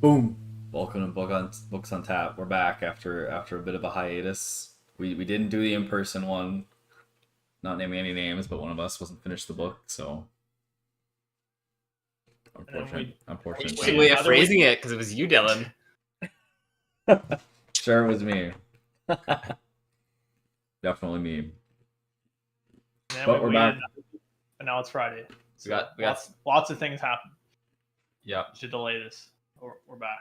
Boom. Welcome to Books on Tap. We're back after a bit of a hiatus. We didn't do the in person one. Not naming any names, but one of us wasn't finished the book, so And then unfortunate. Wait, Good way of another phrasing it, because it was you, Dylan. Sure, it was me. Definitely me. and then But we we're back. waited, and now it's Friday. We got Lots of things happen yeah. to delay this. We're back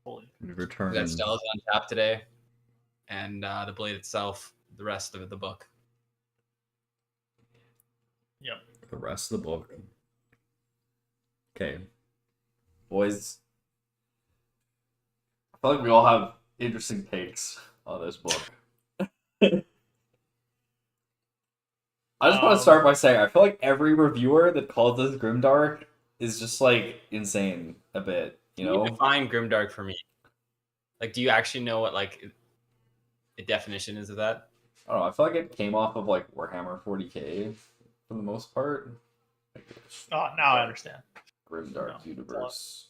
fully. We We returned. got Stella's on tap today, and the blade itself, the rest of the book. Yep. The rest of the book. Okay. Boys. I feel like we all have interesting takes on this book. I just want to start by saying I feel like every reviewer that calls this grimdark is just like insane a bit, you know? Define grimdark for me. Like, do you actually know what like the definition is of that? I don't know, I feel like it came off of like Warhammer 40k for the most part. Like, Oh, now I understand. grimdark No, universe.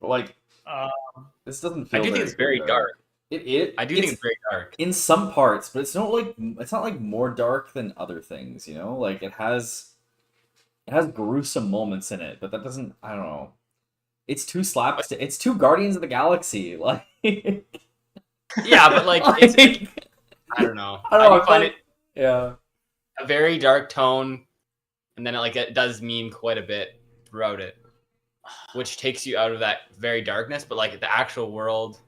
But like Um, this doesn't I feel do think it's very grimdark. dark. I I do think it's very dark. in some parts, but it's not like more dark than other things, you know? Like it has gruesome moments in it, but that doesn't, I don't know. It's too slapstick. It's too Guardians of the Galaxy. Like Yeah, but like it's I don't know. I don't know, do I find find- it yeah. a very dark tone, and then it does mean quite a bit throughout it, which takes you out of that very darkness. But like the actual world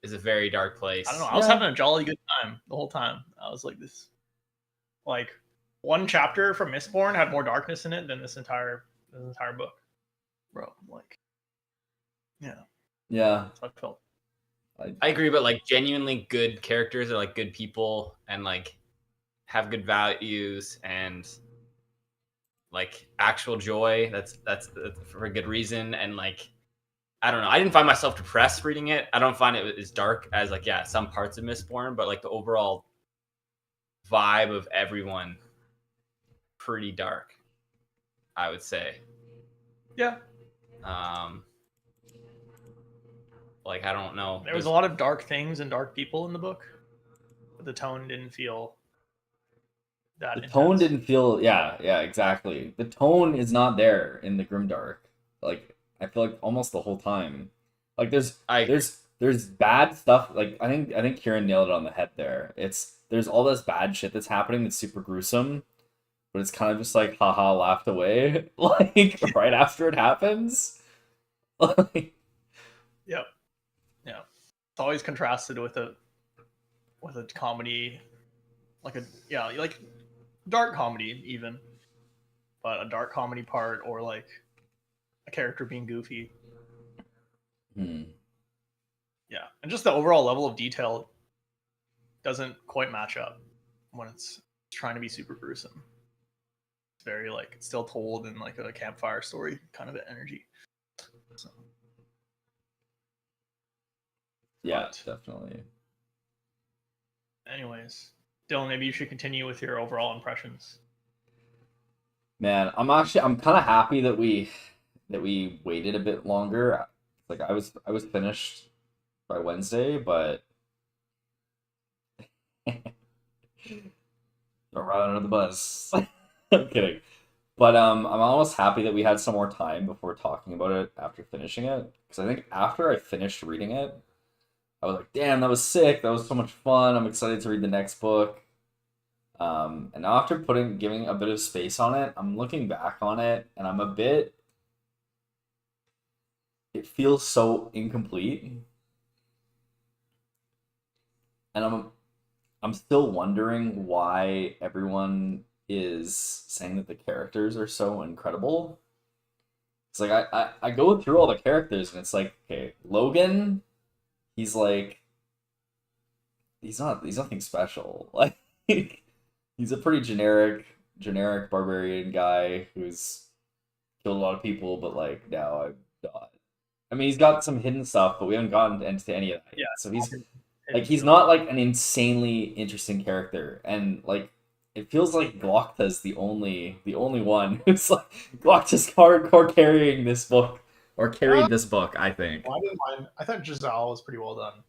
is a very dark place. I don't know. I was Yeah. having a jolly good time the whole time. I was like this. Like one chapter from Mistborn had more darkness in it than this entire book, bro. Like, yeah, Yeah. that's how I felt. I agree, but like genuinely good characters are like good people and like have good values and like actual joy. That's for a good reason. And like I don't know. I didn't find myself depressed reading it. I don't find it as dark as like some parts of Mistborn, but like the overall vibe of everyone pretty dark, I would say. Yeah, Um like I don't know. there was a lot of dark things and dark people in the book, but the tone didn't feel that. The tone intense. didn't feel yeah, exactly. The tone is not there in the grimdark. Like I feel like almost the whole time. Like there's bad stuff. Like I think Kieran nailed it on the head there. There's all this bad shit that's happening that's super gruesome, but it's kind of just like haha laughed away like right after it happens. Like, Yep. Yeah. It's always contrasted with a comedy, like like dark comedy even, but a dark comedy part or like a character being goofy. Yeah, and just the overall level of detail doesn't quite match up when it's trying to be super gruesome. It's very like it's still told in like a campfire story kind of energy. So, yeah, But- definitely. anyways, Dylan, maybe you should continue with your overall impressions. Man, I'm kind of happy that we waited a bit longer. Like I was finished by Wednesday, but don't run under the bus. I'm kidding. But I'm almost happy that we had some more time before talking about it after finishing it. Because I think after I finished reading it, I was like, damn, that was sick. That was so much fun. I'm excited to read the next book. And now after giving a bit of space on it, I'm looking back on it and it feels so incomplete. And I'm still wondering why everyone is saying that the characters are so incredible. It's like I go through all the characters and it's like, okay, Logan, he's nothing special. Like he's a pretty generic barbarian guy who's killed a lot of people, but like now I'm not. I mean, he's got some hidden stuff, but we haven't gotten into any of that yet. So he's not like an insanely interesting character, and like it feels like Glokta's the only one who's like Glokta's hardcore carrying this book or carried this book, I think. Well, I didn't mind. I thought Giselle was pretty well done.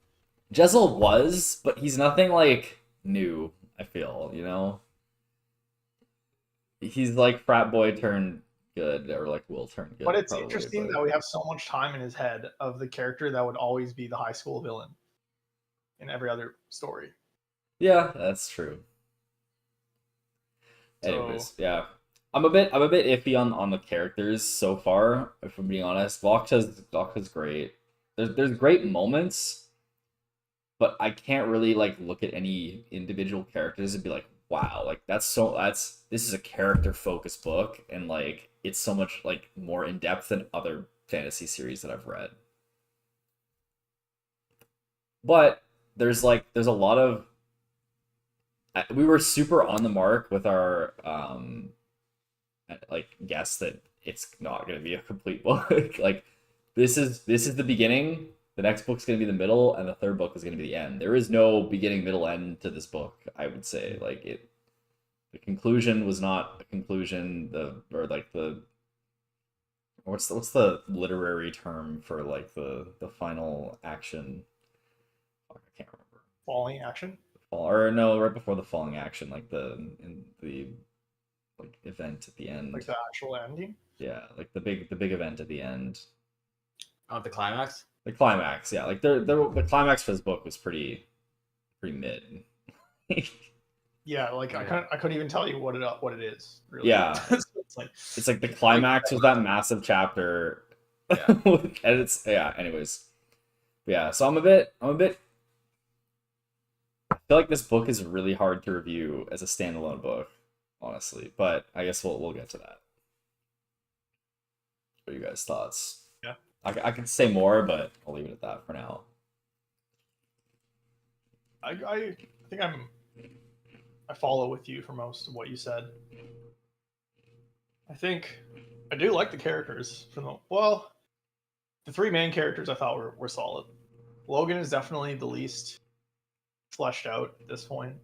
Jezzel was, but he's nothing like new, I feel, you know? He's like frat boy turned good, or like will turn good. But it's probably, interesting that we have so much time in his head of the character that would always be the high school villain in every other story. Yeah, that's true. So, Anyways, yeah. I'm a bit iffy on the characters so far, if I'm being honest. Vokta's great. There's great moments, but I can't really like look at any individual characters and be like, wow, like this is a character focused book, and like it's so much like more in depth than other fantasy series that I've read. But there's a lot of we were super on the mark with our like guess that it's not going to be a complete book. Like this is the beginning, the next book's going to be the middle, and the third book is going to be the end. There is no beginning, middle, end to this book, I would say. Like the conclusion was not a conclusion. What's the literary term for like the final action? I can't remember. falling action. Or no, right before the falling action, like the like event at the end. Like the actual ending. Yeah, like the big event at the end. Oh, the climax. The climax, yeah, like the climax for this book was pretty mid. Yeah, like Yeah. I couldn't even tell you what it is. Really. Yeah. So It's like the climax was that massive chapter. Yeah. And it's anyways. But yeah, so I'm a bit I feel like this book is really hard to review as a standalone book, honestly. But I guess we'll get to that. What are you guys' thoughts? Yeah. I could say more, but I'll leave it at that for now. I think I follow with you for most of what you said. I think I do like the characters the three main characters I thought were solid. Logan is definitely the least fleshed out at this point.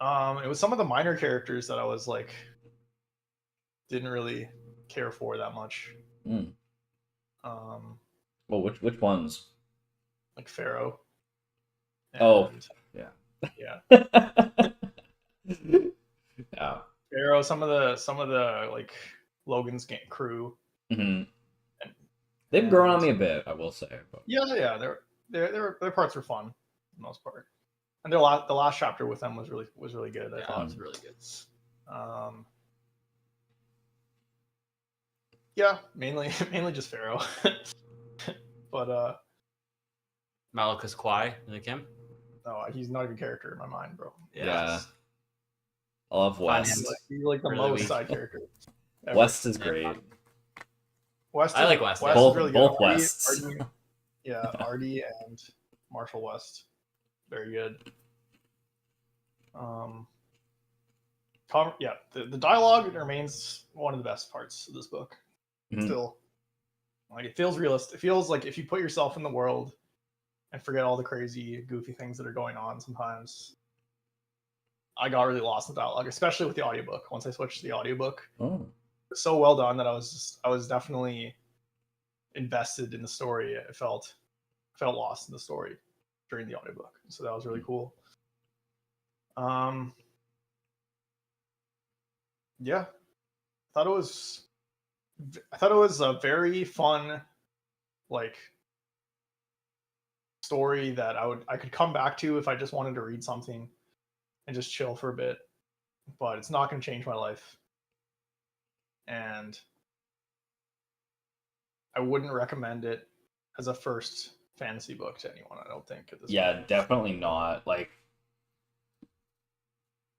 It was some of the minor characters that I was like didn't really care for that much. Mm. Well, which ones? Like Pharaoh. Oh, And- yeah. yeah. Yeah. Pharaoh, some of the like Logan's crew. Mm-hmm. And, They've grown on me a bit, I will say. But... Yeah, their parts were fun for the most part. And the last chapter with them was really good. I thought It was really good. Yeah, mainly just Pharaoh. But Malachus Kwai, you like him? no, he's not even a character in my mind, bro. Yeah. I love Find West. him, He's like the Really most weak. side character. ever. West is Yeah. great. West. I like West. West Both- is really both good. Wests. Artie and Marshall West, very good. The dialogue remains one of the best parts of this book. Mhm. Still, like it feels realistic. It feels like if you put yourself in the world and forget all the crazy, goofy things that are going on sometimes. I got really lost in the dialogue, especially with the audiobook. Once I switched to the audiobook, Oh. it's so well done that I was definitely invested in the story. I felt lost in the story during the audiobook, so that was really cool. Yeah, I thought it was a very fun, like, story that I could come back to if I just wanted to read something and just chill for a bit, but it's not going to change my life, and I wouldn't recommend it as a first fantasy book to anyone. I don't think at this Yeah, point. definitely not. Like,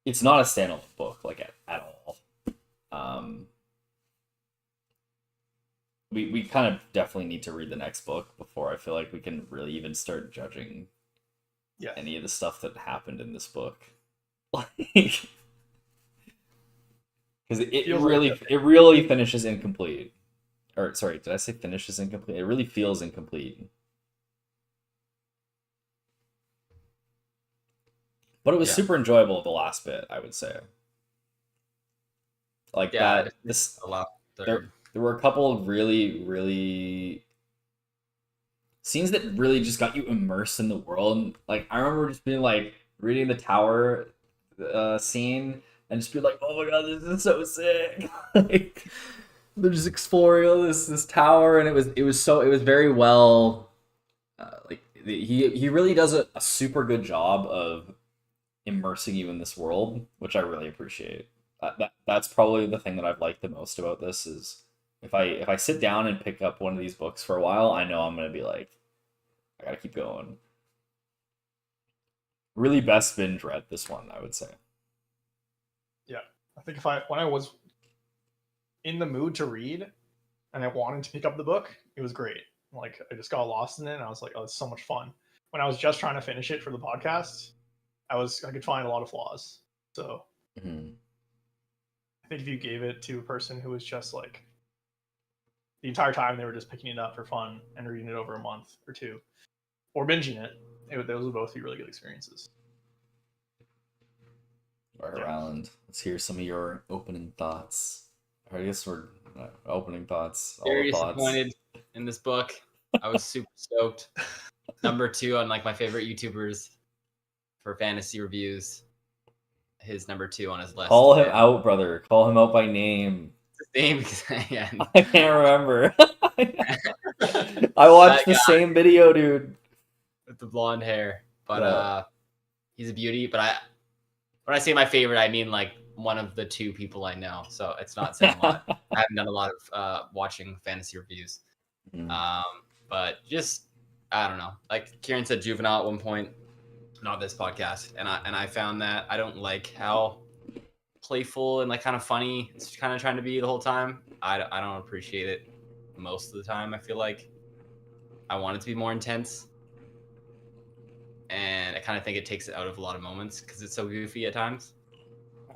it's not a standalone book, like at all. We kind of definitely need to read the next book before I feel like we can really even start judging Yeah, any of the stuff that happened in this book. Like, because it Feels like really that. it really finishes incomplete. Or sorry, did I say finishes incomplete? It really feels incomplete. But it was Yeah. super enjoyable the last bit, I would say. Like Yeah, that this a lot. there there were a couple of really scenes that really just got you immersed in the world. Like I remember just being like reading the tower scene and just be like, oh my god, this is so sick. Like they're just exploring all this tower, and it was very well. He really does a super good job of immersing you in this world, which I really appreciate. That's probably the thing that I've liked the most about this is if I sit down and pick up one of these books for a while, I know I'm gonna be like, I gotta keep going. Really best binge read this one, I would say. Yeah, I think when I was in the mood to read and I wanted to pick up the book, it was great. Like I just got lost in it, and I was like, oh, it's so much fun. When I was just trying to finish it for the podcast, I could find a lot of flaws. So I think if you gave it to a person who was just like the entire time they were just picking it up for fun and reading it over a month or two, or binging those would both be really good experiences. All right, Ryland, let's hear some of your opening thoughts. I guess we're opening thoughts. Very disappointed in this book. I was super stoked. Number 2 on like my favorite YouTubers for fantasy reviews. His number 2 on his list. Call him out, brother. Call him out by name. Name, yeah. I can't remember. I watched the same video, dude. With the blonde hair, but he's a beauty. But when I say my favorite, I mean like one of the 2 people I know. So it's not saying a lot. I haven't done a lot of watching fantasy reviews. But just I don't know. Like Kieran said, juvenile at one point, not this podcast, and I found that I don't like how playful and like kind of funny it's kind of trying to be the whole time. I don't appreciate it most of the time. I feel like I want it to be more intense, and I kind of think it takes it out of a lot of moments because it's so goofy at times.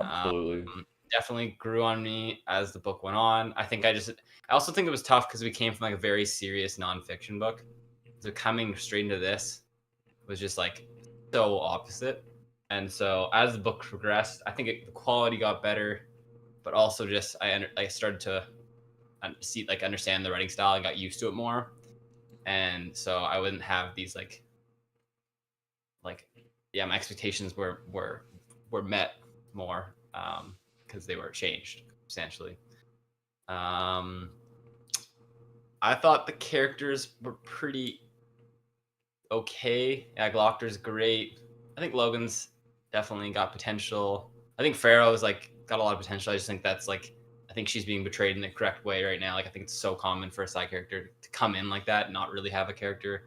Absolutely. Definitely grew on me as the book went on. I also think it was tough because we came from like a very serious nonfiction book, so coming straight into this was just like so opposite. And so as the book progressed, I think the quality got better, but also just I started to understand the writing style. I got used to it more, and so I wouldn't have these like my expectations were met more because they were changed substantially. I thought the characters were pretty okay. Yeah, Glockter's great. I think Logan's definitely got potential. I think Pharaoh's like got a lot of potential. I just think that's like I think she's being betrayed in the correct way right now. Like I think it's so common for a side character to come in like that and not really have a character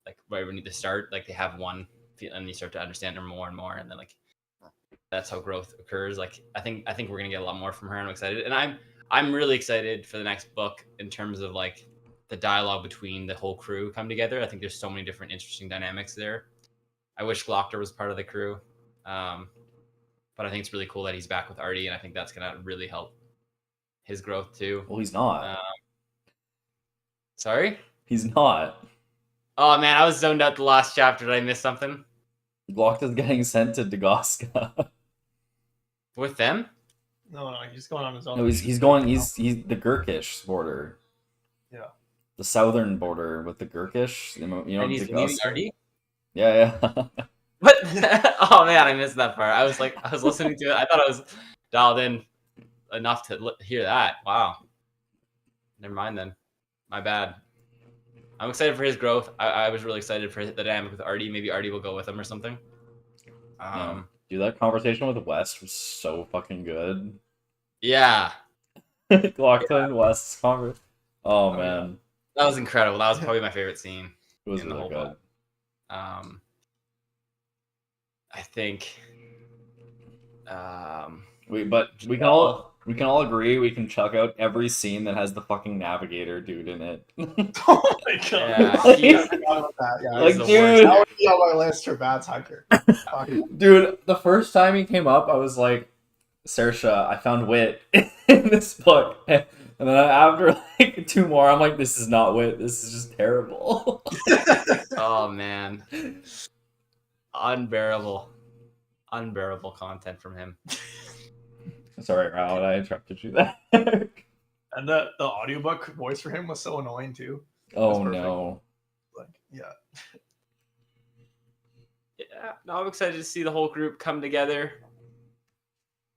like where we need to start. Like they have one and you start to understand her more and more, and then like that's how growth occurs. Like I think we're gonna get a lot more from her, and I'm excited. And I'm really excited for the next book in terms of like the dialogue between the whole crew come together. I think there's so many different interesting dynamics there. I wish Glockter was part of the crew, but I think it's really cool that he's back with Artie, and I think that's gonna really help his growth too. Well, he's not. Sorry? He's not. Oh man, I was zoned out the last chapter. Did I miss something? Glockter's getting sent to Dagosca. With them? No, he's going on his own. No, he's going. He's the Gurkish border. Yeah. The southern border with the Gurkish. You know, And he's leaving Artie? Yeah. What? Oh man, I missed that part. I was listening to it. I thought I was dialed in enough to hear that. Wow. Never mind then. My bad. I'm excited for his growth. I was really excited for the dynamic with Artie. Maybe Artie will go with him or something. Dude, that conversation with West was so fucking good. Yeah. Glockton and West's conversation. Oh man. That was incredible. That was probably my favorite scene. It was in the really whole good. book. I think we can all agree we can chuck out every scene that has the fucking navigator dude in it. Oh my god! Yeah, I forgot about that. Yeah, like, the dude, that would be on my list for bad hiker. Dude, the first time he came up, I was like, Saoirse, I found wit in this book. And then after like 2 more, I'm like, this is not wit. This is just terrible. Oh man, unbearable content from him. Sorry, Raul, I interrupted you there. And the audiobook voice for him was so annoying too. Oh perfect. no. Like, yeah. Yeah, no, I'm excited to see the whole group come together.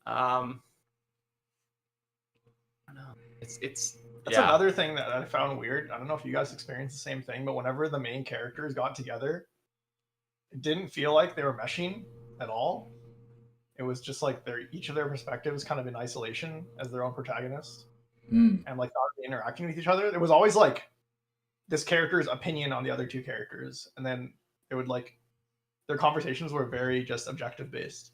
I don't know. It's That's another thing that I found weird. I don't know if you guys experienced the same thing, but whenever the main characters got together, it didn't feel like they were meshing at all. It was just like each of their perspectives kind of in isolation as their own protagonists, and like not really interacting with each other. There was always like this character's opinion on the other two characters, and then it would like their conversations were very just objective based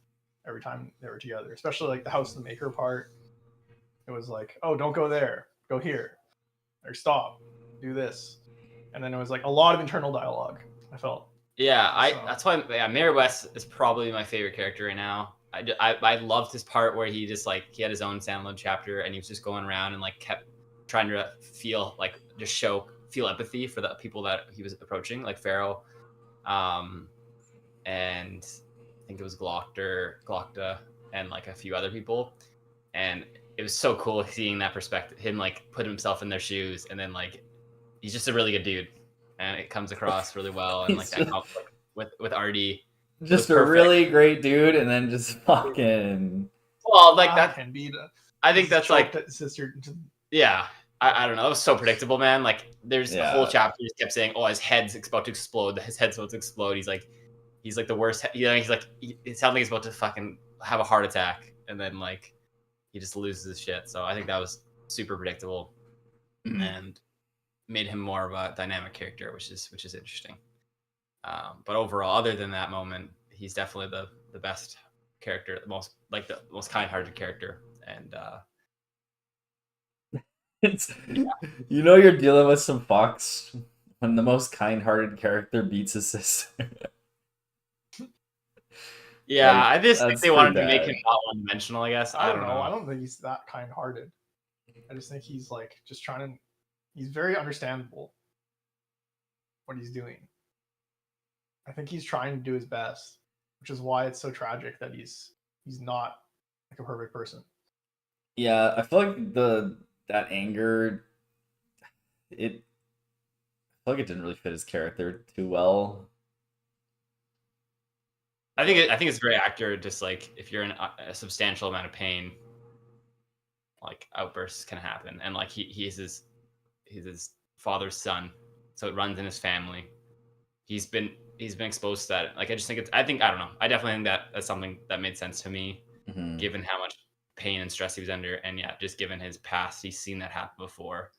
every time they were together. Especially like the House of the Maker part. It was like, oh, don't go there, go here, or stop, do this, and then it was like a lot of internal dialogue. I felt. Yeah, that's why Mary West is probably my favorite character right now. I loved his part where he just like he had his own standalone chapter and he was just going around and like kept trying to feel empathy for the people that he was approaching, like Pharaoh, and I think it was Glokta, and like a few other people, and it was so cool seeing that perspective, him like put himself in their shoes, and then like he's just a really good dude, and it comes across really well, and like that conflict with Artie. Just a really great dude, and then just fucking. Well, like that can be. I think that's like sister. Yeah, I don't know. It was so predictable, man. Like there's a whole chapter he just kept saying, "Oh, his head's about to explode. His head's about to explode." He's like the worst. He's like it sounds like he's about to fucking have a heart attack, and then like he just loses his shit. So I think that was super predictable, and made him more of a dynamic character, which is interesting. But overall, other than that moment, he's definitely the best character, the most kind-hearted character, and you're dealing with some fucks when the most kind-hearted character beats his sister. Yeah, like, I just think they wanted to make him not one-dimensional. I guess I don't know. I don't think he's that kind-hearted. I just think he's like just trying to. He's very understandable what he's doing. I think he's trying to do his best, which is why it's so tragic that he's not like a perfect person. Yeah, I feel like that anger, I feel like it didn't really fit his character too well. I think it's very accurate. Just like if you're in a substantial amount of pain, like outbursts can happen, and like he's his father's son, so it runs in his family. He's been exposed to that. Like I don't know. I definitely think that's something that made sense to me, given how much pain and stress he was under, and yeah, just given his past, he's seen that happen before.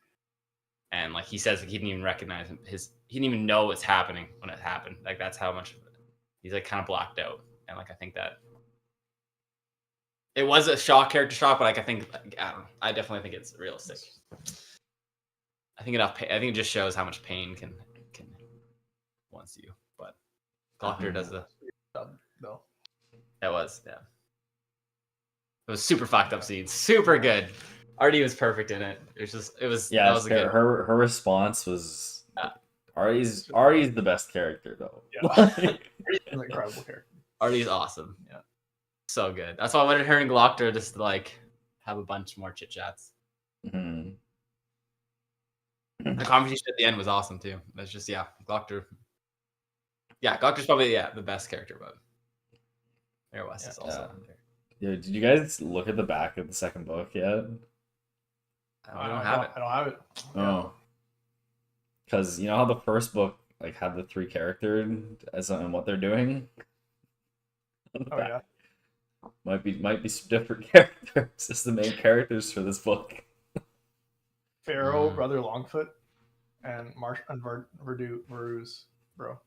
And like he says, like, he didn't even recognize he didn't even know it's happening when it happened. Like that's how much he's like kind of blocked out. And like I think that it was a character shock, but like I think I don't know. I definitely think it's realistic. I think it just shows how much pain can once you. But Glokta does the no. That was It was super fucked up scene. Super good. Artie was perfect in it. That was a good. Her response was Artie's the best character though. Yeah. He's an incredible character. Artie's awesome. Yeah. So good. That's why I wanted her and Glokta just to like have a bunch more chit chats. Mm-hmm. The conversation at the end was awesome too. That's just Glokta. Yeah, Glokta's probably the best character, but Mary West is also there. Yeah, did you guys look at the back of the second book yet? I don't have it. I don't have it. Oh, because you know how the first book like had the 3 characters and what they're doing. Oh yeah. Might be some different characters as the main characters for this book. Pharaoh, Brother Longfoot, and Verduz, bro.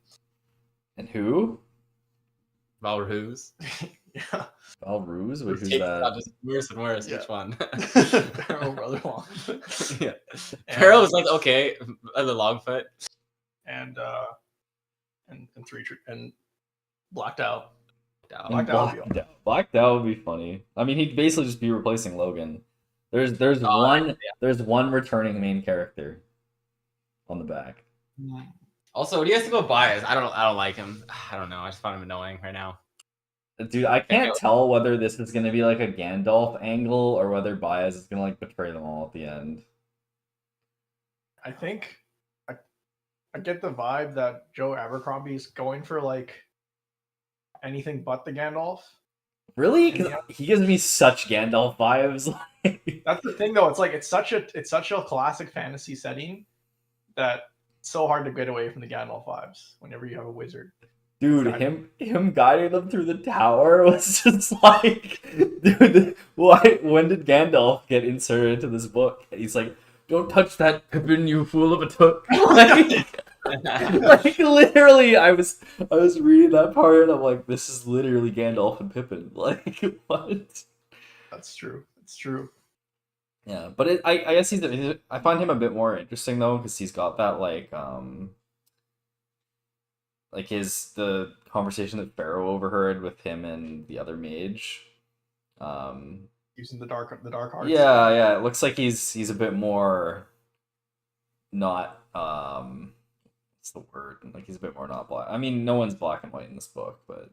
And who? Valruz. Yeah. Valruz? Who's that? Just worse and worse. Yeah. Which one? Pharaoh, Brother Longfoot. Yeah. Pharaoh was like okay, the Longfoot, and Blacked Out. Blacked Out would be funny. I mean, he'd basically just be replacing Logan. There's one returning main character on the back. Also, what do you guys think about Bias? I don't like him. I don't know. I just find him annoying right now. Dude, I can't tell whether this is gonna be like a Gandalf angle or whether Baez is gonna like betray them all at the end. I think I get the vibe that Joe Abercrombie's going for like anything but the Gandalf. Really? Because he gives me such Gandalf vibes. That's the thing, though. It's like it's such a classic fantasy setting that it's so hard to get away from the Gandalf vibes whenever you have a wizard. Dude, him guiding them through the tower was just like, dude, why? When did Gandalf get inserted into this book? And he's like, "Don't touch that, Pippin, you fool of a took." Like literally, I was reading that part and I'm like, this is literally Gandalf and Pippin. Like, what? That's true. It's true. Yeah, but I guess I find him a bit more interesting though because he's got that like the conversation that Pharaoh overheard with him and the other mage. Using the dark arts. Yeah. It looks like he's a bit more not what's the word? Like he's a bit more not black. I mean, no one's black and white in this book, but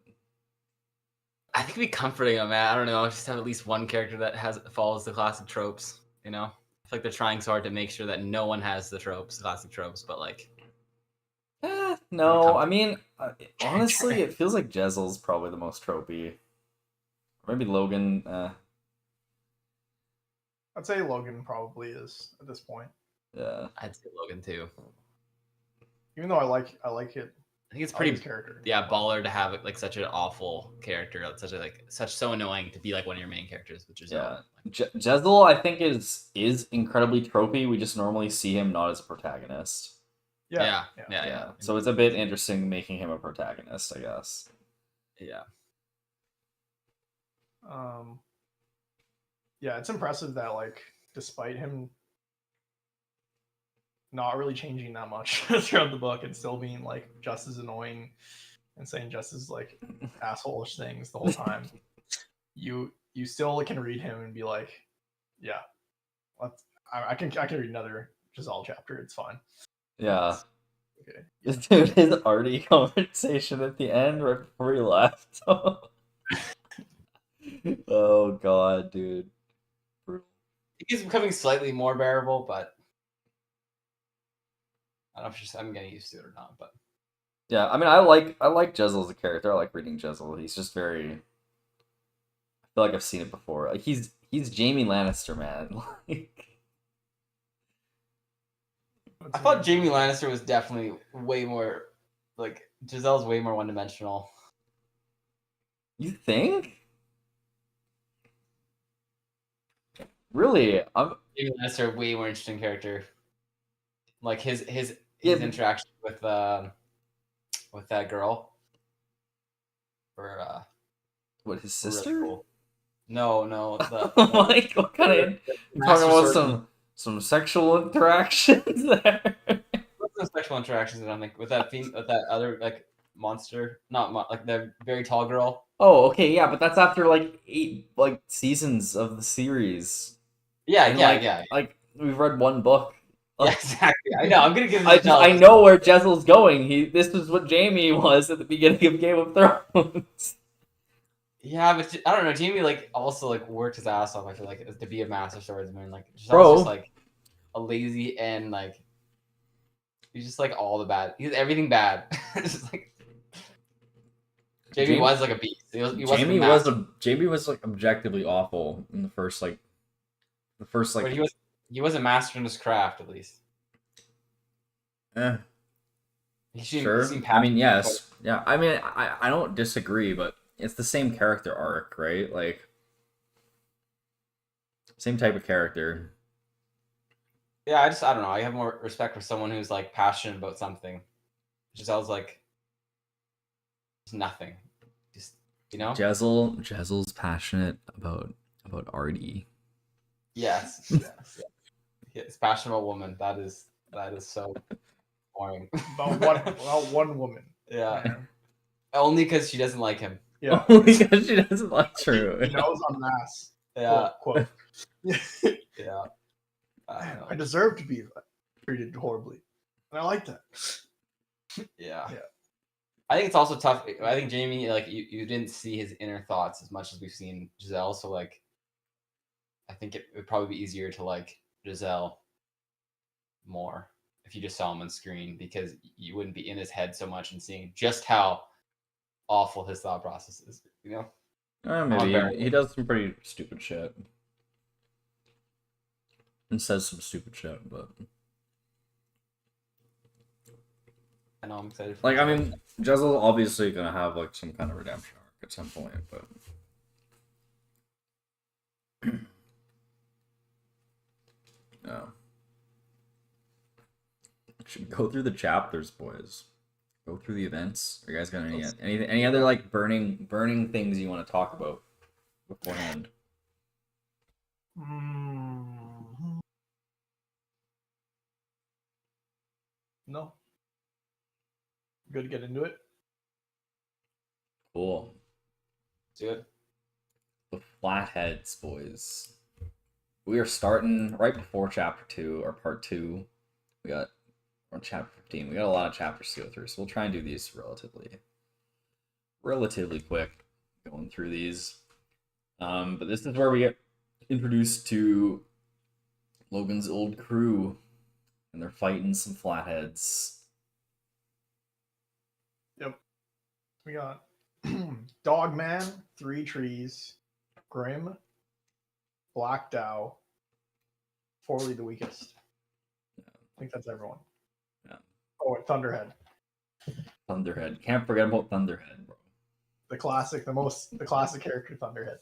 I think it'd be comforting him, man. I don't know. Just have at least one character that follows the classic tropes. You know, I feel like they're trying so hard to make sure that no one has the classic tropes, but like. No, I mean, honestly, it feels like Jezel's probably the most tropey. Maybe Logan. I'd say Logan probably is at this point. Yeah, I'd say Logan too. Even though I like it. I think it's pretty character. Yeah, baller to have like such an awful character, so annoying to be like one of your main characters, which is Jezel, I think is incredibly tropey. We just normally see him not as a protagonist. Yeah. So it's a bit interesting making him a protagonist, I guess. Yeah. Yeah, it's impressive that like despite him not really changing that much throughout the book and still being like just as annoying and saying just as like assholeish things the whole time, you still can read him and be like, yeah, I can read another Giselle chapter. It's fine. Yeah. Okay. Dude, his arty conversation at the end right before he left. Oh god, dude. He's becoming slightly more bearable, but I don't know if I'm getting used to it or not. But yeah, I mean, I like Jezel as a character. I like reading Jezel. He's just very. I feel like I've seen it before. Like he's Jaime Lannister, man. Like. I thought Jaime Lannister was definitely way more, like, Giselle's way more one-dimensional. You think? Really? Jaime Lannister, way more interesting character. Like, his interaction with that girl. What, his sister? Really cool. No. Like, what kind of... You're talking about some sexual interactions there. Some sexual interactions, I don't think, with that other like monster, like the very tall girl. Oh, okay, yeah, but that's after like 8 like seasons of the series. Yeah. Like we've read one book. Yeah, exactly. I know. I'm gonna give. I know where Jezel's going. This is what Jaime was at the beginning of Game of Thrones. Yeah, but I don't know. Jaime like also like worked his ass off. I feel like to be a master swordsman. Like Giselle's just like a lazy and like he's just like all the bad. He's everything bad. It's just like Jaime was like a beast. Jaime was like objectively awful in the first. But he was a master in his craft at least. Sure. I mean, yes. Yeah. I mean, I don't disagree, but it's the same character arc, right? Like, same type of character. Yeah, I don't know. I have more respect for someone who's like passionate about something. Giselle's like just nothing. Just Jezel's passionate about arty. Yes. It's passionate about woman. That is so boring. About one woman. Yeah. Only because she doesn't like him. Yeah. Only because she doesn't like true. He knows en masse. Yeah. Quote. Yeah. I deserve to be treated horribly. And I like that. Yeah. I think it's also tough. I think Jamie, like you didn't see his inner thoughts as much as we've seen Giselle. So like, I think it would probably be easier to like Giselle more if you just saw him on screen, because you wouldn't be in his head so much and seeing just how awful his thought process is. You know? Maybe he does some pretty stupid shit and says some stupid shit, but I know I'm excited. Like, I mean, Jezel's obviously gonna have like some kind of redemption arc at some point, but no. Should we go through the chapters, boys? Go through the events. Are you guys got any other like burning things you want to talk about beforehand? No. Good to get into it. Cool. Do it. The Flatheads, boys. We are starting right before chapter 2 or part 2. We're on chapter 15. We got a lot of chapters to go through, so we'll try and do these relatively quick, going through these. But this is where we get introduced to Logan's old crew, and they're fighting some Flatheads. Yep. We got Dogman, Three Trees, Grim, Black Dow, Forley the weakest. I think that's everyone. Yeah. Oh, and Thunderhead. Thunderhead. Can't forget about Thunderhead, bro. The classic character, Thunderhead.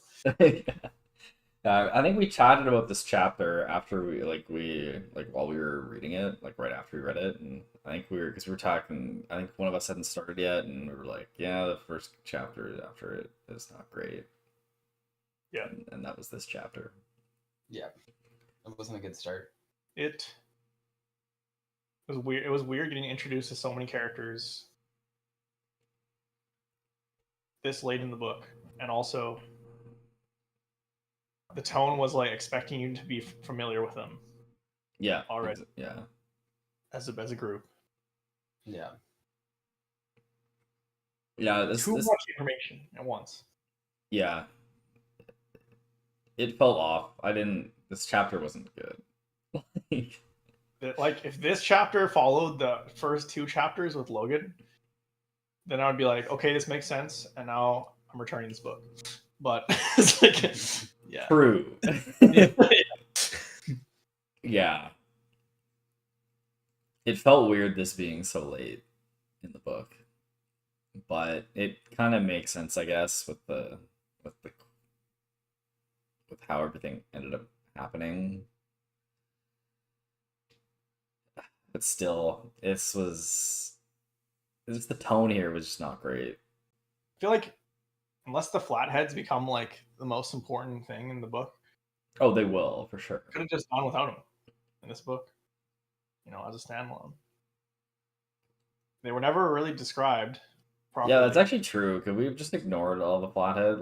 I think we chatted about this chapter after while we were reading it, like right after we read it, and I think we were talking. I think one of us hadn't started yet, and we were like, "Yeah, the first chapter after it is not great." Yeah, and that was this chapter. Yeah, it wasn't a good start. It was weird. It was weird getting introduced to so many characters this late in the book, and also the tone was like expecting you to be familiar with them. Yeah. Already. Yeah. As a group. Yeah. Yeah. Too much information at once. Yeah. It felt off. This chapter wasn't good. Like, if this chapter followed the first 2 chapters with Logan, then I would be like, okay, this makes sense, and now I'm returning this book. But it's like, yeah. True. Yeah. It felt weird this being so late in the book, but it kind of makes sense, I guess, with how everything ended up happening. But still, the tone here was just not great. I feel like unless the Flatheads become like the most important thing in the book. Oh, they will, for sure. Could have just gone without them in this book, as a standalone. They were never really described properly. Yeah, that's actually true. Could we have just ignored all the Flathead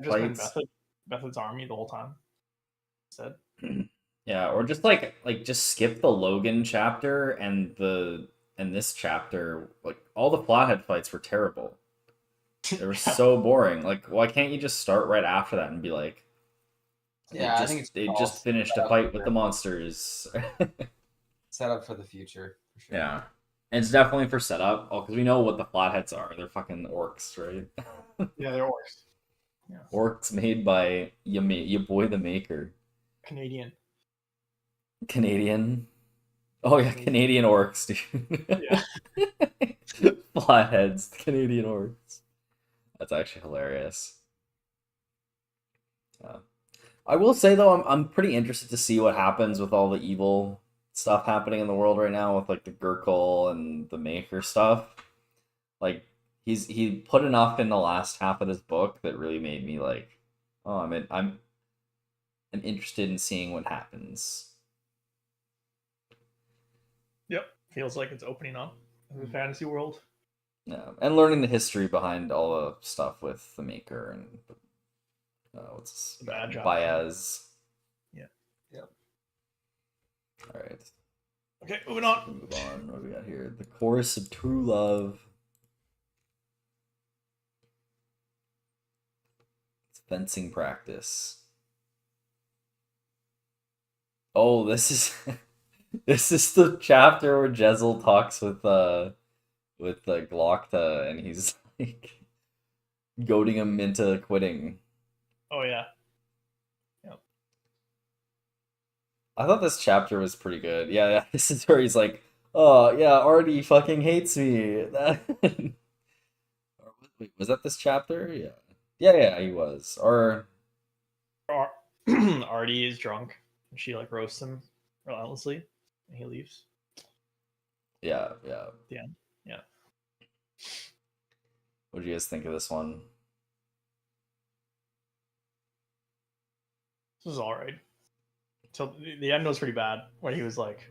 just been Bethod's army the whole time? Said. Yeah, or just just skip the Logan chapter and this chapter. Like, all the Flathead fights were terrible. They were so boring. Like, why can't you just start right after that and be like, I think they just finished a fight with the monsters. Set up for the future, for sure. Yeah. And it's definitely for setup. Oh, because we know what the Flatheads are. They're fucking orcs, right? Yeah, they're orcs. Yeah. Orcs made by your boy the Maker. Canadian. Oh yeah, Canadian orcs, dude. Yeah. Flatheads, Canadian orcs. That's actually hilarious. I will say though, I'm pretty interested to see what happens with all the evil stuff happening in the world right now with like the Gurkle and the Maker stuff. Like, he put enough in the last half of this book that really made me like, oh, I'm interested in seeing what happens. Yep, feels like it's opening up in the fantasy world. Yeah, and learning the history behind all the stuff with the Maker and what's Baez. Yeah. Yep. All right. Okay, moving on. Move on. What do we got here? The Chorus of True Love. Fencing practice. Oh, this is this is the chapter where Jezel talks with Glockta, and he's like goading him into quitting. Oh yeah. I thought this chapter was pretty good. Yeah, this is where he's like, "Oh yeah, Artie fucking hates me." Wait, was that this chapter? Yeah, he was. Or Artie is drunk, and she like roasts him relentlessly, and he leaves. yeah. Yeah. What do you guys think of this one? This was all right. So the end was pretty bad when he was like,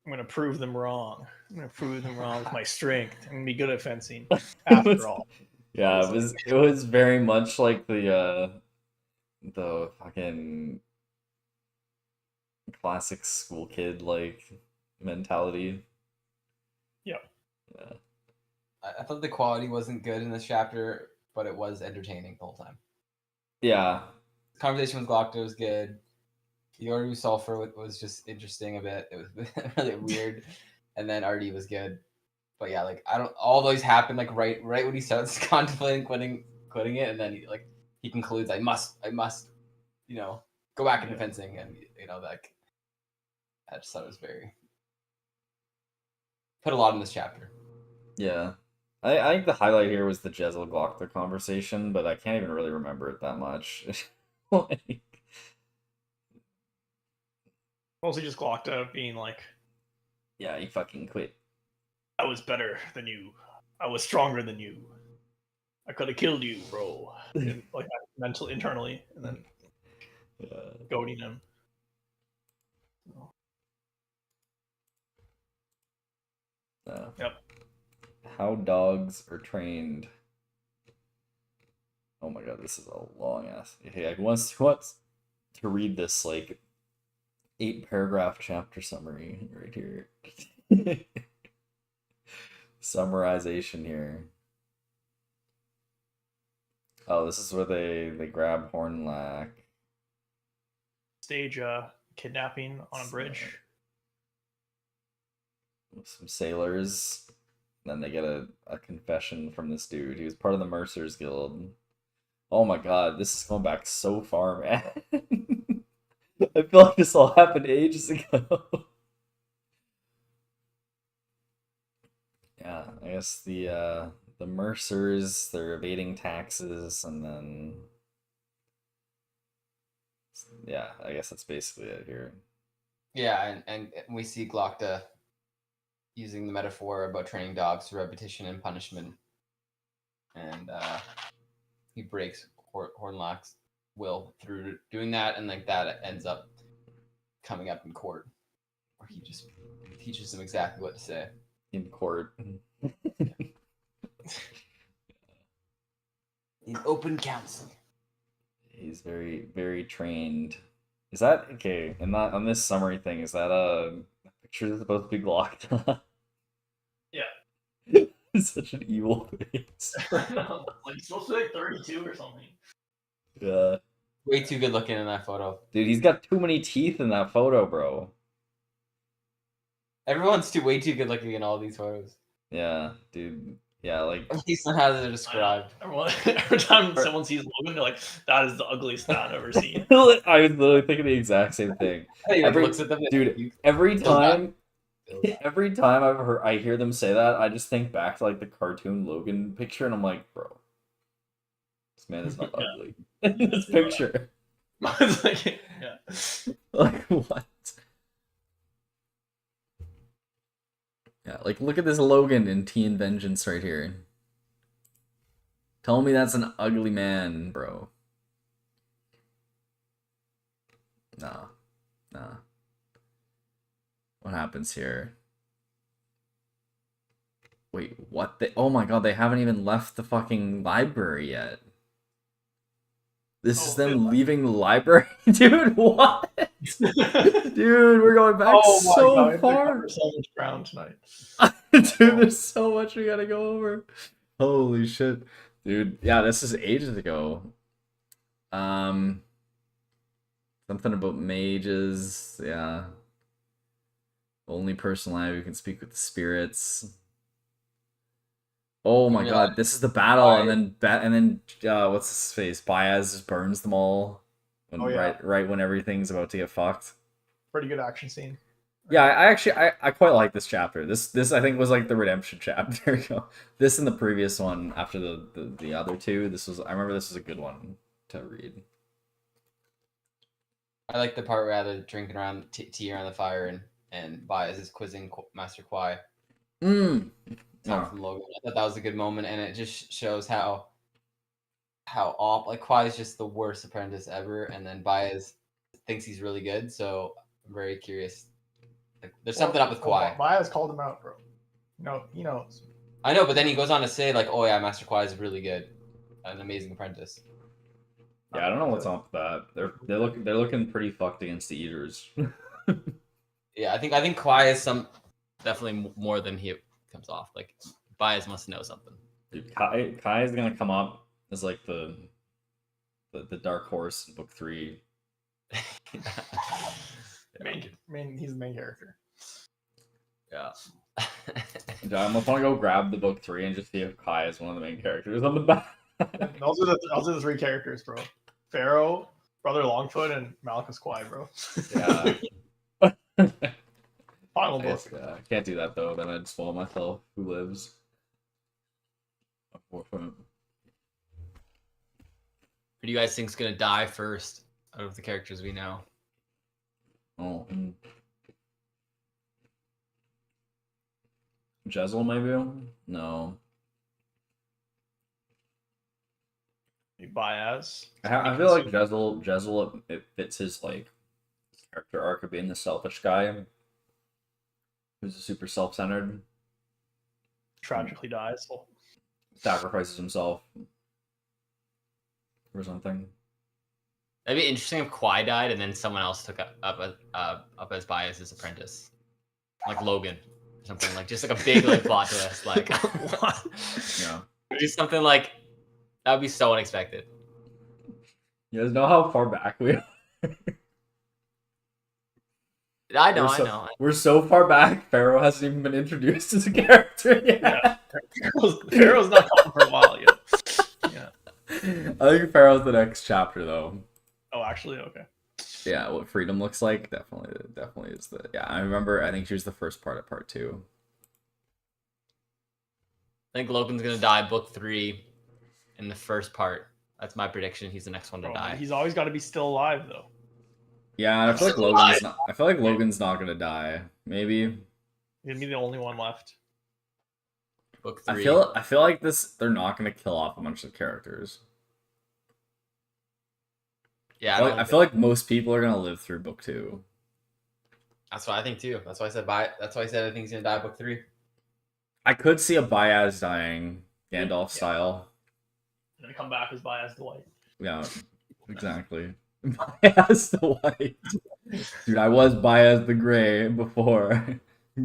"I'm gonna prove them wrong. I'm gonna prove them wrong with my strength. I'm gonna be good at fencing." After all, Yeah, it was very much like the fucking classic school kid like mentality. Yeah. I thought the quality wasn't good in this chapter, but it was entertaining the whole time. Yeah. Conversation with Glockta was good. The order with Sulfur was just interesting a bit. It was really weird. And then Artie was good. But yeah, like all those happen like right when he starts contemplating quitting it, and then he concludes, I must, go back into fencing, and like I just thought it was very put a lot in this chapter. Yeah. I think the highlight here was the Jezel Glockta conversation, but I can't even really remember it that much. Like, mostly just Glockta being like, yeah, he fucking quit. "I was better than you. I was stronger than you. I could have killed you, bro." And, like mentally, internally, and then goading him. Yep. How dogs are trained. Oh my god, this is a long ass. Hey, who wants to read this like 8-paragraph chapter summary right here? Summarization here. Oh, this is where they grab Hornlack. Stage kidnapping on a bridge. Some sailors. Then they get a confession from this dude. He was part of the Mercers Guild. Oh my god, this is going back so far, man. I feel like this all happened ages ago. Yeah, I guess the Mercers, they're evading taxes, and then yeah, I guess that's basically it here. Yeah, and we see Glockta using the metaphor about training dogs through repetition and punishment, and he breaks Hornlack's will through doing that, and like that ends up coming up in court, where he just teaches him exactly what to say in court. In open council. He's very, very trained. Is that okay? And that on this summary thing, is that a picture that's supposed to be Glockta? Yeah. It's such an evil face. No, like he's supposed to be like 32 or something. Yeah. Way too good looking in that photo. Dude, he's got too many teeth in that photo, bro. Everyone's way too good looking in all these photos. Yeah, dude. Yeah, like at least on how they're described. Every time someone sees Logan, they're like, "That is the ugliest thing I've ever seen." I was literally thinking the exact same thing. Looks at them, dude, every time I hear them say that, I just think back to like the cartoon Logan picture, and I'm like, bro, this man is not ugly in this picture. Like, yeah. Like what? Yeah, like look at this Logan in Teen Vengeance right here. Tell me that's an ugly man, bro. Nah. What happens here? Wait, what? Oh my god, they haven't even left the fucking library yet. This is them leaving the library? Dude, what? Dude, we're going back so far. So much ground tonight. Dude, there's so much we gotta go over. Holy shit. Dude, yeah, this is ages ago. Um, something about mages. Yeah. Only person alive who can speak with the spirits. Oh my god, this is the battle, and then what's his face? Baez just burns them all. When, right when everything's about to get fucked. Pretty good action scene. Yeah, I quite like this chapter. This I think was like the redemption chapter. You know? This and the previous one after the other two. I remember this was a good one to read. I like the part where they're drinking around tea around the fire and Baez is quizzing Master Kwai. From Logan. I thought that was a good moment, and it just shows how off like Kwai is just the worst apprentice ever, and then Baez thinks he's really good. So I'm very curious. Like, there's something up with Kwai. Baez called him out, bro. No, he knows. I know, but then he goes on to say like, "Oh yeah, Master Kwai is really good, an amazing apprentice." Yeah, I don't know what's up with that. They're looking pretty fucked against the Eaters. Yeah, I think Kwai is definitely more than he comes off. Like Baez must know something. Dude, Kai is gonna come up as like the dark horse in book 3. He's the main character. Yeah. I almost want to go grab the book 3 and just see if Kai is one of the main characters on the back. Those are the 3 characters, bro. Pharaoh, Brother Longfoot, and Malchus Kwai, bro. Yeah. Final book. I can't do that though. Then I'd spoil myself. Who lives? Unfortunate. Who do you guys think's gonna die first out of the characters we know? Oh. Jezzel maybe? No. Baez. I feel like Jezzel it fits his like character arc of being the selfish guy who's super self-centered. Tragically dies. Sacrifices himself or something. That'd be interesting if Kwai died and then someone else took up as Baez's apprentice, like Logan, or something like just like a big like plot twist, like what? Yeah, just something like that would be so unexpected. You guys know how far back we are? I know. We're so far back, Pharaoh hasn't even been introduced as a character yet. Yeah. Pharaoh's not coming for a while yet. Yeah. I think Pharaoh's the next chapter though. Oh, actually, okay. Yeah, what freedom looks like definitely is the. Yeah, I think she was the first part of part 2. I think Logan's gonna die book 3 in the first part. That's my prediction. He's the next one to die. He's always got to be still alive though. Yeah, and I feel like Logan's not gonna die. Maybe He's gonna be the only one left. Book 3. I feel like they're not gonna kill off a bunch of characters. Yeah, I feel like most people are gonna live through book 2. that's what I think too. That's why I said I think he's gonna die book 3. I could see a Baez dying, Gandalf style. And then come back as Baez the White. Yeah, exactly. Baez the White. Dude, I was Baez the Gray before.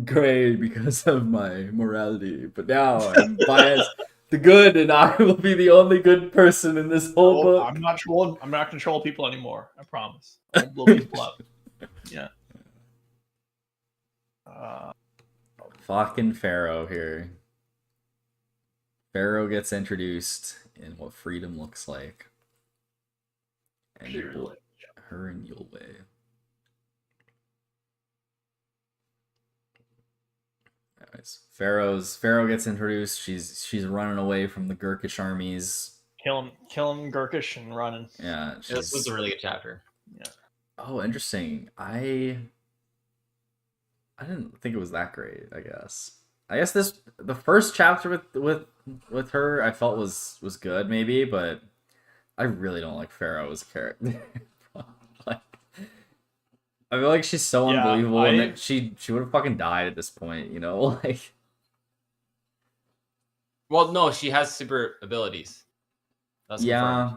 Gray because of my morality, but now I'm Baez the Good, and I will be the only good person in this whole book. I'm not gonna troll people anymore. I promise. I'll blow people up. Yeah. Fucking Pharaoh here. Pharaoh gets introduced in what freedom looks like. And her and Yulwei. Anyways, Pharaoh gets introduced. She's running away from the Gurkish armies. Killing Gurkish and running. Yeah, this was a really good chapter. Yeah. Oh, interesting. I didn't think it was that great. I guess the first chapter with her I felt was good maybe, but I really don't like Pharaoh as a character. Like, I feel like she's so unbelievable, and that she would have fucking died at this point, you know, like. Well, no, she has super abilities. That's confirmed.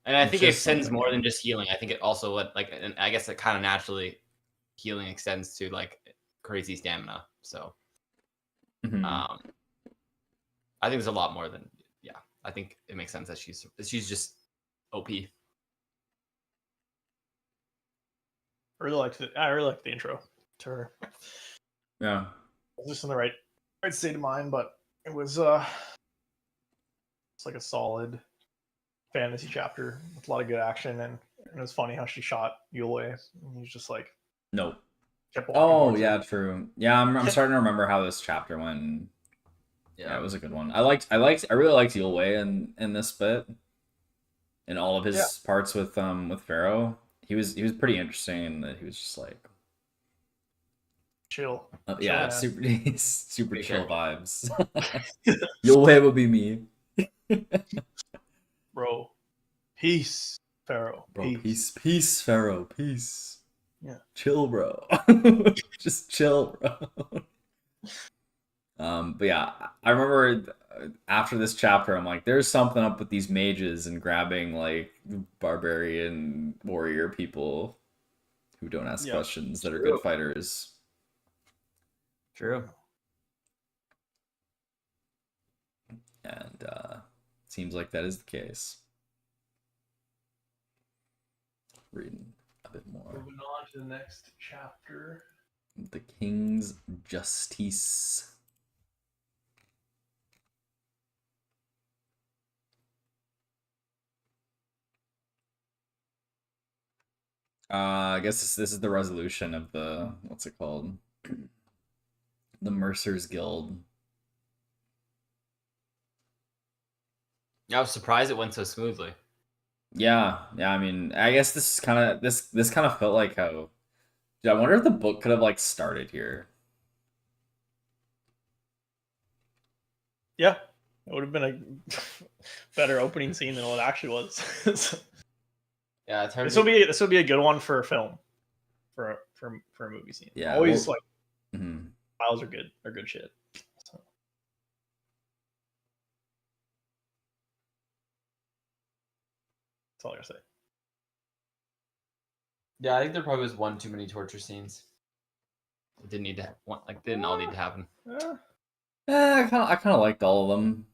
And I think it extends more than just healing. I think it also and I guess it kind of naturally healing extends to like crazy stamina. So, I think there's a lot more than I think it makes sense that she's just OP. I really liked it. I really liked the intro to her. Yeah. I was just in the right state of mind, but it was it's like a solid fantasy chapter with a lot of good action, and it was funny how she shot Yule, and he's just like Nope. kept walking. Oh towards her. yeah, true. Yeah, I'm starting to remember how this chapter went. Yeah, it was a good one. I really liked Yulwei in this bit. In all of his parts with Pharaoh. He was pretty interesting in that he was just like chill. Yeah, Chill, super Big chill character. vibes. Yulwei would be me. Bro. Peace, Pharaoh. Bro, peace, Pharaoh, peace. Yeah. Chill, bro. Just chill, bro. But yeah, I remember after this chapter, I'm like, there's something up with these mages and grabbing like barbarian warrior people who don't ask questions that are good fighters. True. And seems like that is the case. Reading a bit more. Moving on to the next chapter. The King's Justice. I guess this is the resolution of the, what's it called? The Mercer's Guild. I was surprised it went so smoothly. Yeah. I mean, I guess this kind of felt like how. Dude, I wonder if the book could have like started here. Yeah, it would have been a better opening scene than what it actually was. Yeah, it's hard. This will be a good one for a film, for a movie scene. Yeah, Always well, like files are good. They're good shit. So. That's all I gotta say. Yeah, I think there probably was one too many torture scenes. It didn't need to didn't all need to happen. I kind of liked all of them.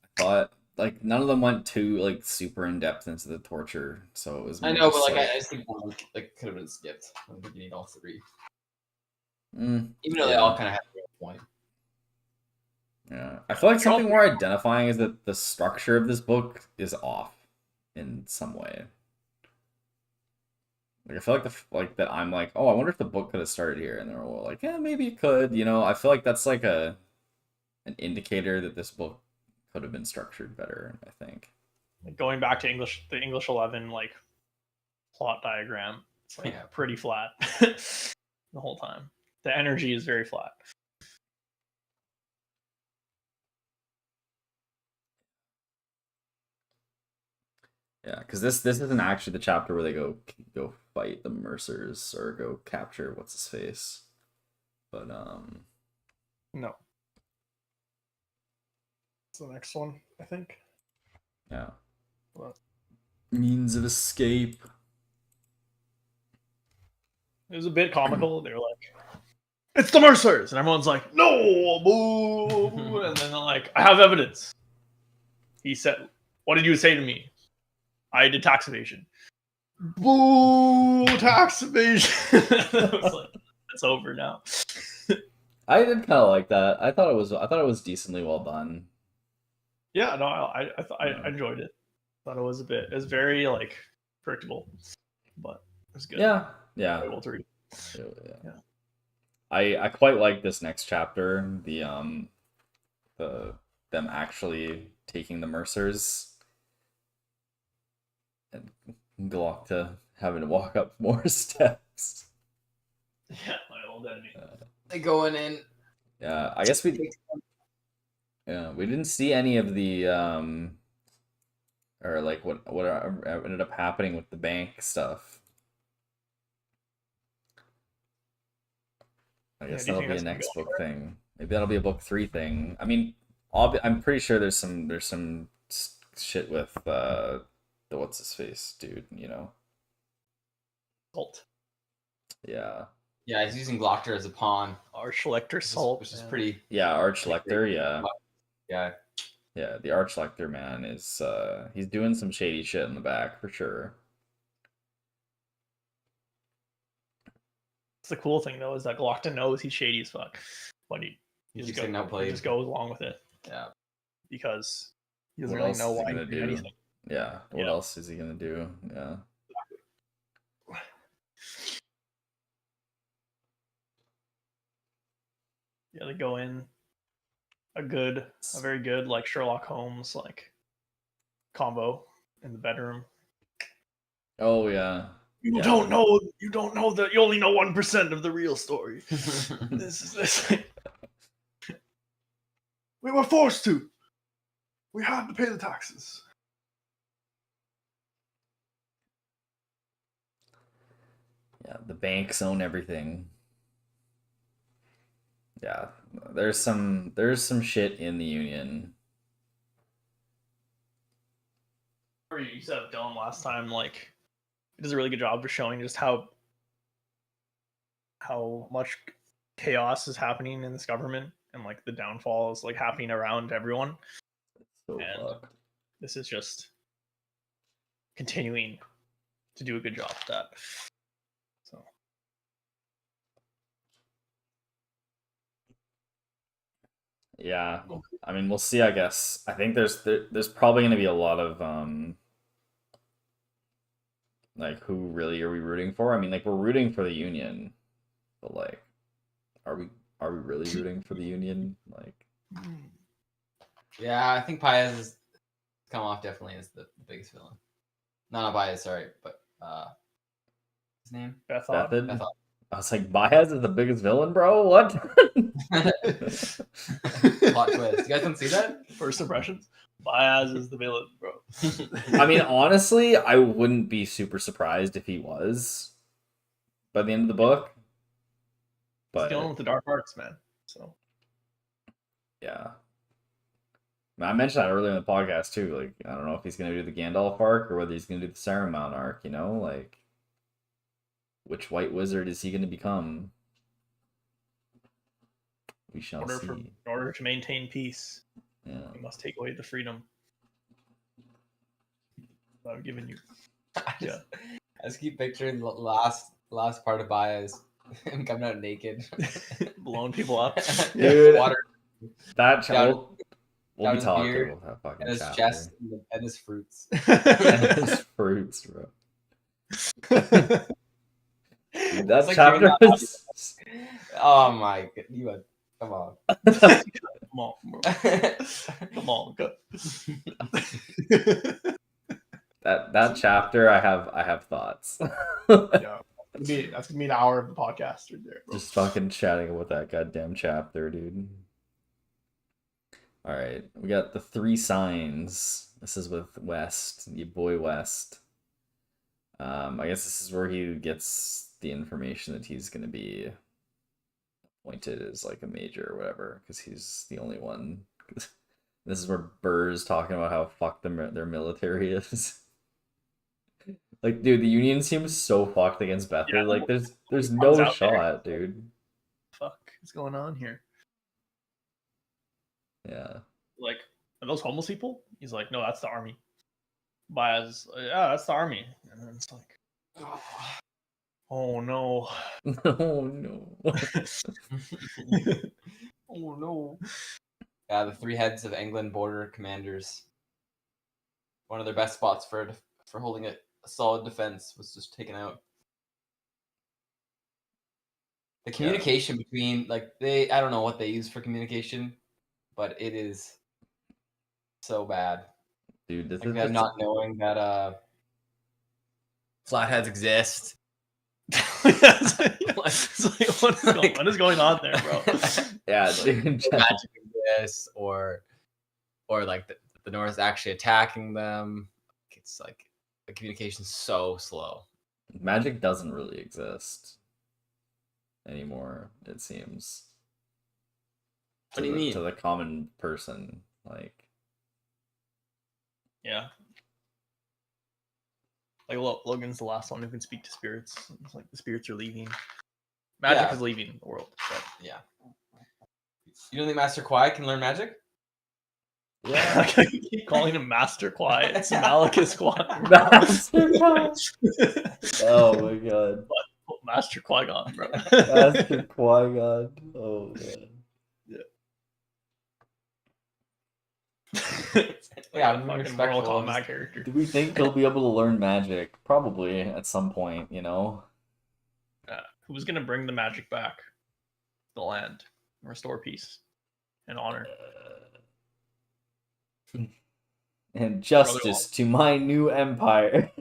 I thought like none of them went too like super in depth into the torture, so it was. I know, but like I just think one could have been skipped. I don't think you need all three. Even though they all kind of have their point. Yeah, I feel like something more identifying is that the structure of this book is off in some way. Like I feel like that I'm like, oh, I wonder if the book could have started here, and they're all like, yeah, maybe it could. You know, I feel like that's like an indicator that this book could have been structured better. I think. Like going back to the English 11 like plot diagram, it's like pretty flat the whole time. The energy is very flat. Yeah, because this isn't actually the chapter where they go fight the Mercers or go capture what's his face, but no, it's the next one, I think. Yeah. What? Means of escape. It was a bit comical. They were like, "It's the Mercers," and everyone's like, "No, boo!" And then they're like, "I have evidence." He said, "What did you say to me?" I did tax evasion. Boo! Tax evasion. I was like, it's over now. I did kind of like that. I thought it was decently well done. Yeah, no, I enjoyed it. Thought it was very like predictable, but it was good. Yeah. Able to read. Yeah. I quite like this next chapter. The them actually taking the Mercers. And Galacta having to walk up more steps. Yeah, my old enemy. They going in. Yeah, I guess we didn't see any of the or like what ended up happening with the bank stuff. I guess that'll be a next book thing. Maybe that'll be a book 3 thing. I mean, I'm pretty sure there's some shit with the what's his face dude, you know. Salt. Yeah. Yeah, he's using Glockter as a pawn. Arch Lecter Salt, which is pretty. Yeah, Arch Lecter. Yeah. Yeah. Yeah, the Archlector man is he's doing some shady shit in the back for sure. It's the cool thing though is that Glockton knows he's shady as fuck, but he He's just, saying no play. just goes along with it Yeah. because he doesn't What really else know is he why gonna he's doing do? anything. Yeah. What Yeah. else is he gonna do? Yeah. Yeah, they go in a very good like Sherlock Holmes like combo in the bedroom. Oh yeah. You Yeah. don't know that you only know 1% of the real story. This is this. We were forced to. We had to pay the taxes. Yeah, the banks own everything. Yeah. There's some shit in the union. You said of Dylan last time, like he does a really good job of showing just how much chaos is happening in this government and like the downfall is like happening around everyone. So And fucked. this is just continuing to do a good job at that. So Yeah. I mean, we'll see, I guess. I think there's probably going to be a lot of like who really are we rooting for? I mean, like we're rooting for the union. But like are we really rooting for the union? Like Yeah, I think Paez has come off definitely as the biggest villain. No, not Paez, sorry, but his name? Bethod. Bethod? I was like, Baez is the biggest villain, bro? What? Plot twist. You guys don't see that? First impressions. Baez is the villain, bro. I mean, honestly, I wouldn't be super surprised if he was by the end of the book. He's But dealing with the dark arts, man. So yeah. I mentioned that earlier in the podcast too. Like, I don't know if he's gonna do the Gandalf arc or whether he's gonna do the Saruman arc, you know? Like, which white wizard is he gonna become? We shall see. in order to maintain peace, Yeah. you must take away the freedom that I've given you. I just keep picturing the last part of Baez him coming out naked. Blowing people up. Dude, Water that down we'll be his talking beard about that fucking and his chapter. chest and his fruits. And his fruits, bro. Dude, that like chapter hearing that was... Oh my god, you would come on. Come on, bro. Come on, go. that chapter I have thoughts. Yeah. That's gonna be an hour of the podcast right there, bro. Just fucking chatting about that goddamn chapter, dude. All right, we got the 3 signs. This is with West, your boy West. I guess this is where he gets the information that he's gonna be appointed as like a major or whatever, because he's the only one. This is where Burr's talking about how fucked their military is. Like, dude, the Union seems so fucked against Bethard. Yeah. Like, there's Comes no out shot, dude. Fuck is going on here? Yeah. Like, are those homeless people? He's like, no, that's the army. Baez, yeah, that's the army. And then it's like, oh no. Oh no. Oh no. Yeah, the 3 heads of England border commanders. One of their best spots for holding a solid defense was just taken out. The communication between, like, I don't know what they use for communication, but it is so bad. Dude, this Like is them not knowing that Flatheads exist. It's like, what is going on there, bro? yeah, dude. Magic exists, or like the North is actually attacking them. It's like the communication's so slow. Magic doesn't really exist anymore, it seems. What do you mean? To the common person, like. Yeah. Like Logan's the last one who can speak to spirits. It's like the spirits are leaving. Magic is leaving the world. But yeah. You don't think Master Kwai can learn magic? Yeah. I keep calling him Master Qui. It's Malachus Qui. Master Qui. Oh my god. Master Qui-Gon, bro. Master Qui-Gon. Oh man. Yeah, Like a I'm fucking respectful. Mortal Kombat character. Do we think he'll be able to learn magic? Probably at some point, you know. Who's gonna bring the magic back? The land, restore peace and honor. And justice to my new empire.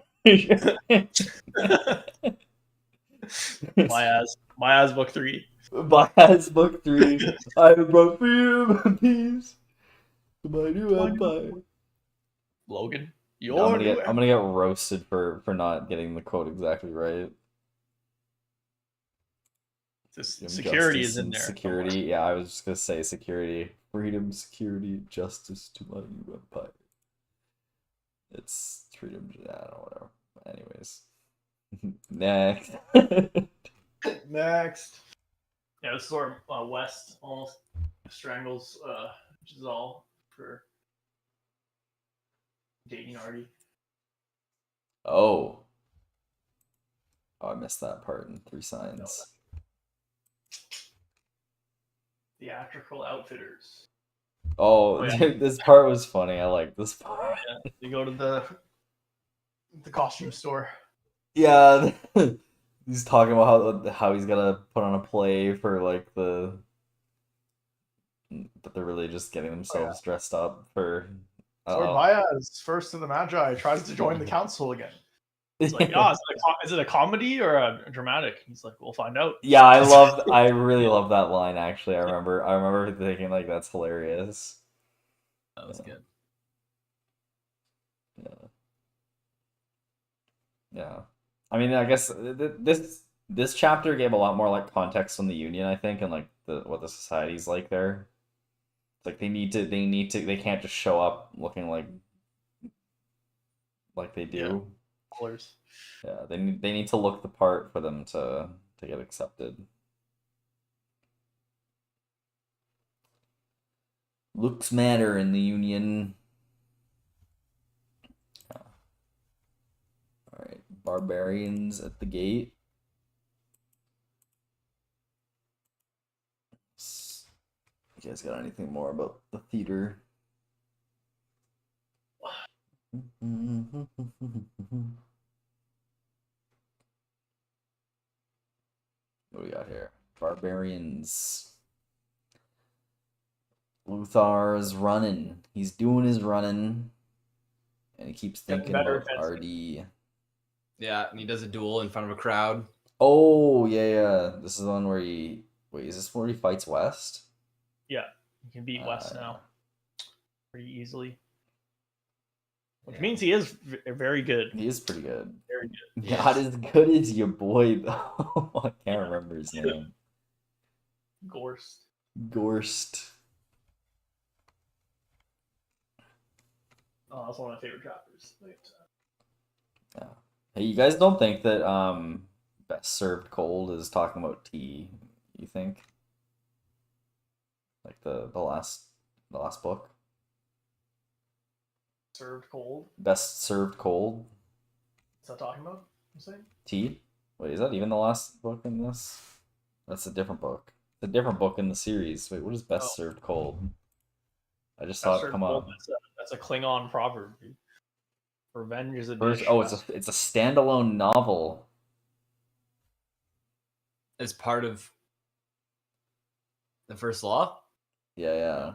Maya's book 3. Bias book 3. I brought freedom and peace to my new empire. Logan, I'm gonna get roasted for not getting the quote exactly right. Security is in there. Security, somewhere. yeah, I was just gonna say security, freedom, security, justice to my new empire. It's freedom, I don't know, whatever. Anyways, next. Next. Yeah, this is where West almost strangles Giselle for dating Artie. Oh, I missed that part in 3 Signs. Theatrical outfitters. Oh, yeah. dude, this part was funny. I like this part. Yeah, you go to the costume store. Yeah, he's talking about how he's gonna put on a play for like but they're really just getting themselves dressed up for. So Baez, first of the Magi, tries to join the council again. It's like, is it a comedy or a dramatic? He's like, we'll find out. Yeah, I really love that line. Actually, I remember thinking like that's hilarious. That was good. Yeah. I mean, I guess this chapter gave a lot more like context on the Union, I think, and like what the society's like there. It's like they can't just show up looking like they do. Yeah, they need to look the part for them to get accepted. Looks matter in the Union. All right, barbarians at the gate. You guys got anything more about the theater? What do we got here? Barbarians. Luthar's running. He's doing his running. And he keeps thinking about Artie. Yeah, and he does a duel in front of a crowd. Oh, yeah. This is the one where he... Wait, is this where he fights West? Yeah, you can beat West now. Pretty easily. Which means he is very good. He is pretty good. Very good. Not as good as your boy, though. I can't remember his name. Gorst. Oh, that's one of my favorite chapters. Yeah. Hey, you guys don't think that Best Served Cold is talking about tea, you think? Like the last book? Served cold? Best Served Cold? What's that talking about? I'm saying? Tea? Wait, is that even the last book in this? That's a different book. It's a different book in the series. Wait, what is Best Served Cold? I just saw it come up. That's a Klingon proverb, dude. Revenge is a dish. Oh, it's a standalone novel. As part of the First Law? Yeah.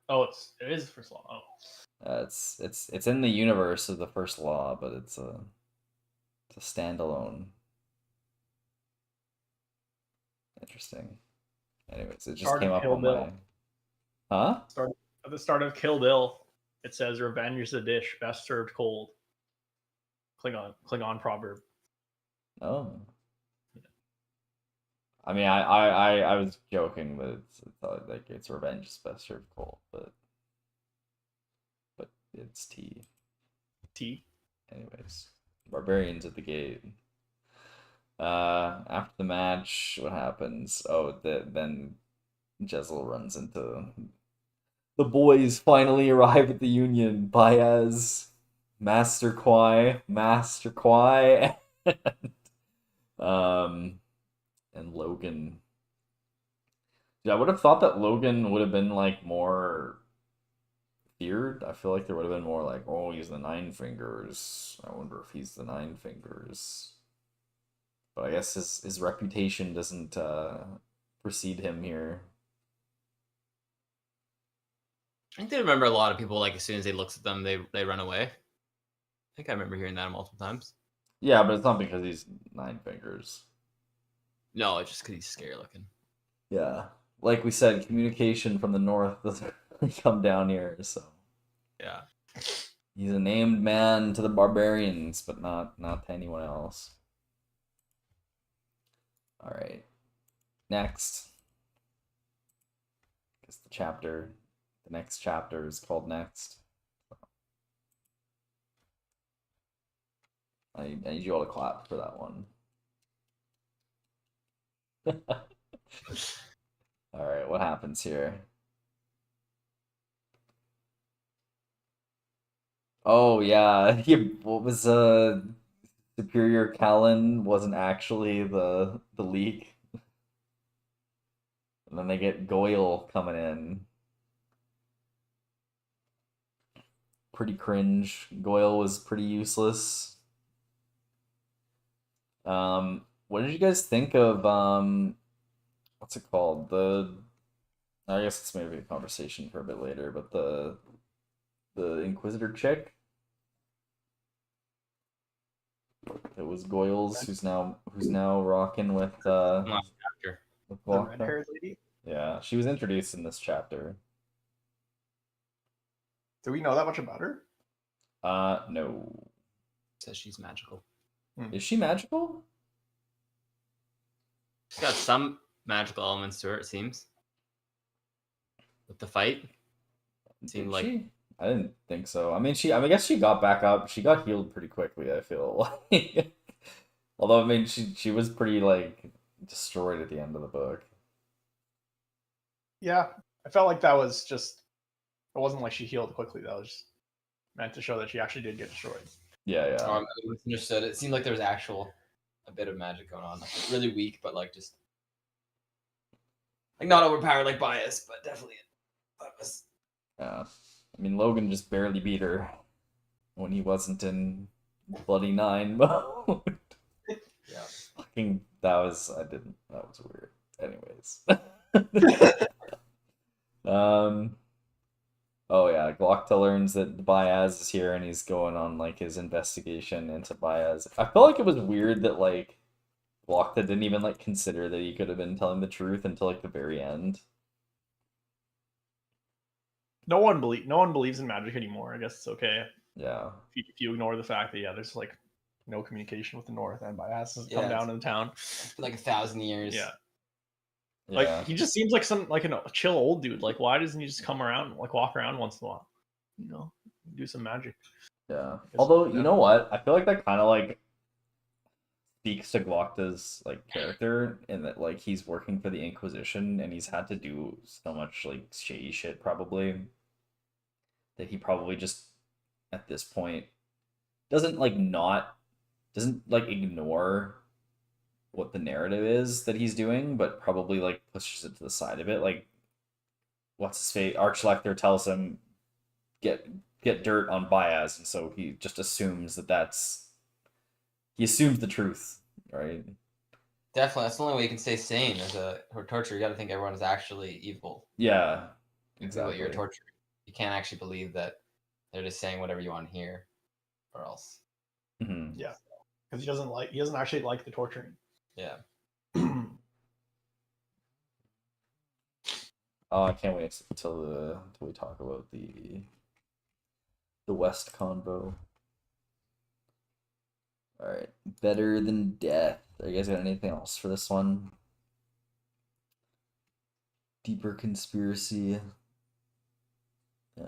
Oh, it is First Law. Oh. It's in the universe of the First Law, but it's a standalone. Interesting. Anyways, it just came up on my... Huh? At the start of Kill Bill, it says revenge is a dish best served cold. Klingon proverb. Oh. I mean, I was joking that it's revenge is best served cold, but it's tea. Tea. Anyways, barbarians at the gate. After the match, what happens? Oh, then Jezzel runs into The boys finally arrive at the Union. Baez, Master Kwai, um, and Logan. Yeah, I would have thought that Logan would have been like more feared. I feel like there would have been more like, oh, he's the Nine Fingers. I wonder if he's the Nine Fingers. But I guess his reputation doesn't precede him here. I think they remember a lot of people, like, as soon as they looks at them, they run away. I think I remember hearing that multiple times. Yeah, but it's not because he's Nine Fingers. No, it's just because he's scary looking. Yeah. Like we said, communication from the north doesn't really come down here, so. Yeah. He's a named man to the barbarians, but not to anyone else. Alright. Next. I guess the next chapter is called Next. I need you all to clap for that one. Alright, what happens here? Oh yeah, what was Superior Callan wasn't actually the leak. And then they get Goyle coming in. Pretty cringe. Goyle was pretty useless. What did you guys think of what's it called? I guess it's maybe a conversation for a bit later, but the Inquisitor chick. It was Goyle's who's now rocking with Last chapter. with The Glock. red-haired lady. Yeah, she was introduced in this chapter. Do we know that much about her? No. Says she's magical. Is she magical? She's got some magical elements to her, it seems. With the fight. It seemed Did like she? I didn't think so. I mean, I guess she got back up. She got healed pretty quickly, I feel like. Although, I mean, she was pretty, like, destroyed at the end of the book. Yeah, I felt like that was just. It wasn't like she healed quickly. That was just meant to show that she actually did get destroyed. Yeah, yeah. I misunderstood. It seemed like there was a bit of magic going on. Like, really weak, but like just like not overpowered like Bias, but definitely. Yeah. I mean, Logan just barely beat her when he wasn't in Bloody Nine mode. Yeah. Fucking, that was weird. Anyways. Oh yeah, Glockta learns that Baez is here and he's going on like his investigation into Baez. I felt like it was weird that like Glockta didn't even like consider that he could have been telling the truth until like the very end. No one believes in magic anymore. I guess it's okay Yeah. if you ignore the fact that there's like no communication with the North and Bias has come Yeah, down in the town. For like 1,000 years. Yeah. Yeah. Like he just seems like a chill old dude. Like why doesn't he just come around, like walk around once in a while? You know, do some magic. Yeah. Although, you know what? I feel like that kind of like speaks to Glockta's like character in that like he's working for the Inquisition and he's had to do so much like shady shit probably that he probably just at this point doesn't ignore what the narrative is that he's doing, but probably like pushes it to the side of it. Like what's his face? Archlector tells him get dirt on Baez, and so he just assumes he assumes the truth, right? Definitely. That's the only way you can stay sane as a torturer. You got to think everyone is actually evil. Yeah, Exactly. exactly. You're a torturer. You can't actually believe that they're just saying whatever you want to hear, or else. Mm-hmm. Yeah, because he doesn't actually like the torturing. Yeah. Oh, I can't wait until we talk about the West convo. All right, better than death. Are you guys got anything else for this one? Deeper conspiracy. Yeah.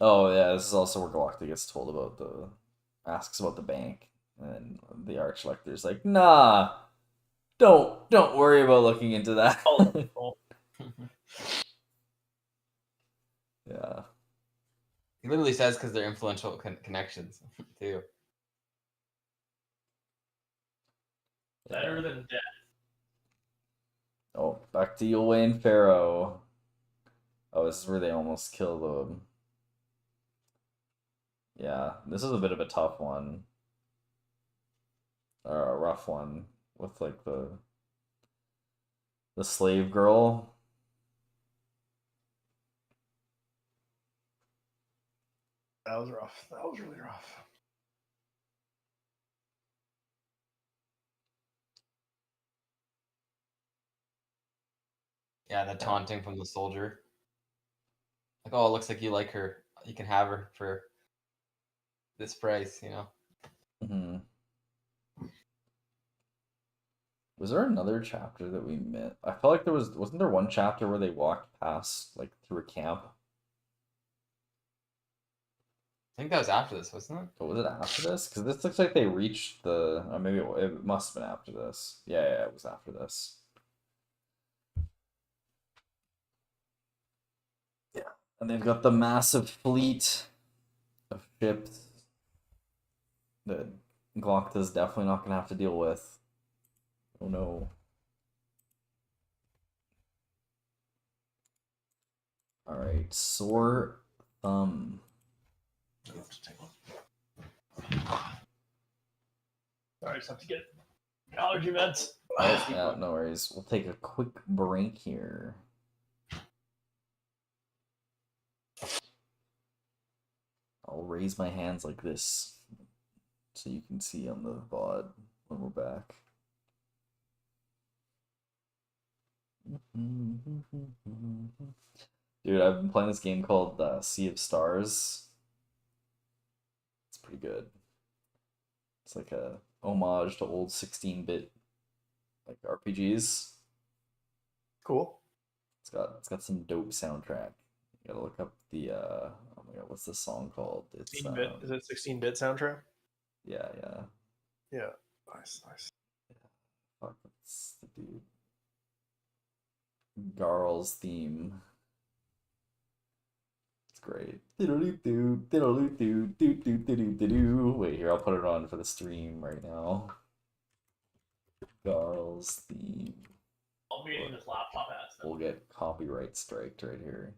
Oh yeah, this is also where Galacta gets told about asks about the bank, and the Archlector's like, nah, don't worry about looking into that. Oh, Yeah. He literally says because they're influential connections too. Better than death. Oh, back to Yulway and Pharaoh. Oh, this is where they almost kill them. Yeah, this is a bit of a tough one. Or a rough one with like the slave girl. That was rough. That was really rough. Yeah, the taunting from the soldier. Like, oh, it looks like you like her. You can have her for this price, you know. Mm-hmm. Was there another chapter that we missed? I felt like wasn't there one chapter where they walked past like through a camp? I think that was after this, wasn't it? But was it after this? Because this looks like they reached the. Or maybe it must have been after this. Yeah, it was after this. Yeah, and they've got the massive fleet of ships that Glocta's definitely not gonna have to deal with. Oh no. Alright, sore thumb. Sorry, just have to get allergy meds. Oh, yeah, no worries. We'll take a quick break here. I'll raise my hands like this so you can see on the VOD when we're back. Dude, I've been playing this game called Sea of Stars. It's pretty good. It's like a homage to old 16-bit like RPGs. Cool. It's got some dope soundtrack. You gotta look up the oh my god, what's the song called? It's 16-bit. Is it 16-bit soundtrack? yeah. Yeah. Nice. Fuck, what's the dude? Garl's theme. It's great. Wait, here, I'll put it on for the stream right now. Garl's theme. I'm reading this laptop has We'll get copyright striked right here.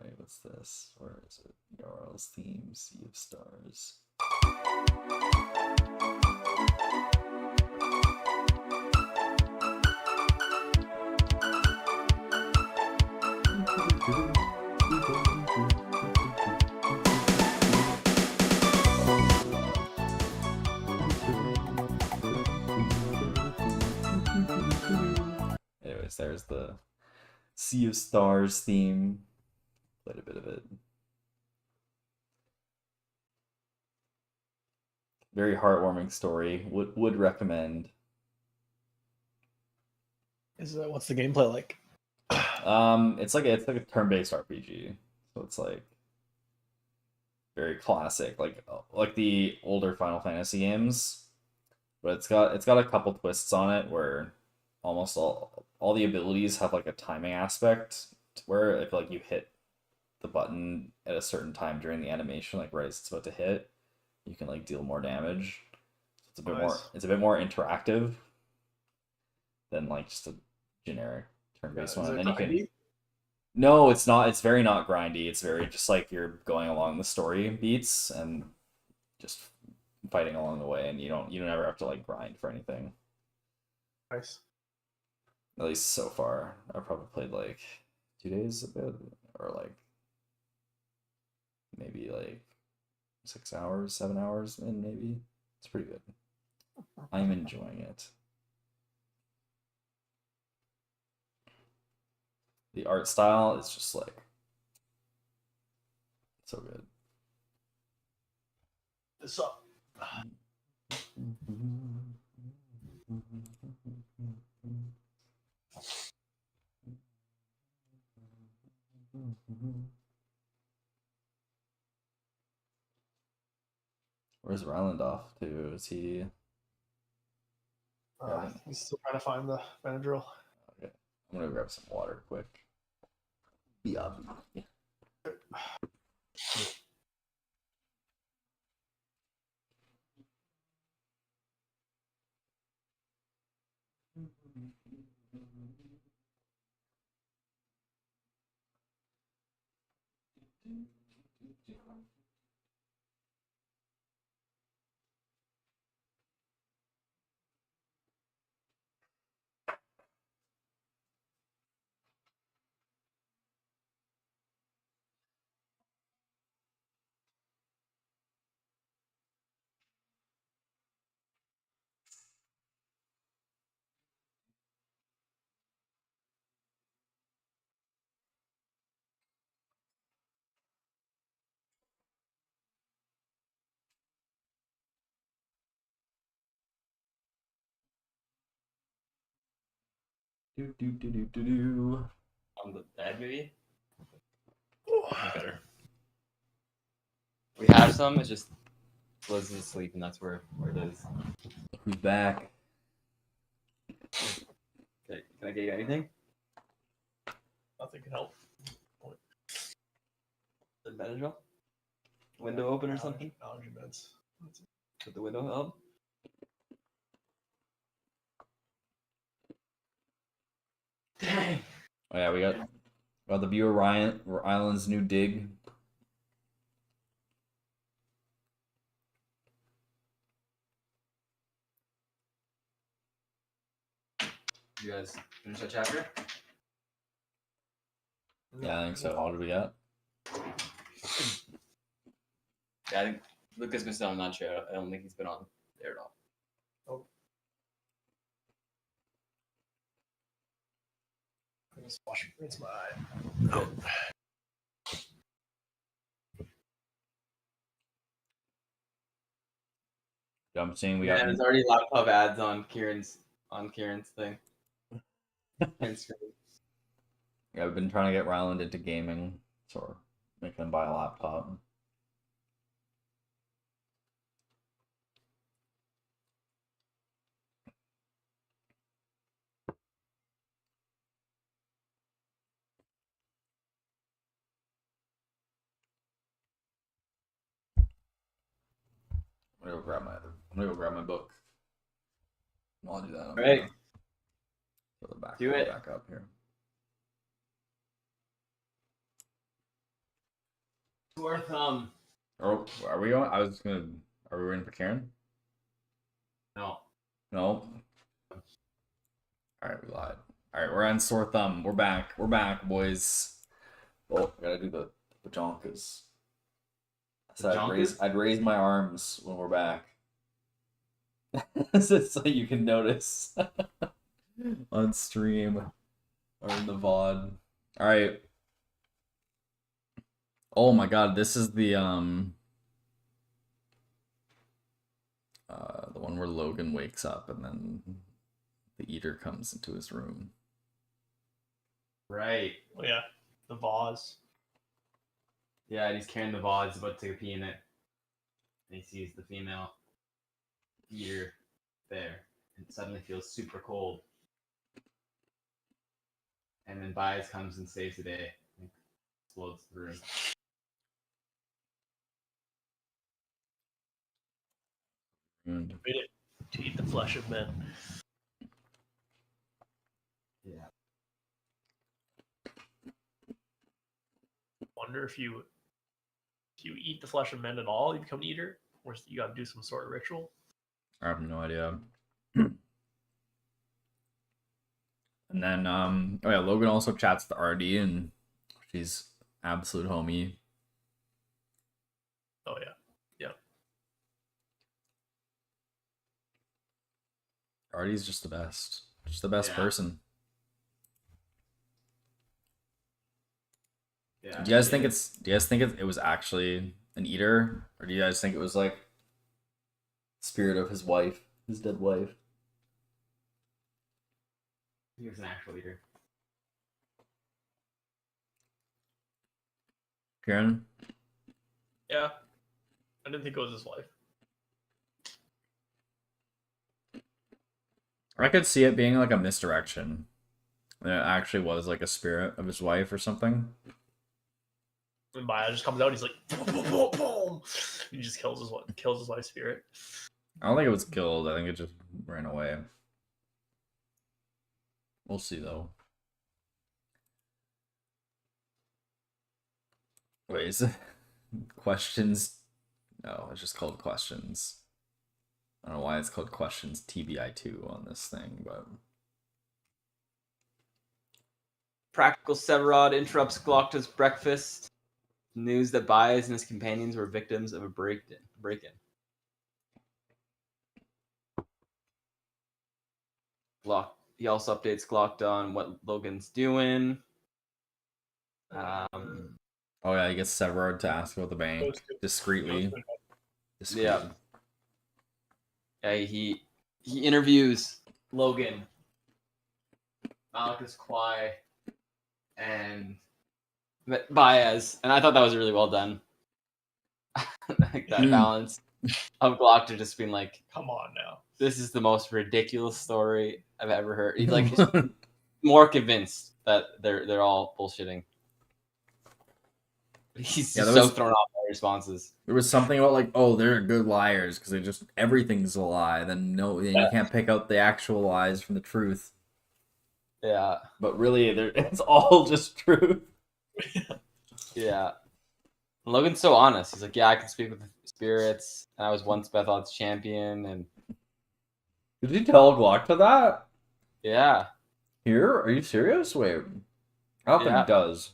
Wait, what's this? Where is it? Garl's theme, Sea of Stars. Anyways, there's the Sea of Stars theme. Played a bit of it. Very heartwarming story. Would recommend. What's the gameplay like? It's like a turn-based RPG. So it's like very classic, like the older Final Fantasy games. But it's got a couple twists on it where almost all the abilities have like a timing aspect where if like you hit the button at a certain time during the animation, like right as it's about to hit, you can like deal more damage. So it's a bit more interactive than like just a generic turn-based one. And then you can. No, it's not. It's very not grindy. It's very just like you're going along the story beats and just fighting along the way, and you don't ever have to like grind for anything. Nice. At least so far, I've probably played like 2 days a bit, or like maybe like 6 hours, 7 hours, and maybe it's pretty good. I'm enjoying it. The art style is just like so good. This up. Where's Ryland off to? Is he? He's still trying to find the Benadryl. Okay. I'm gonna grab some water quick. Yeah. Do. On the bed, maybe. Better. We have some. It's just Liz is asleep, and that's where it is. Who's back? Okay, can I get you anything? Nothing can help. The Benadryl? Window open or something? Allergy meds. Put the window up. Dang. Oh yeah, we got the viewer Ryan Island's new dig. You guys finish that chapter? Yeah, I think so. How did we got? Yeah, I think Lucas been still on that show. I don't think he's been on there at all. I just rinse my eye. Oh. I'm saying we Yeah, got. there's already laptop ads on Kieran's thing. Yeah, I've been trying to get Ryland into gaming, so we're making him buy a laptop. I'm gonna go grab my book. I'll do that. I'm Right. gonna throw the Do it. back up here. Sore thumb. Oh, are we going? Are we waiting for Karen? No. No. All right, we lied. All right, we're on sore thumb. We're back. We're back, boys. Oh, I gotta do the pajonkas. So I'd raise my arms when we're back. So you can notice on stream or in the VOD. All right. Oh my god, this is the one where Logan wakes up and then the eater comes into his room. Right. Oh yeah, the vase. Yeah, and he's carrying the VODs, about to take a pee in it. And he sees the female eater there. And suddenly feels super cold. And then Bias comes and saves the day. And explodes the room. And Made it to eat the flesh of men. Yeah. Wonder if you eat the flesh of men at all, you become an eater, or you got to do some sort of ritual. I have no idea. And then oh yeah, Logan also chats to RD and she's absolute homie. Oh yeah, yeah. RD's just the best. Just the best Yeah. person. Yeah. Do you guys think it was actually an eater? Or do you guys think it was like spirit of his wife, his dead wife? He was an actual eater. Karen? Yeah. I didn't think it was his wife. I could see it being like a misdirection. And it actually was like a spirit of his wife or something. And Maya just comes out. He's like, boom, boom, boom, boom. He just kills his wife's spirit. I don't think it was killed. I think it just ran away. We'll see though. Wait, is it questions? No, it's just called questions. I don't know why it's called questions TBI2 on this thing, but Practical Severod interrupts Glocta's breakfast. News that Baez and his companions were victims of a break-in. He also updates Glocta on what Logan's doing. oh yeah, he gets Severard to ask about the bank discreetly. Yeah. He interviews Logan, Malachus Kwai, and Baez, and I thought that was really well done. Like that balance of Glockter just being like, Come on now. this is the most ridiculous story I've ever heard. He's like more convinced that they're all bullshitting. He's just so thrown off by responses. There was something about like, oh, they're good liars because they just everything's a lie. Then you can't pick out the actual lies from the truth. Yeah, but really, it's all just truth. Yeah. Logan's so honest. He's like, yeah, I can speak with the spirits, and I was once Bethod's champion, and did you tell Glockta that? Yeah. Here? Are you serious? Wait, I don't think he does.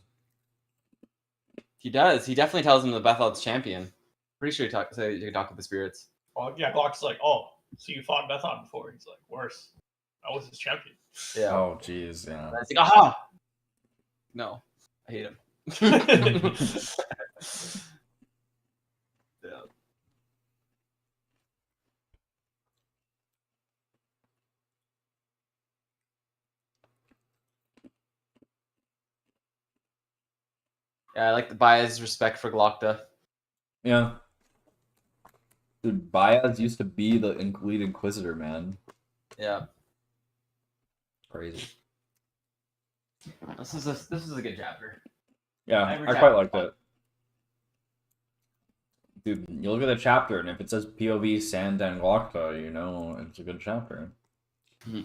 He does. He definitely tells him the Bethod's champion. Pretty sure you can talk with the spirits. Well, yeah, Glock's like, oh, so you fought Bethod before? He's like, worse. I was his champion. Yeah. Oh, jeez, yeah. And I was like, aha! No, I hate him. Yeah. Yeah, I like the Baez's respect for Glocta. Yeah. Dude, Baez used to be the lead Inquisitor, man. Yeah. Crazy. This is a good chapter. Yeah, I quite liked it. Dude, you look at the chapter, and if it says POV Sand and Glocta, you know it's a good chapter. Mm-hmm.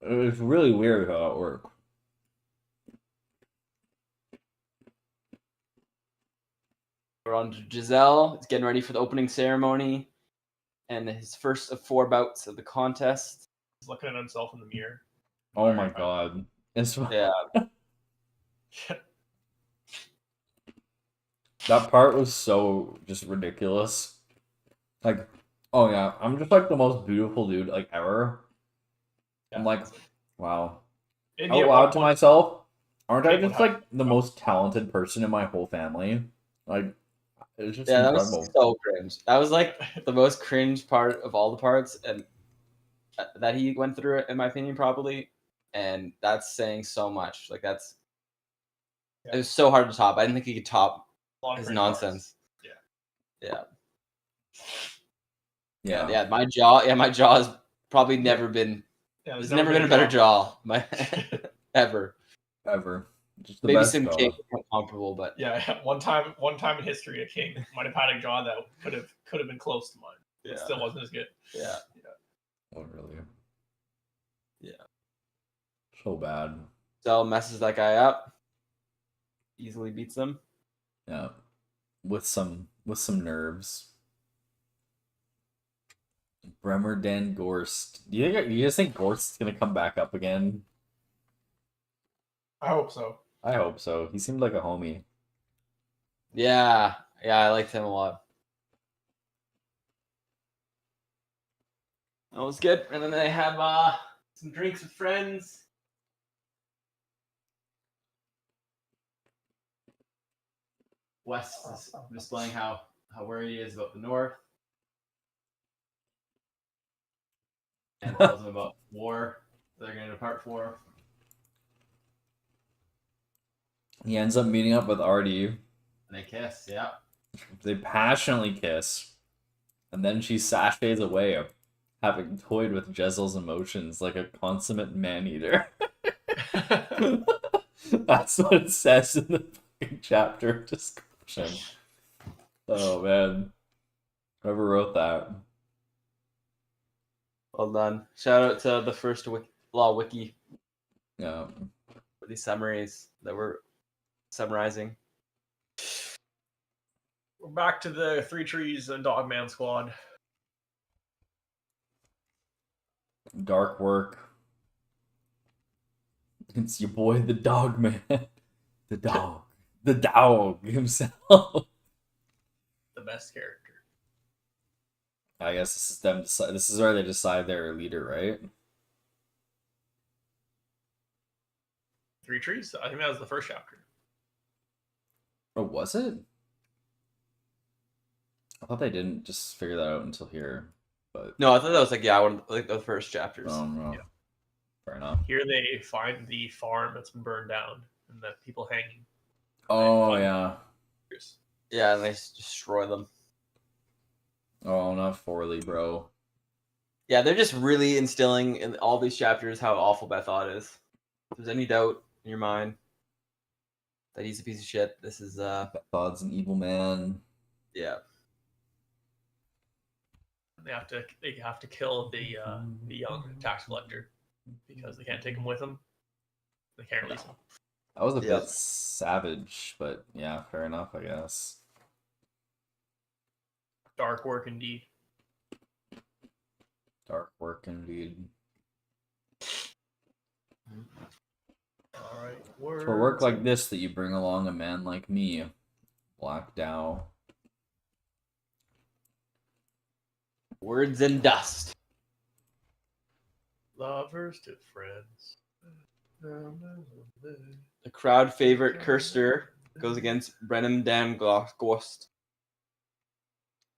It's really weird how it works. We're on to Giselle. He's getting ready for the opening ceremony and his first of 4 bouts of the contest. He's looking at himself in the mirror. Oh my god. Yeah. That part was so just ridiculous. Like, oh yeah, I'm just like the most beautiful dude like ever. Yeah. I'm like, wow. Out loud to myself, aren't I just like the most talented person in my whole family? Like, it's just incredible. That was so cringe. That was like the most cringe part of all the parts, and that he went through it, in my opinion, probably. And that's saying so much. Like it was so hard to top. I didn't think he could top his nonsense. Yeah. My jaw has probably never been. Yeah, there's never been a better jaw. Ever. Just the maybe best some jaw. king comparable, but one time in history, a king might have had a jaw that could have been close to mine. It still wasn't as good. Yeah. Oh really? Yeah. So bad. Zell messes that guy up. Easily beats them. Yeah. With some nerves. Bremer Dan Gorst. You just think Gorst's gonna come back up again? I hope so. I hope so. He seemed like a homie. Yeah, I liked him a lot. That was good. And then they have some drinks with friends. Wes is displaying how worried he is about the North. And tells him about war they're going to depart for. He ends up meeting up with Artie. And they kiss, yeah. They passionately kiss. And then she sashays away, having toyed with Jezel's emotions like a consummate man-eater. That's what it says in the fucking chapter description. Oh man, whoever wrote that. Well done. Shout out to the first law wiki Yeah. for these summaries that we're summarizing. We're back to the Three Trees and Dogman squad. Dark work. It's your boy, the dog man. The dog. The dog himself. The best character. I guess this is them. This is where they decide their leader, right? Three Trees? I think that was the first chapter. Oh, was it? I thought they didn't just figure that out until here, but No, I thought that was one of the first chapters. no. Yeah. Fair enough. Here they find the farm that's been burned down and the people hanging. Oh yeah. Yeah, and they destroy them. Oh, not Forley, bro. Yeah, they're just really instilling in all these chapters how awful Bethod is. If there's any doubt in your mind that he's a piece of shit, this is Bethod's an evil man. yeah. They have to kill the young tax collector because they can't take him with them. They can't release him. That was a Yeah. bit savage, but yeah, fair enough, I guess. Dark work indeed. Dark work indeed. All right. It's for work like this that you bring along a man like me, Black Dow. Words and dust. Lovers to friends. The crowd favorite Kirster goes against Brenham Dan Ghost.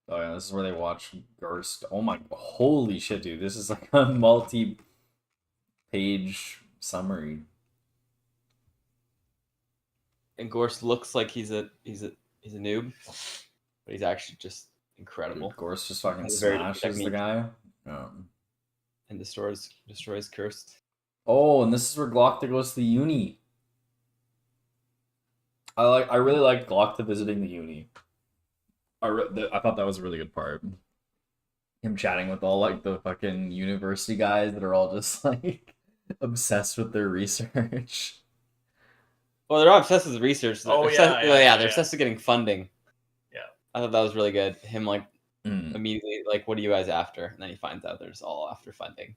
Oh yeah, this is where they watch Gerst. Oh my, holy shit, dude! This is like a multi-page summary. And Gorst looks like he's a noob, but he's actually just incredible. Dude, Gorst just fucking Has a very smashes technique. the guy. And destroys Kirst. Oh, and this is where Glockta goes to the uni. I really like Glockta visiting the uni. I thought that was a really good part. Him chatting with all like the fucking university guys that are all just like obsessed with their research. Well, they're not obsessed with research. They're Oh, obsessed, yeah. they're obsessed with getting funding. Yeah. I thought that was really good. Him like Mm. immediately like, what are you guys after? And then he finds out there's all after funding.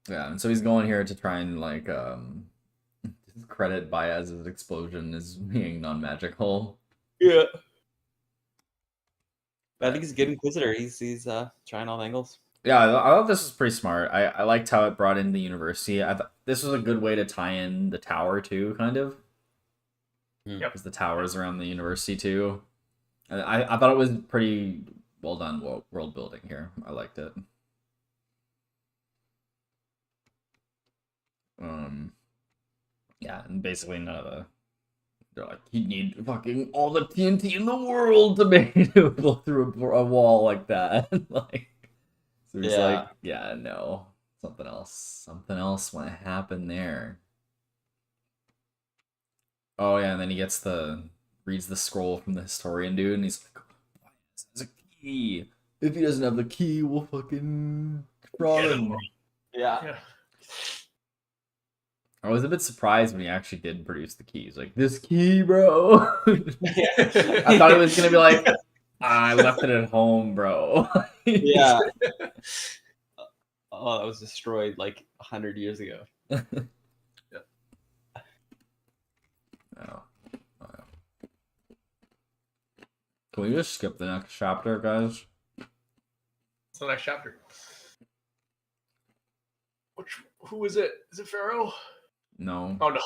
Yeah, and so he's going here to try and like credit Baez's explosion as being non-magical. Yeah. But I think he's a good inquisitor. He's trying all angles. Yeah, I thought this was pretty smart. I liked how it brought in the university. I thought this was a good way to tie in the tower too, kind of. Yep. Because the tower is around the university too. I thought it was pretty well done world building here. I liked it. Yeah, and basically none of the. They're like, you need fucking all the TNT in the world to make it go through a wall like that. Like, so he's like, yeah, no, something else might happen there. Oh yeah, and then he reads the scroll from the historian dude, and he's like, there's a key. If he doesn't have the key, we'll fucking fraud him. Yeah. I was a bit surprised when he actually did produce the key. He's like, this key, bro. I thought it was gonna be like, I left it at home, bro. Yeah. Oh, that was destroyed like 100 years ago. Oh. Can we just skip the next chapter, guys? It's the next chapter. Who is it? Is it Pharaoh? No. Oh no.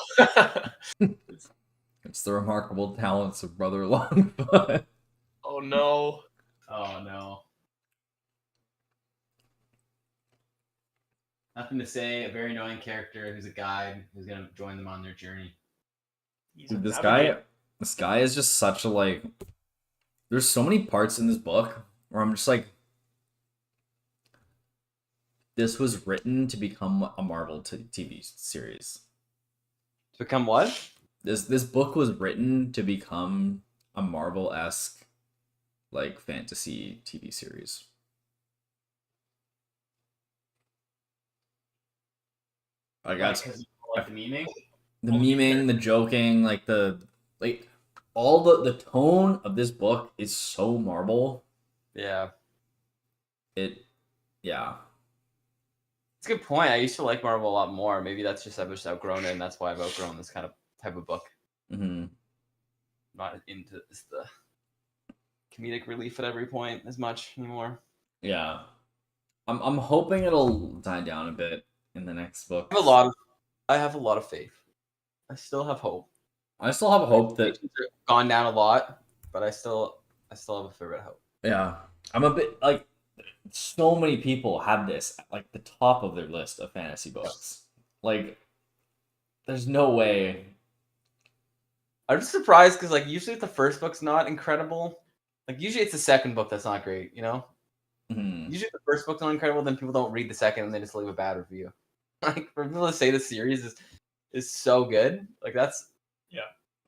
It's the remarkable talents of Brother Longfoot. Oh no. Oh no. Nothing to say. A very annoying character who's a guide who's gonna join them on their journey. Dude, this guy is just such a like. There's so many parts in this book where I'm just like, this was written to become a Marvel TV series. To become what? This book was written to become a Marvel-esque like fantasy TV series. Like that's Like the meaning. the memeing, the joking, like all the tone of this book is so Marvel. Yeah. Yeah. It's a good point. I used to like Marvel a lot more. Maybe that's just I've just outgrown it, and that's why I've outgrown this kind of type of book. Mm-hmm. Not into the comedic relief at every point as much anymore. Yeah. I'm hoping it'll die down a bit in the next book. I have a lot of faith. I still have hope. I still have hope that gone down a lot, but I still have a fair bit of hope. yeah. I'm a bit like so many people have this at like the top of their list of fantasy books. Like there's no way. I'm just surprised because like usually if the first book's not incredible, like usually it's the second book that's not great, you know? Mm-hmm. Usually if the first book's not incredible, then people don't read the second and they just leave a bad review. Like for people to say the series is so good, like that's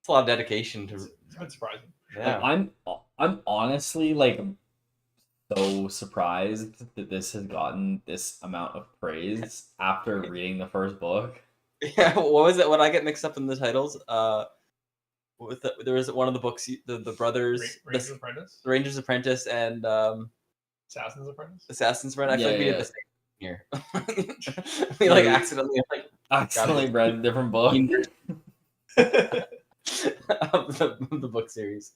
a lot of dedication to. It's been surprising. Yeah. Like, I'm honestly like so surprised that this has gotten this amount of praise after reading the first book. Yeah, what was it? When I get mixed up in the titles, there was one of the books, the brothers, Ranger's Apprentice, Ranger's Apprentice, and Assassin's Apprentice. Assassin's Apprentice. I feel like we did the same here. We Yeah, like we- accidentally read a different book. of the book series.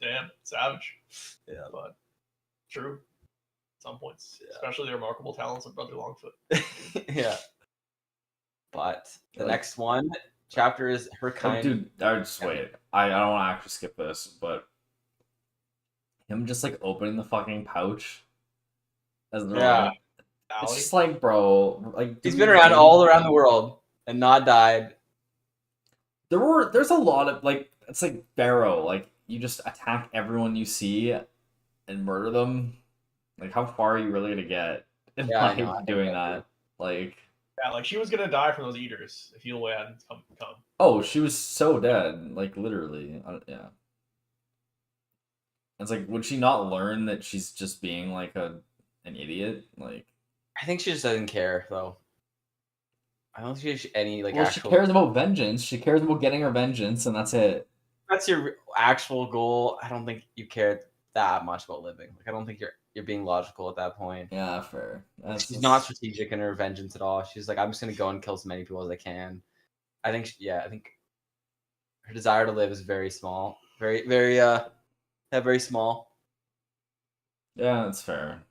Damn, savage. Yeah. But true. At some points, especially the remarkable talents of Brother Longfoot. Yeah. But the next one chapter is her kind. Dude, I just wait. I don't want to actually skip this, but him just like opening the fucking pouch as they're Yeah. like, it's just like, bro, like He's dude, been around all around the world and not died. There's a lot of like it's like Pharaoh, like you just attack everyone you see and murder them. Like how far are you really gonna get in Yeah, I like know, doing that? Like Yeah, like she was gonna die from those eaters if Yulwei hadn't come. oh, she was so dead, like literally. Yeah. It's like would she not learn that she's just being like an idiot? Like I think she just doesn't care though. I don't think she has any like well, actual. she cares about vengeance. She cares about getting her vengeance, and that's it. That's your actual goal. I don't think you care that much about living. Like I don't think you're being logical at that point. Yeah, fair. She's not strategic in her vengeance at all. She's like, I'm just gonna go and kill as many people as I can. I think I think her desire to live is very small. Very small. Yeah, that's fair.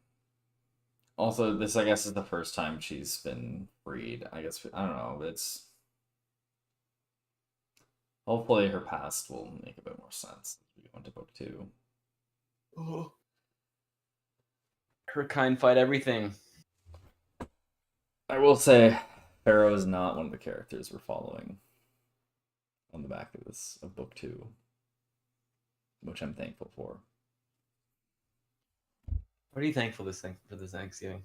Also, this I guess is the first time she's been freed. I guess I don't know. It's hopefully her past will make a bit more sense as we go into book 2. Her kind fight everything. I will say, Pharaoh is not one of the characters we're following on the back of book 2, which I'm thankful for. What are you thankful for this Thanksgiving?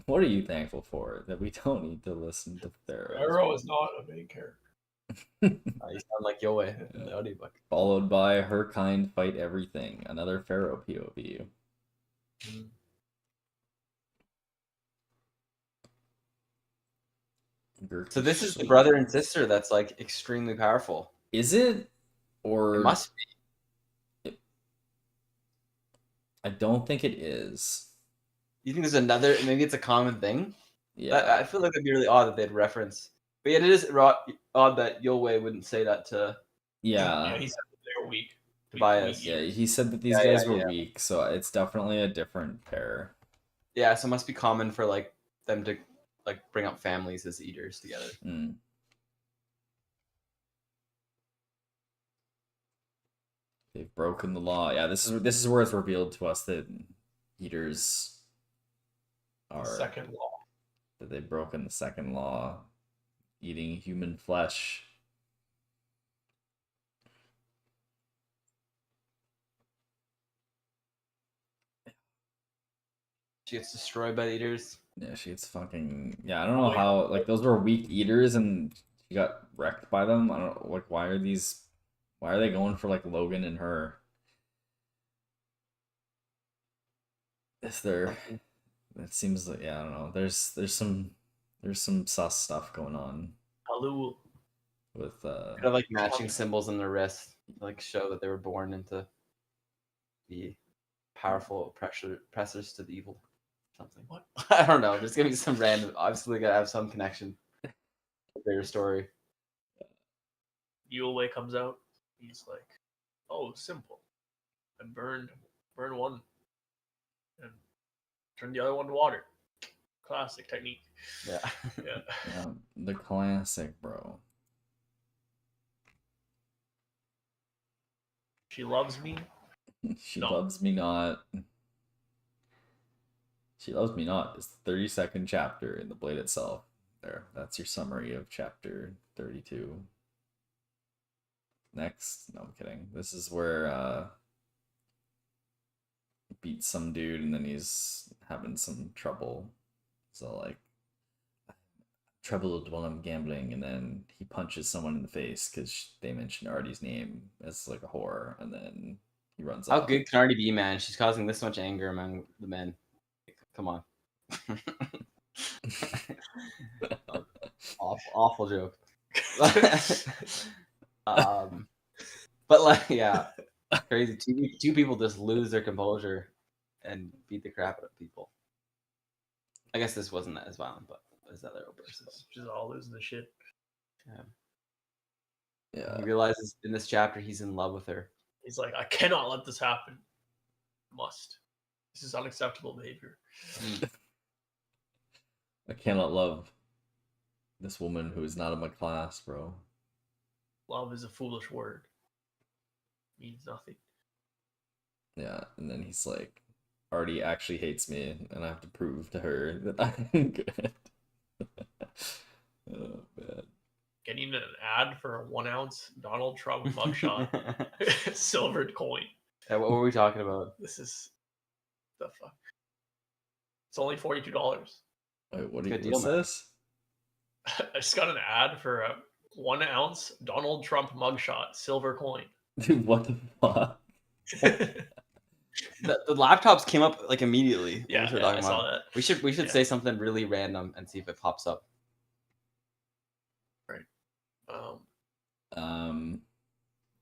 What are you thankful for? That we don't need to listen to Pharaoh. Pharaoh is not a main character. You sound like Yulwei in the audiobook. Followed by Her Kind Fight Everything, another Pharaoh POV. So this is the brother and sister that's like extremely powerful. Is it? Or it must be. I don't think it is. You think there's another? Maybe it's a common thing. Yeah, I feel like it'd be really odd that they'd reference. But yet it is odd that Yulwei wouldn't say that to. Yeah, he said that they were weak. Tobias. Yeah, he said that these guys were weak, so it's definitely a different pair. Yeah, so it must be common for like them to like bring up families as eaters together. Mm. They've broken the law. Yeah, this is where it's revealed to us that eaters are second law. That they've broken the second law, eating human flesh. She gets destroyed by the eaters. Yeah, she gets fucking... Yeah, I don't know how... Like, those were weak eaters, and she got wrecked by them. I don't know, like why are they going for like Logan and her? Is there? It seems like yeah, I don't know. There's some sus stuff going on Hello. with Could have like matching symbols on their wrist, to, like show that they were born into the powerful oppressors to the evil. Something. What? I don't know. Just give me some random. Obviously, gotta have some connection. To the bigger story. Yule comes out. He's like, "Oh, simple. I burn one and turn the other one to water. Classic technique." Yeah. Yeah. yeah, the classic, bro. She loves me. She No. loves me not. She loves me not. It's the 32nd chapter in the Blade itself. There, that's your summary of chapter 32. Next, no, I'm kidding. This is where beats some dude and then he's having some trouble. So like troubled while I'm gambling, and then he punches someone in the face because they mentioned Artie's name as like a whore, and then he runs How off. good can Artie be, man? She's causing this much anger among the men. Come on. awful joke. But like, yeah, crazy. Two people just lose their composure and beat the crap out of people. I guess this wasn't as violent, but there's other verses. Just all losing the shit. Yeah. He realizes in this chapter he's in love with her. He's like, "I cannot let this happen. Must. This is unacceptable behavior." I cannot love this woman who is not in my class, bro. Love is a foolish word. Means nothing. Yeah, and then he's like, Artie actually hates me, and I have to prove to her that I'm good. Oh, man. Getting an ad for a 1 ounce Donald Trump mugshot, silvered coin. What were we talking about? This is the fuck. It's only $42. Wait, Good deal, what's man. this? I just got an ad for a 1 ounce Donald Trump mugshot, silver coin. Dude, what the fuck? The laptops came up like immediately. Yeah, What we're I talking saw about. that. We should Yeah. say something really random and see if it pops up.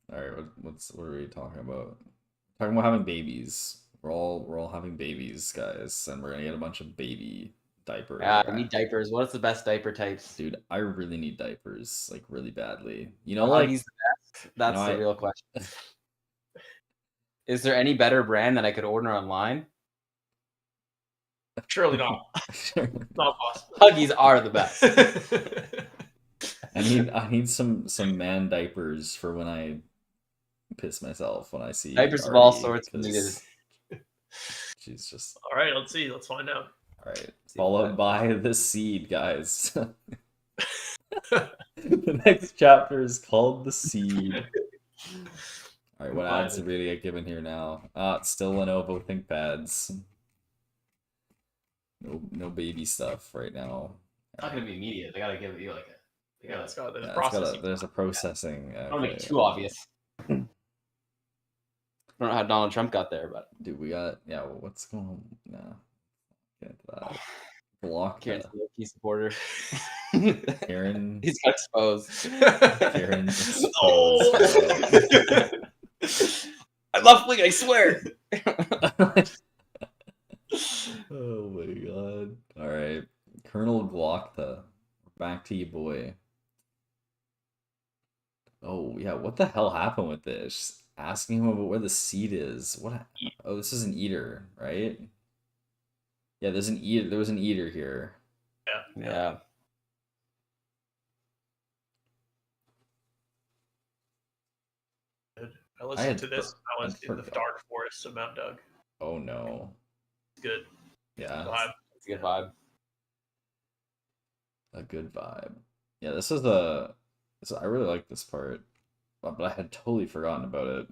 All right, what are we talking about? Talking about having babies. We're all having babies, guys, and we're gonna get a bunch of baby diapers. Yeah, I need diapers. What's the best diaper types? Dude, I really need diapers, like really badly. You know, Are like these the best? That's the I- real question. Is there any better brand that I could order online? Surely not. Not possible. Huggies are the best. I need some man diapers for when I piss myself when I see Diapers of all Artie, sorts 'cause needed. She's just All right, let's see. Let's find out. all right. Followed by the seed, guys. The next chapter is called the seed. All right, what ads are we gonna get given here now? It's still Lenovo ThinkPads. No baby stuff right now. It's not gonna be immediate. They gotta give you like a. Yeah, it's got the Yeah, processing. there's a processing. I don't make it okay. too obvious. I don't know how Donald Trump got there, but Dude, we got what's going on? No, get into that. Block Kieran's that. a low-key supporter. Kieran. He's got exposed. Kieran. Oh! I love Fleet, I swear. Oh my god. Alright. Colonel Glockta. Back to you, boy. Oh, yeah. What the hell happened with this? Asking him about where the seed is. What? Oh, this is an eater, right? Yeah, there's an eater. There was an eater here. Yeah. I listened to this. I was in the forgot. dark forests of Mount Doug. Oh no. Good. Yeah. Vibe. It's a good vibe. A good vibe. Yeah, I really like this part, but I had totally forgotten about it.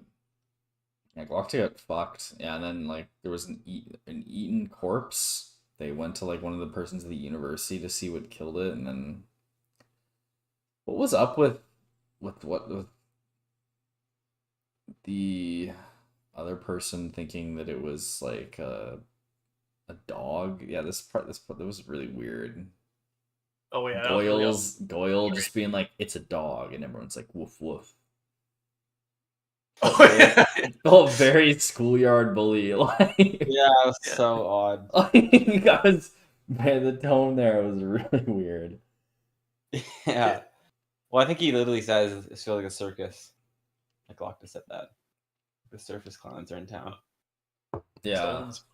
Yeah, Glockta got fucked. Yeah, and then like there was an eaten corpse. They went to like one of the persons at the university to see what killed it, and then What was up with with the other person thinking that it was like a dog? Yeah, this part that was really weird. Oh yeah, that was really Goyle just being like, it's a dog, and everyone's like, woof woof. Oh yeah. Oh, very schoolyard bully. Like, Yeah, it was so odd. man, the tone there was really weird. Yeah. Well, I think he literally says it's feel like a circus. Like Locke said that. The surface clowns are in town. Yeah. Stones.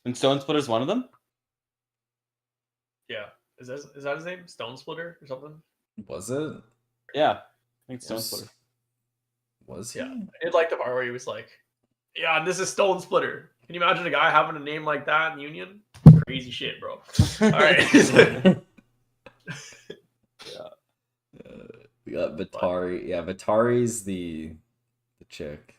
And Stone Splitter's one of them? Yeah. Is that his name? Stone Splitter or something? Was it? Yeah. I think Stone Splitter. Was he? Yeah. I did like the part where he was like, "Yeah, this is Stone Splitter." Can you imagine a guy having a name like that in Union? Crazy shit, bro. All right. Yeah. We got Vatari. Yeah, Vatari's the chick.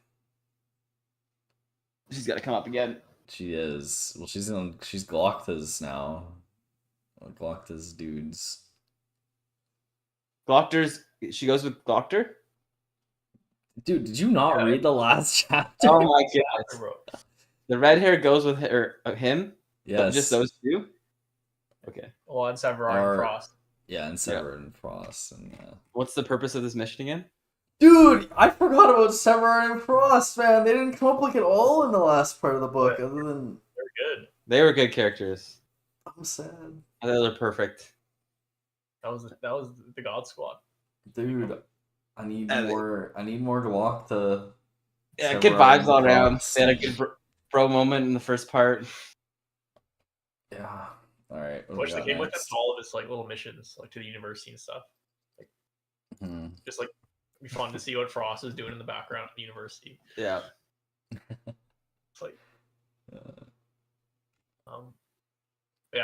She's got to come up again. She is. Well, she's Glocta's now. Glocta's dudes. Glockter's. She goes with Glockter? Dude, did you not read the last chapter? Oh my goodness. Bro. The red hair goes with him? Yes. Just those two? Okay. Well, and Severin and Frost. Yeah, and Severin and Frost. And What's the purpose of this mission again? Dude, I forgot about Severin and Frost, man. They didn't come up like at all in the last part of the book, other than They're good. They were good characters. I'm sad. They were perfect. That was the God Squad. Dude, I need more Glocta. Yeah, Severin good vibes all and around. Frost. They had a good bro moment in the first part. Yeah. All right. Which they came with us all of his like little missions, like to the university and stuff. Like, just like it'd be fun to see what Frost is doing in the background at the university. Yeah. It's like, yeah,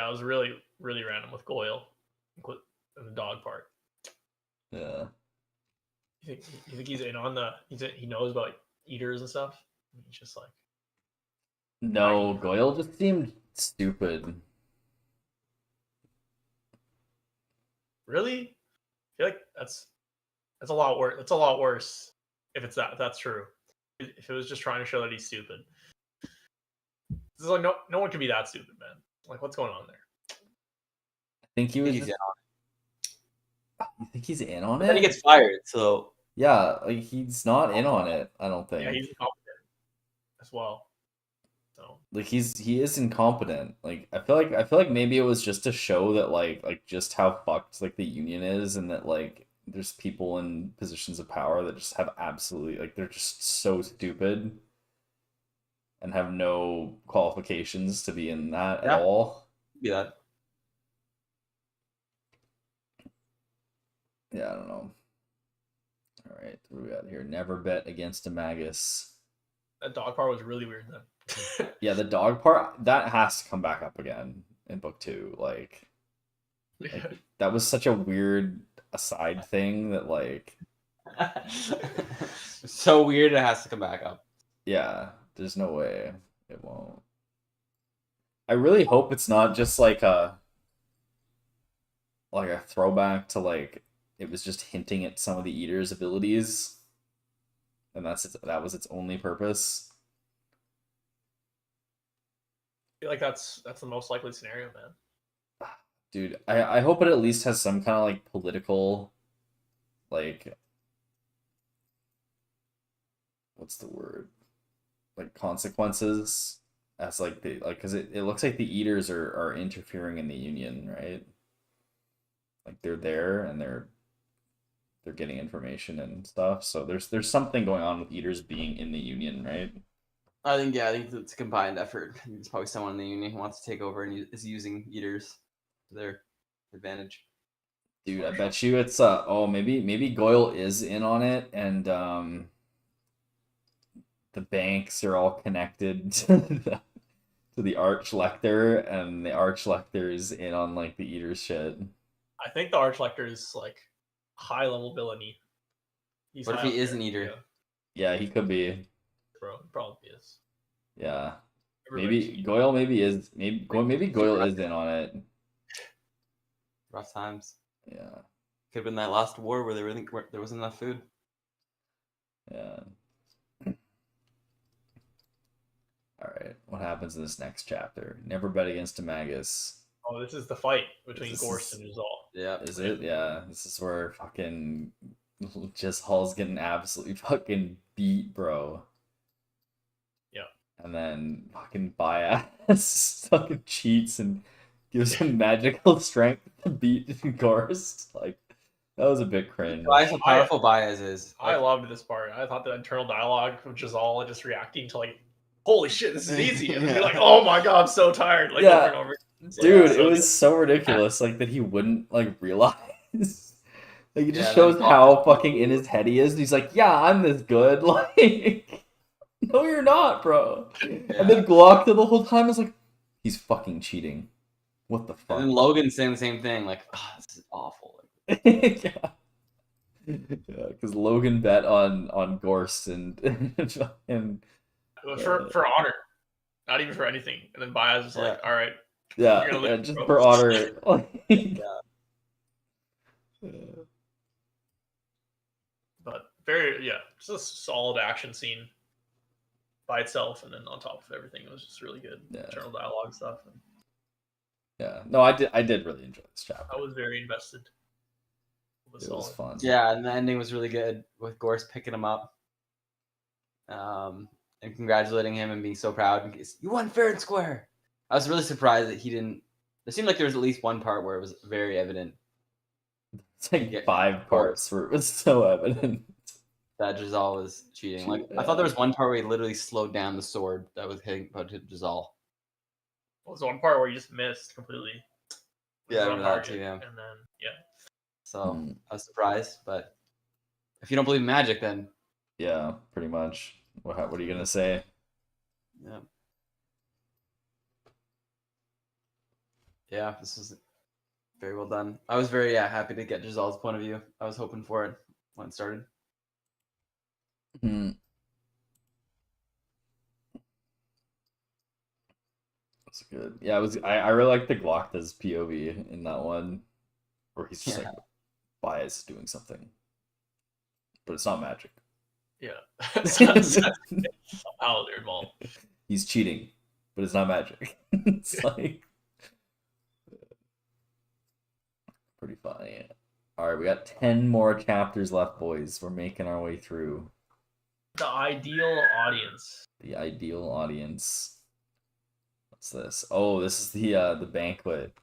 it was really really random with Goyle and the dog part. Yeah. You think he's in on he knows about eaters and stuff? He's just like, No, Goyle just seemed stupid. really? I feel like that's a lot worse. That's a lot worse if that's true. If it was just trying to show that he's stupid. It's like no one can be that stupid, man. Like, what's going on there? I think he was. He's in on You think he's in on it. it? Then he gets fired, so Yeah, like he's not in on it. I don't think. Yeah, he's incompetent as well. So Like he is incompetent. Like I feel like maybe it was just to show that like just how fucked like the union is, and that like there's people in positions of power that just have absolutely like they're just so stupid and have no qualifications to be in that at all. be that. Yeah, I don't know. All right, what do we got here? Never bet against a magus. that dog part was really weird then. Yeah, the dog part that has to come back up again in book 2. Like that was such a weird aside thing that like So weird it has to come back up. yeah, there's no way it won't. I really hope it's not just like a throwback to like it was just hinting at some of the eater's abilities, and that was its only purpose. I feel like that's the most likely scenario, man. Dude, I hope it at least has some kind of like political, like, what's the word, like consequences, as like the like because it looks like the eaters are interfering in the union, right? Like they're there and they're getting information and stuff, so there's something going on with eaters being in the union, right? I think it's a combined effort. There's probably someone in the union who wants to take over and is using eaters to their advantage. Dude, I bet you it's maybe Goyle is in on it, and the banks are all connected to the Archlector, and the Archlector is in on like the eaters shit. I think the Archlector is like high level villainy. What if he is an eater? Yeah, he could be. Bro, he probably is. Yeah. Everybody's Maybe Goyle is in on it. rough times. Yeah. Could have been that last war where there wasn't enough food. Yeah. All right. What happens in this next chapter? Never bet against a magus. Oh, this is the fight between This Gorst is- and Giselle. Yeah. Is it? Yeah. This is where fucking just Hall's getting absolutely fucking beat, bro. Yeah. And then fucking Bias fucking cheats and gives him magical strength to beat Gorst. Like, that was a bit cringe. Why how powerful Baez is. I loved this part. I thought the internal dialogue of Giselle just reacting to like, holy shit, this is easy. And then you're like, oh my god, I'm so tired. Like Yeah. over and over. It's like, Dude, so it was good. so ridiculous, like that he wouldn't like realize. Like it just Yeah, shows then how Fox- fucking in his head he is. And he's like, "Yeah, I'm this good." Like, no, you're not, bro. And then Glock the whole time is like, "He's fucking cheating." What the And then fuck? Logan saying the same thing, like, oh, this is awful. Yeah, because Logan bet on Gorst and and For honor, not even for anything. And then Baez was like, all right, yeah, You're gonna yeah, lose, just bro. for honor. Like, but very just a solid action scene by itself, and then on top of everything, it was just really good Yeah. internal dialogue stuff. And yeah, no, I did really enjoy this chapter. I was very invested. It was fun. Yeah, and the ending was really good with Gorst picking him up, and congratulating him and being so proud. You won fair and square. I was really surprised that he didn't. It seemed like there was at least one part where it was very evident It's like Yeah, 5 parts where it was so evident. that Giselle was cheating. Like I thought there was one part where he literally slowed down the sword that was hitting Giselle. Well, there's one part where you just missed completely. Yeah, I On remember that target, too, yeah. And then So I was surprised, but if you don't believe in magic, then Yeah, pretty much. What are you gonna say? yeah. Yeah, this was very well done. I was very happy to get Giselle's point of view. I was hoping for it when it started. Hmm. That's good. Yeah, it was. I really like the Glockta's POV in that one, where he's just Yeah. like bias doing something, but it's not magic. somehow they're involved. He's cheating, but it's not magic. It's like pretty funny. All right, we got 10 more chapters left, boys. We're making our way through. The ideal audience. The ideal audience. What's this? Oh, this is the banquet.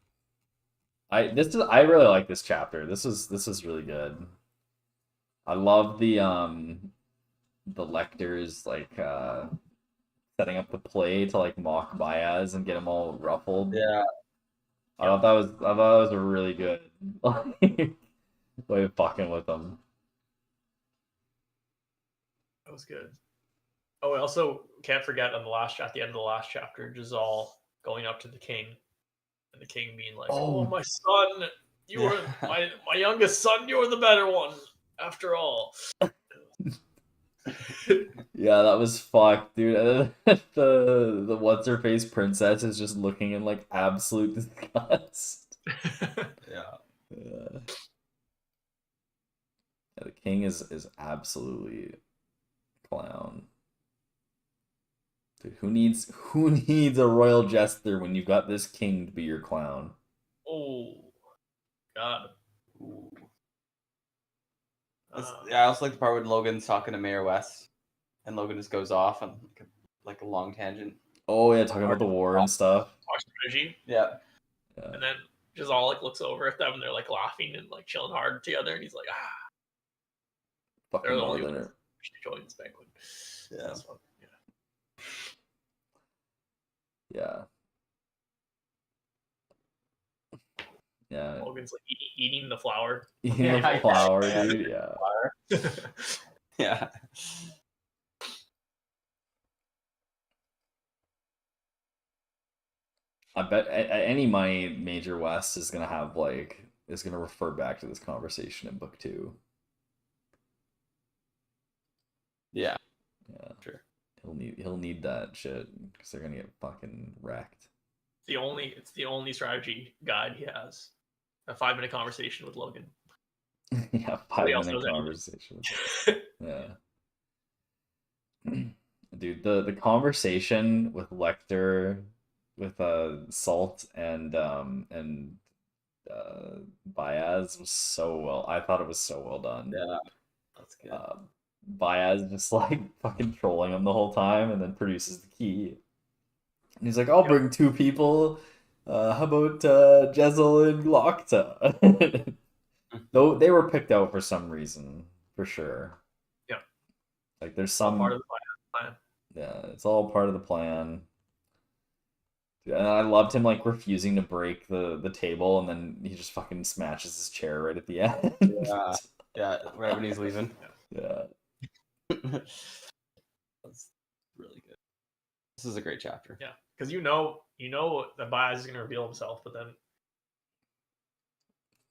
I really like this chapter. This is really good. I love the lectors like setting up the play to like mock Baez and get him all ruffled. Yeah. I thought that was a really good way of fucking with them. That was good. Oh, I also can't forget at the end of the last chapter, Giselle going up to the king, and the king being like, "Oh, my son, you were my youngest son. You were the better one, after all." Yeah, that was fucked, dude. The what's her face princess is just looking in like absolute disgust. Yeah. Yeah, the king is absolutely a clown. Dude, who needs a royal jester when you've got this king to be your clown? Oh, God. Ooh. I also like the part when Logan's talking to Mayor West, and Logan just goes off on like a long tangent. Oh yeah, talking about the war and stuff. Talks to Reggie, Yeah. and then Giselle like looks over at them, and they're like laughing and like chilling hard together, and he's like, Fucking they're the only northerner. ones who should join this banquet. Yeah. That's fun. Yeah. Yeah. Logan's like eating the flower. Eating Yeah, the flower, yeah. dude. Yeah. Yeah. I bet any my major West is gonna have is gonna refer back to this conversation in book 2. Yeah. Yeah. Sure. He'll need that shit because they're gonna get fucking wrecked. It's the only strategy guide he has. a 5-minute conversation with Logan. Yeah, Nobody else 5-minute knows anything. conversation. Yeah. Dude, the conversation with Lecter, with Salt and Baez was so well. I thought it was so well done. Yeah, that's good. Baez just like fucking trolling him the whole time, and then produces the key. And he's like, "I'll bring 2 people. How about Jezel and Glocta?" Though they were picked out for some reason, for sure. Yeah. Like there's All some part of the plan. Yeah, it's all part of the plan. And I loved him like refusing to break the table, and then he just fucking smashes his chair right at the end. Yeah, yeah, right when he's leaving. Yeah. That's really good. This is a great chapter. Yeah, because you know that Baez is going to reveal himself, but then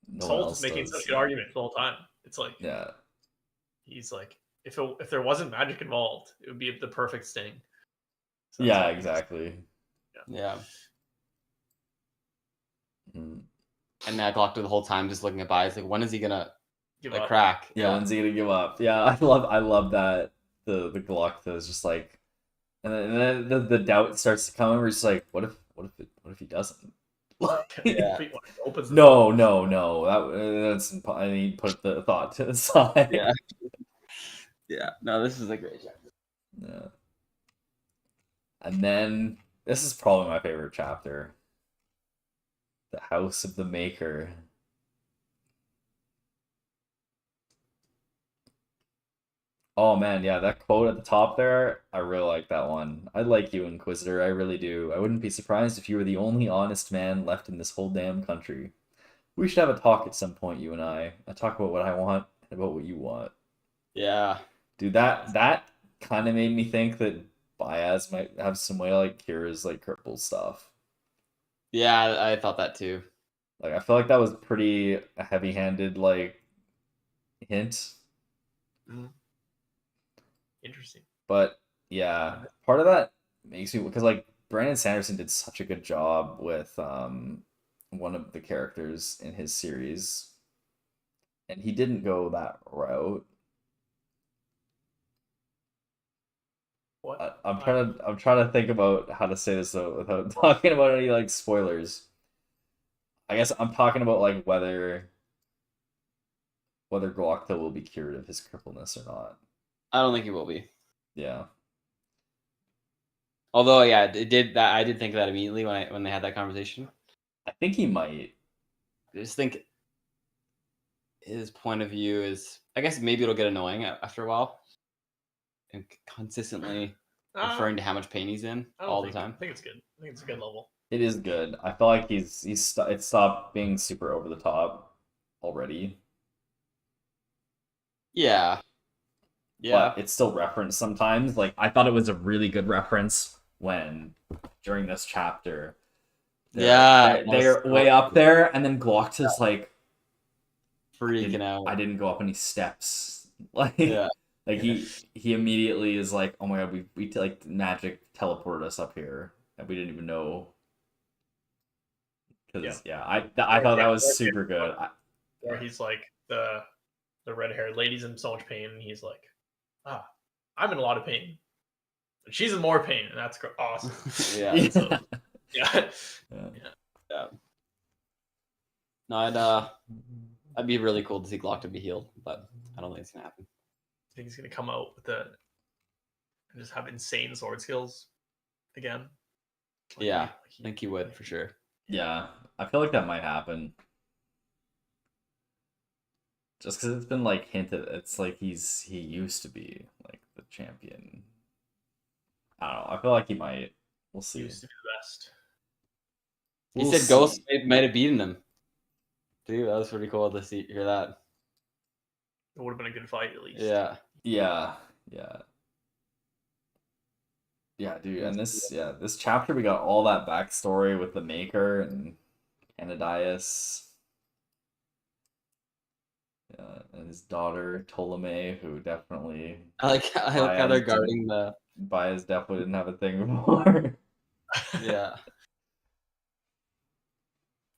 No one Salt's else making does. such good arguments the whole time. It's like Yeah. he's like, if there wasn't magic involved, it would be the perfect sting. So Yeah, that's why exactly. Yeah. Mm. And that Glockto the whole time just looking at Baez, like, when is he gonna give like up. crack? Yeah, when's he gonna give up? Yeah, I love that the Glocta is just like, and then the doubt starts to come, and we're just like, what if he doesn't? Yeah. If he opens the No, door. that's I mean, put the thought to the side. Yeah. Yeah. No, this is a great chapter. Yeah. And then this is probably my favorite chapter. The House of the Maker. Oh man, yeah, that quote at the top there, I really like that one. I like you, Inquisitor, I really do. I wouldn't be surprised if you were the only honest man left in this whole damn country. We should have a talk at some point, you and I. A talk about what I want and about what you want. Yeah. Dude, that kind of made me think that Baez might have some way to like cure his like cripple stuff. Yeah, I thought that too. Like I feel like that was pretty heavy-handed like hint. Interesting. But yeah, part of that makes me because like Brandon Sanderson did such a good job with one of the characters in his series, and he didn't go that route. What? I'm trying to think about how to say this though without talking about any like spoilers. I guess I'm talking about like whether Glocta will be cured of his crippleness or not. I don't think he will be. Yeah. Although, yeah, it did that. I did think that immediately when they had that conversation. I think he might. I just think his point of view is, I guess maybe it'll get annoying after a while, and consistently referring to how much pain he's in all the time. I think it's good. I think it's a good level. It is good. I feel like it stopped being super over the top already. Yeah. Yeah. But it's still referenced sometimes. Like I thought it was a really good reference when during this chapter. They're way up there, and then Glocta's like freaking out. I didn't go up any steps. Like Yeah. like he immediately is like, oh my god, we like magic teleported us up here, and we didn't even know. Because I thought that was super good. Where he's like the red-haired lady's in so much pain, and he's like, I'm in a lot of pain. And she's in more pain, and that's awesome. Yeah. So, yeah. No, I'd be really cool to see Glock be healed, but I don't think it's gonna happen. I think he's gonna come out with and just have insane sword skills again. I think he would for sure. Yeah, I feel like that might happen. Just because it's been like hinted, it's like he used to be like the champion. I don't know. I feel like he might. We'll see. He used to be the best. He said Ghost might have beaten him. Dude, that was pretty cool to hear that. It would have been a good fight at least. Yeah. Yeah, dude. And this chapter we got all that backstory with the Maker and Ananias. Yeah, and his daughter Ptolemy, who definitely I like how they're guarding the Baez definitely didn't have a thing before. Yeah.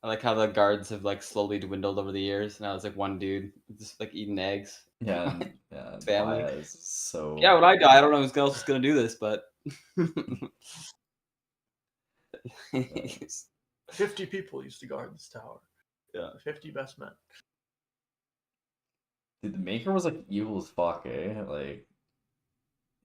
I like how the guards have like slowly dwindled over the years. Now it's like one dude just like eating eggs. Yeah, Family. Baya is so. Yeah, when I die, I don't know who else is gonna do this, but 50 people used to guard this tower. Yeah. 50 best men. Dude, the maker was like evil as fuck, eh? Like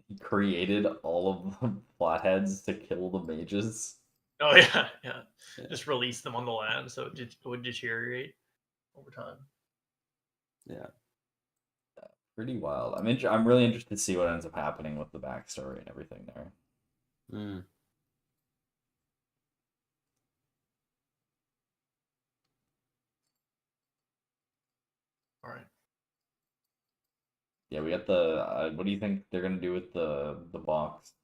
he created all of the flatheads to kill the mages. Oh yeah. Yeah. Just release them on the land so it would deteriorate over time. Yeah. Pretty wild. I'm really interested to see what ends up happening with the backstory and everything there. Mm. All right. Yeah, we got the. What do you think they're gonna do with the box?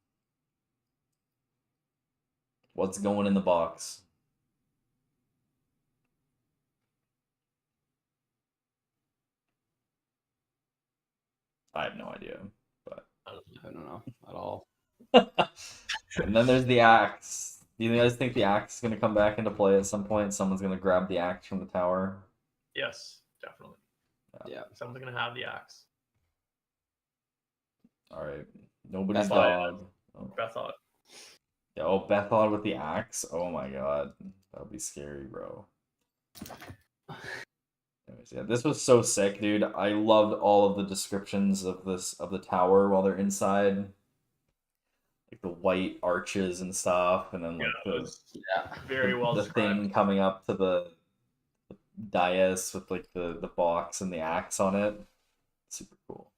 What's going in the box? I have no idea, but I don't know at all. and then there's the axe. Do you guys think the axe is gonna come back into play at some point? Someone's gonna grab the axe from the tower. Yes, definitely. Yeah. Someone's gonna have the axe. All right, nobody's Bethod. dog. Oh. Bethod. Yeah, oh, Bethod with the axe. Oh my god, that would be scary, bro. Anyways, yeah, this was so sick, dude. I loved all of the descriptions of the tower while they're inside, like the white arches and stuff, and then like very well the described. thing coming up to the dais with like the box and the axe on it. Super cool.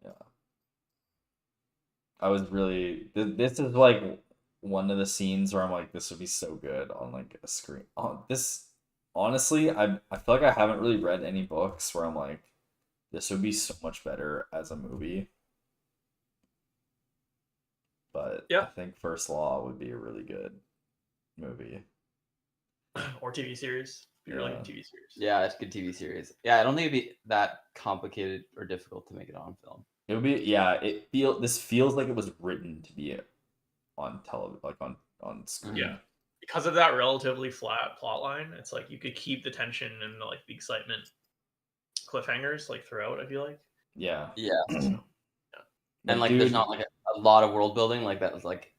Yeah, I was really. This is like one of the scenes where I'm like, this would be so good on like a screen. Oh, this. Honestly, I feel like I haven't really read any books where I'm like, this would be so much better as a movie. But Yeah. I think First Law would be a really good movie. Or TV series. Be a really good TV series. Yeah, it's a good TV series. Yeah, I don't think it'd be that complicated or difficult to make it on film. It would be this feels like it was written to be on television, like on screen. Yeah. Because of that relatively flat plot line, it's like you could keep the tension and like the excitement cliffhangers like throughout, I feel like. Yeah. Yeah. Like, And like dude, there's not like a lot of world building like that was like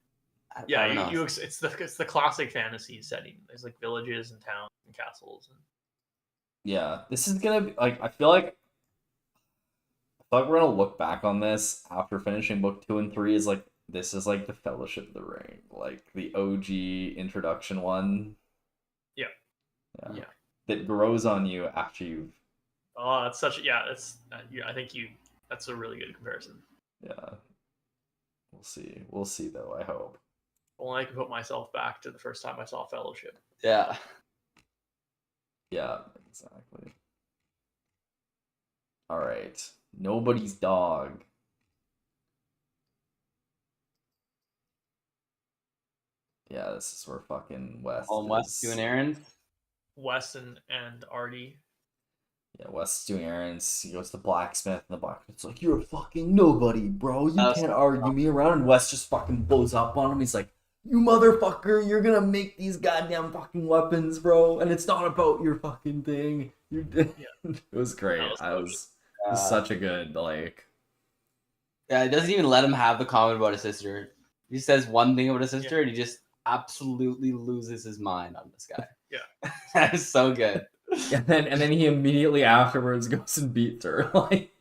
I don't know. It's the classic fantasy setting. There's like villages and towns and castles and yeah, this is gonna be like I feel like we're gonna look back on this after finishing book 2 and 3 is like this is like the Fellowship of the Ring, like the OG introduction one. Yeah. That grows on you after you've. Oh, that's such that's I think that's a really good comparison. Yeah. We'll see though, I hope. Only I can put myself back to the first time I saw Fellowship. Yeah. Yeah, exactly. All right. Nobody's dog. Yeah, this is where fucking West West doing errands. Wes and Artie. Yeah, Wes is doing errands. He goes to the blacksmith, and the blacksmith's like, "You're a fucking nobody, bro. You can't argue me around." And Wes just fucking blows up on him. He's like, "You motherfucker, you're gonna make these goddamn fucking weapons, bro. And it's not about your fucking thing." It was great. It was such a good, like... Yeah, it doesn't even let him have the comment about his sister. He says one thing about his sister, and he just absolutely loses his mind on this guy. Yeah. That is so good. And then he immediately afterwards goes and beats her. Like,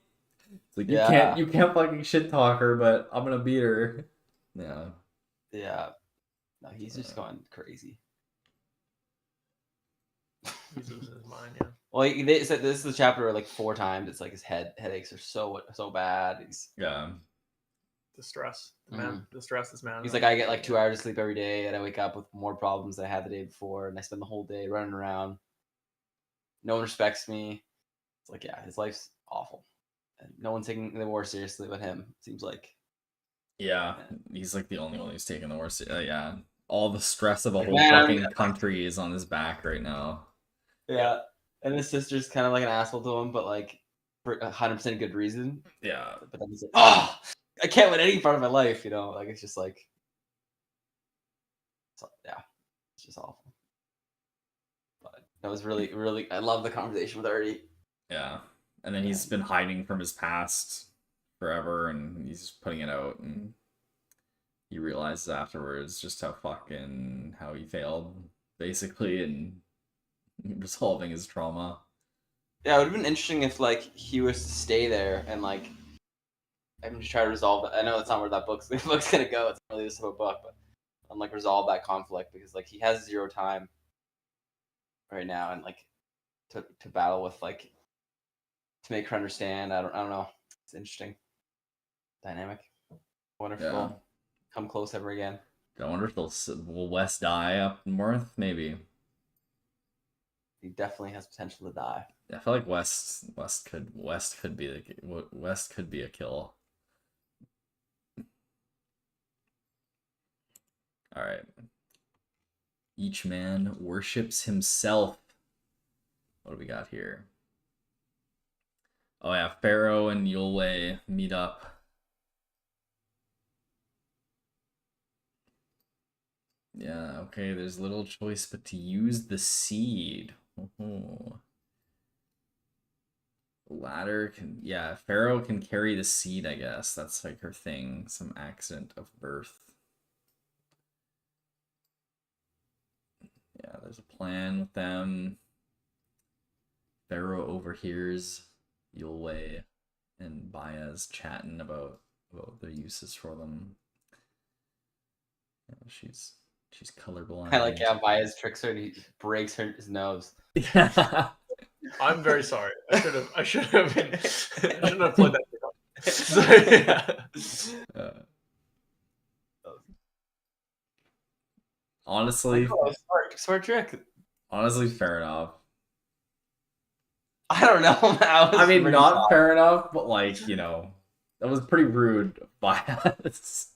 it's like you can't fucking shit talk her, but I'm gonna beat her. Yeah. Yeah. No, he's just going crazy. He's losing his mind, yeah. Well, they said this is the chapter where like 4 times it's like his headaches are so bad. The stress, the stress this man. He's like, I get like 2 hours of sleep every day, and I wake up with more problems than I had the day before, and I spend the whole day running around. No one respects me. It's like, yeah, his life's awful, and no one's taking the war seriously but him. It seems like. Yeah, he's like the only one who's taking the worst. Yeah, all the stress of a whole fucking country is on his back right now. Yeah, and his sister's kind of like an asshole to him, but like for 100% good reason. Yeah, but then he's like, oh, I can't win any part of my life, you know. Like it's just like, yeah, it's just awful. That was really, really. I love the conversation with Artie. Yeah. And then he's been hiding from his past forever, and he's just putting it out, and he realizes afterwards just how he failed, basically, and resolving his trauma. Yeah, it would have been interesting if like he was to stay there and like I'm just trying to resolve that. I know that's not where that book's the book's gonna go. It's not really this of a book, but I'm like resolve that conflict because like he has 0 time right now and like to battle with like to make her understand. I don't know. It's interesting dynamic. I wonder if we'll come close ever again. I wonder if will Wes die up north? Maybe. He definitely has potential to die. I feel like West could be a kill. All right. Each man worships himself. What do we got here? Oh yeah, Pharaoh and Yulwei meet up. Yeah, okay, there's little choice but to use the seed. Ladder can, yeah, Pharaoh can carry the seed, I guess. That's like her thing, some accident of birth. Yeah, there's a plan with them. Pharaoh overhears Yulwei and Baez chatting about their uses for them. Yeah, she's colorblind. I like how Baez tricks her and he breaks his nose. Yeah. I'm very sorry. I should have played that. So, yeah. Honestly, smart trick. Honestly, fair enough. I don't know. I mean, not fair enough, but like, you know, that was pretty rude by us.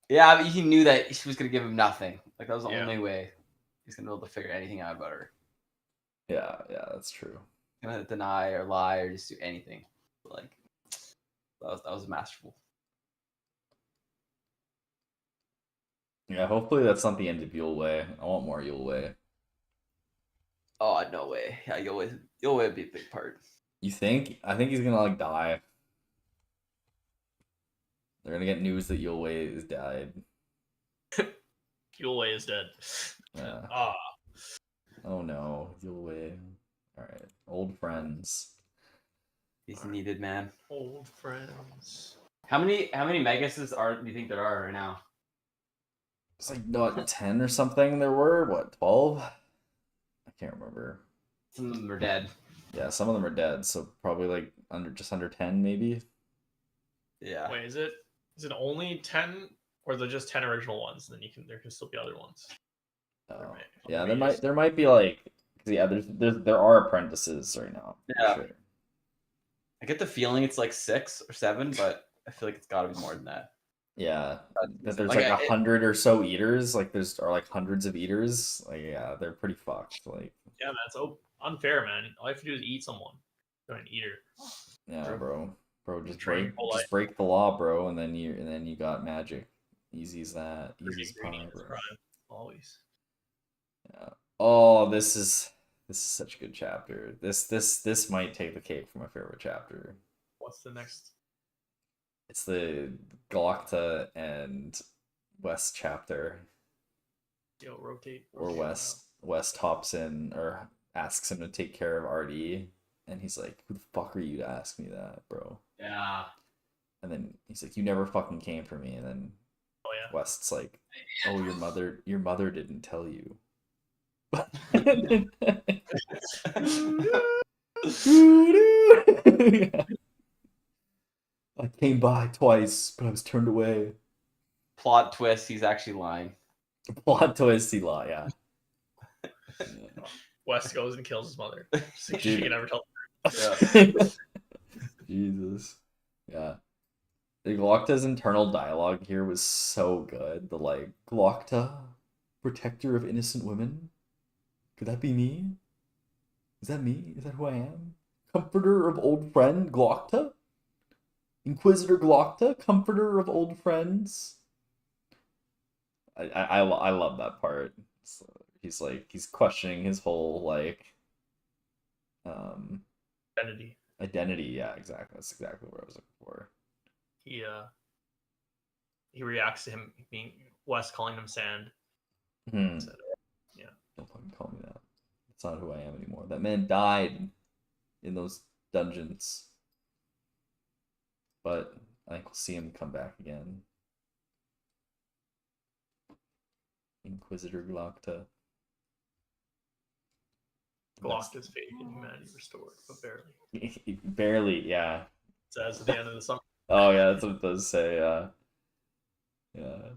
Yeah, I mean, he knew that she was gonna give him nothing. Like that was the only way he's gonna be able to figure anything out about her. Yeah, that's true. Gonna deny or lie or just do anything. Like that was masterful. Yeah, hopefully that's not the end of Yulwei. I want more Yulwei. Oh no way! Yeah, Yulwei would be a big part. You think? I think he's gonna like die. They're gonna get news that Yulwei has died. Yulwei is dead. Yeah. Ah. Oh no, Yulwei. All right, old friends. He's needed, man. Old friends. How many Megases do you think there are right now? It's like not 10 or something. There were what 12? I can't remember. Some of them are dead. Yeah, some of them are dead. So probably like just under 10, maybe. Yeah. Wait, is it only 10, or is it just 10 original ones? Then there can still be other ones. Oh. Yeah, there might be like, yeah, there are apprentices right now. Yeah. Sure. I get the feeling it's like 6 or 7, but I feel like it's got to be more than that. Yeah, that there's like 100 or so eaters. Like are like hundreds of eaters. Like yeah, they're pretty fucked. Like yeah, man, it's so unfair, man. All you have to do is eat someone. You're an eater. Yeah, bro, just break the law, bro, and then you got magic. Easy as that. Easy as pie, bro. Always. Yeah. Oh, this is such a good chapter. This might take the cake for my favorite chapter. What's the next? It's the Galacta and West chapter. Yo, rotate. Or West hops in or asks him to take care of RD, and he's like, "Who the fuck are you to ask me that, bro?" Yeah. And then he's like, "You never fucking came for me." And then West's like, "Oh, your mother didn't tell you." I came by twice, but I was turned away. Plot twist, he's actually lying. Plot twist, he lied, yeah. West goes and kills his mother. So she can never tell the truth. Jesus. Yeah. The Glocta's internal dialogue here was so good. The like, Glocta, protector of innocent women? Could that be me? Is that me? Is that who I am? Comforter of old friend Glocta? Inquisitor Glocta, comforter of old friends. I love that part. So he's questioning his whole like Identity. Yeah, exactly. That's exactly what I was looking for. He reacts to him being Wes calling him sand. Hmm. Yeah. Don't fucking call me that. That's not who I am anymore. That man died in those dungeons. But I think we'll see him come back again. Inquisitor Glocta. Glocta's faith in humanity restored, but barely. Barely, yeah. It says at the end of the song. Oh yeah, that's what it does say. Yeah.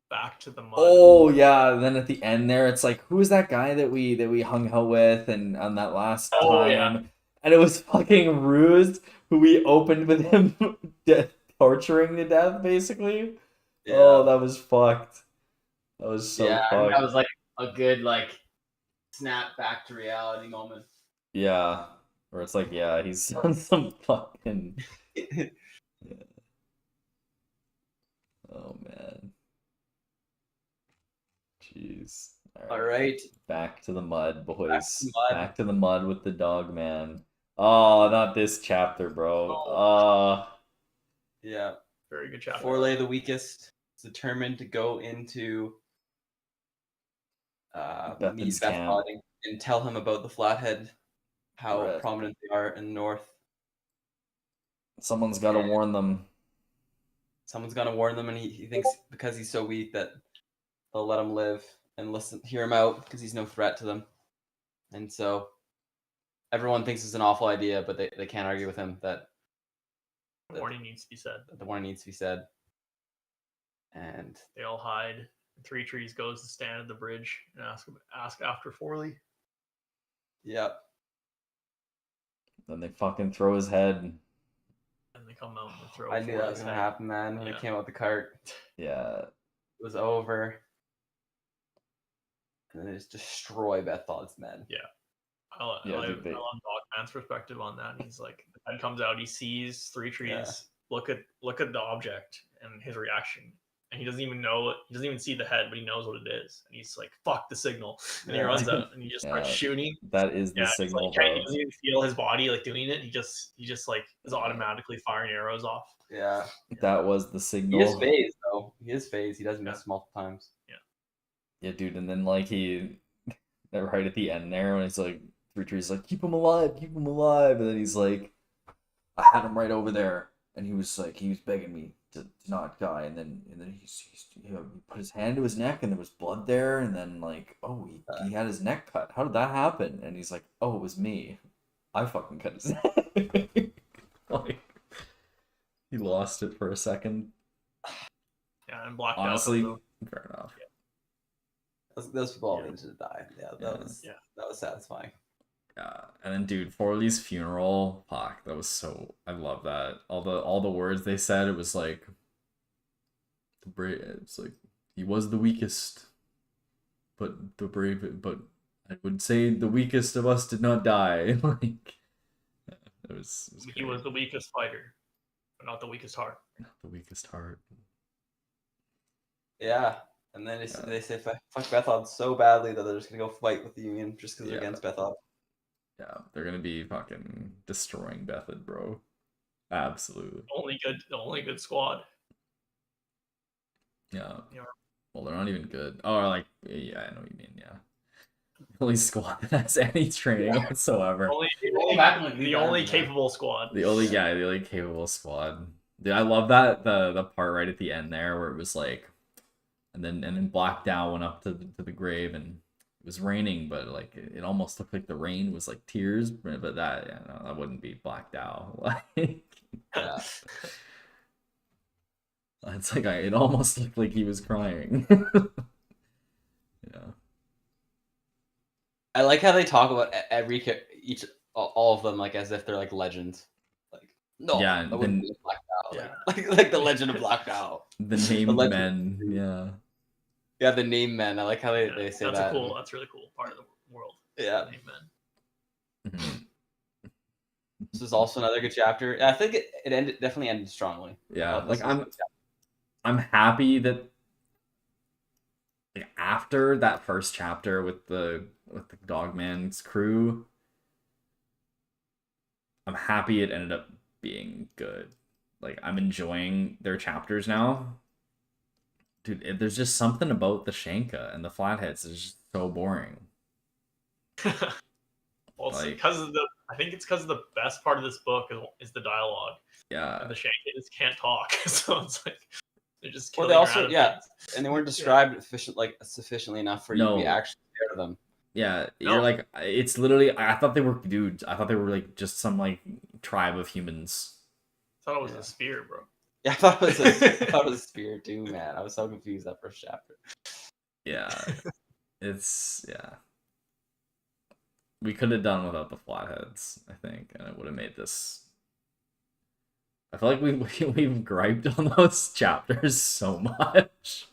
Back to the mud. Oh yeah. And then at the end there, it's like, who was that guy that we hung out with and on that last time? Yeah. And it was fucking Ruse, who we opened with him torturing to death, basically. Yeah. Oh, that was fucked. That was so fucked. That was like a good like snap back to reality moment. Yeah. Where it's like, yeah, he's on some fucking yeah. Oh man. Jeez. All right. Back to the mud, boys. Mud. Back to the mud with the dog man. Oh, not this chapter, bro. Yeah. Very good chapter. Forley, the weakest, is determined to go into meet Beth Podding and tell him about the Flathead, how prominent they are in the north. Someone's got to warn them. Someone's got to warn them, and he thinks because he's so weak that they'll let him live and hear him out because he's no threat to them. And so everyone thinks it's an awful idea, but they can't argue with him that the warning needs to be said. The warning needs to be said. And they all hide. Three Trees goes to stand at the bridge and ask after Forley. Yep. Then they fucking throw his head. And they come out and throw. I knew that was gonna happen, man. When they came out the cart. Yeah. It was over. And then they just destroy Bethod's men. Yeah. I love Dogman's perspective on that. He's like, the head comes out, he sees Three Trees, look at the object and his reaction. And he doesn't even know it. He doesn't even see the head, but he knows what it is. And he's like, fuck the signal. And he runs out and he just starts shooting. That is the signal, bro. He doesn't even feel his body like doing it. He just like is automatically firing arrows off. Yeah. That was the signal. He is phased, though. He is phased. He does miss multiple times. Yeah. Yeah, dude. And then like right at the end there when he's like, Three Trees like, keep him alive. And then he's like, I had him right over there. And he was begging me to not die, and then he put his hand to his neck, and there was blood there, and then like, oh, he had his neck cut. How did that happen? And he's like, oh, it was me. I fucking cut his neck. Like, he lost it for a second. Yeah, and blacked honestly, out. fair enough. Yeah. Those people all needed to die. Yeah, that was satisfying. Yeah, and then dude, Forley's funeral, fuck, that was so. I love that. All the words they said, it was like the brave. It's like he was the weakest, but the brave. But I would say the weakest of us did not die. Like it was he was the weakest fighter, but not the weakest heart. Not the weakest heart. Yeah, and then they say fuck Bethod so badly that they're just gonna go fight with the Union just because they're against Bethod. Yeah, they're gonna be fucking destroying Bethod, bro. Absolutely. The only good squad. Yeah. Well, they're not even good. Oh, like, yeah, I know what you mean. Yeah. The only squad that has any training whatsoever. The only capable squad. The only capable squad. Dude, I love that the part right at the end there where it was like, and then Black Dow went up to the grave and. It was raining, but like it almost looked like the rain was like tears, but that wouldn't be Black Dow. Like, yeah. It's like it almost looked like he was crying. Yeah. I like how they talk about all of them like as if they're like legends. Like no, yeah, that wouldn't be Black Dow. Yeah. Like the Legend of Black Dow. The named men, yeah. Yeah, the name men. I like how they say that. That's really cool part of the world. Yeah. The name men. This is also another good chapter. I think it definitely ended strongly. Yeah, like I'm happy that like after that first chapter with the Dogman's crew, I'm happy it ended up being good. Like I'm enjoying their chapters now. Dude, there's just something about the Shanka and the Flatheads is just so boring. Well, it's Like, because of the. I think it's because the best part of this book is the dialogue, yeah, and the Shankies can't talk, so it's like they're just Well, killing. they also random things. and they weren't described sufficiently enough for you to be no, actually scared of them. yeah, you're No. like, it's literally. I thought they were dudes. I thought they were like just some like tribe of humans. I thought it was Yeah. a spear, bro. Yeah, I thought it was a spear too, man. I was so confused that first chapter. Yeah, yeah. We could have done without the Flatheads, I think, and it would have made this. I feel like we've griped on those chapters so much.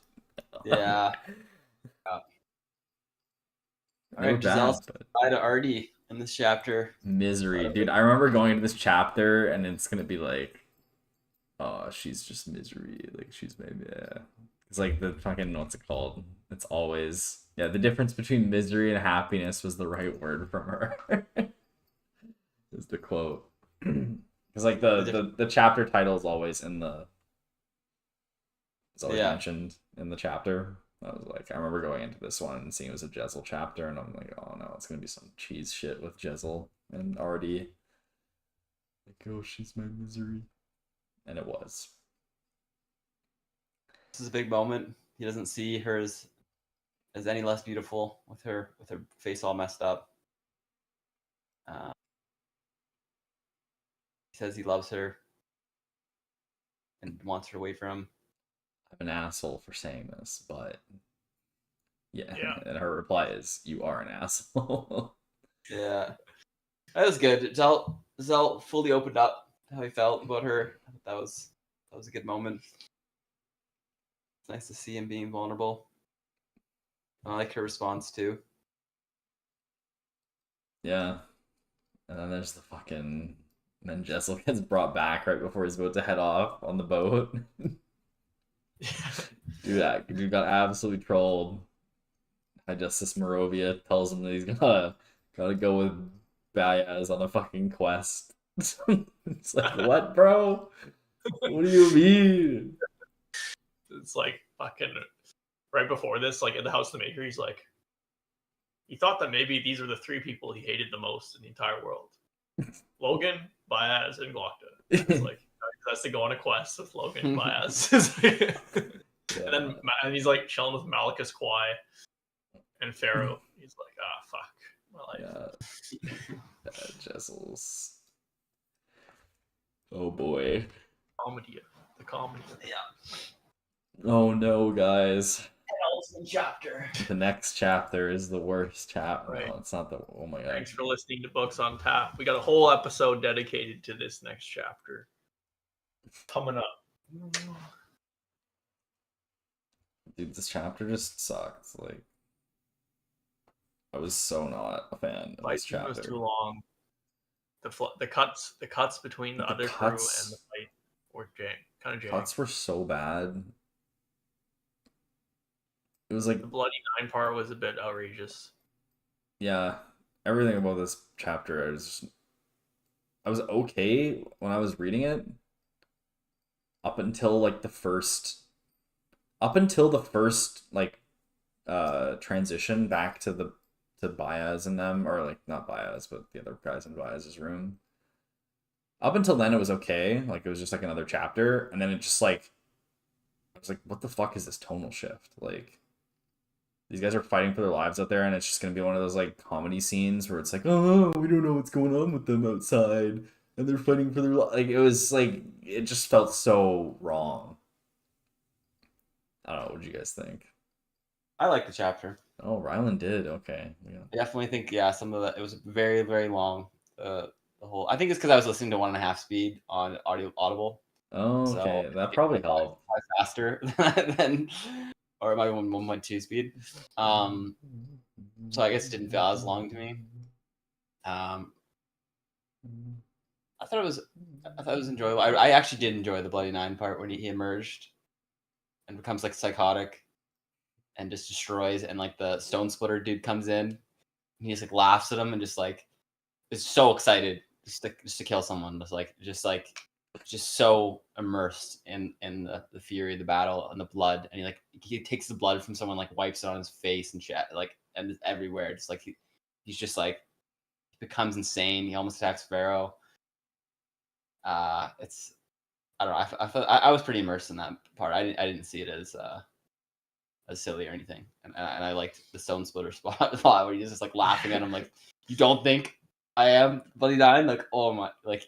Yeah. All They were right, Giselle bad, but bye to Artie in this chapter. misery, dude. I remember going into this chapter, and it's gonna be like, oh, she's just misery. Like she's maybe yeah. It's like the fucking what's it called? It's always yeah. The difference between misery and happiness was the right word from her. Is the quote. Because like the chapter title is always in the. It's always mentioned in the chapter. I was like, I remember going into this one and seeing it was a Jezel chapter, and I'm like, oh no, it's gonna be some cheese shit with Jezel and Artie. Like, oh, she's my misery, and it was. This is a big moment. He doesn't see her as any less beautiful with her face all messed up. He says he loves her and wants her away from him. I'm an asshole for saying this, but yeah. Yeah. And her reply is, "You are an asshole." Yeah, that was good. Zell fully opened up how he felt about her. That was a good moment. It's nice to see him being vulnerable. I like her response too. Yeah. And then there's the fucking. And then Jessel gets brought back right before he's about to head off on the boat. Dude got absolutely trolled. High Justice Morovia tells him that he's gotta go with Baez on a fucking quest. It's like, what, bro? What do you mean? It's like fucking right before this, like in the House of the Maker, he's like, he thought that maybe these are the three people he hated the most in the entire world: Logan, Baez, and Glocta. It's like he has to go on a quest with Logan, Baez, and then he's like chilling with Malachus Kwai and Pharaoh. He's like, fuck my life. Yeah, Jessel's. Oh boy. The comedy. Yeah. Oh no, guys. Chapter. The next chapter is the worst chapter. Right. No, it's not the. Oh my god. Thanks for listening to Books on Tap. We got a whole episode dedicated to this next chapter coming up. Dude, this chapter just sucks. Like, I was so not a fan of this chapter. Was too long. The cuts between the other crew and the fight were kind of jank. Cuts were so bad. It was like the Bloody Nine part was a bit outrageous. Yeah, everything about this chapter I was okay when I was reading it up until the first like transition back to Baez and them, or like not Baez but the other guys in Baez's room. Up until then it was okay, like it was just like another chapter, and then it just like I was like, what the fuck is this tonal shift? Like, these guys are fighting for their lives out there, and it's just gonna be one of those like comedy scenes where it's like, oh, we don't know what's going on with them outside, and they're fighting for their like. It was like it just felt so wrong. I don't know. What do you guys think? I like the chapter. Oh, Ryland did. Okay. Yeah. I definitely think some of that it was very, very long. The whole I think it's because I was listening to 1.5 speed on Audible. Oh, okay. So that probably helped. Faster than, or it might be 1.2 speed. So I guess it didn't feel as long to me. I thought it was enjoyable. I actually did enjoy the Bloody Nine part when he emerged and becomes like psychotic. and just destroys, and like the stone splitter dude comes in, and he just like laughs at him and just like is so excited just to kill someone, just so immersed in the fury of the battle and the blood, and he takes the blood from someone, like wipes it on his face and shit, like, and it's everywhere, just like he's just like he becomes insane. He almost attacks Pharaoh. It's I don't know. I was pretty immersed in that part. I didn't see it as silly or anything, and I liked the stone splitter spot a lot, where he's just like laughing at him, like, you don't think I am Bloody Nine? Like, oh my, like,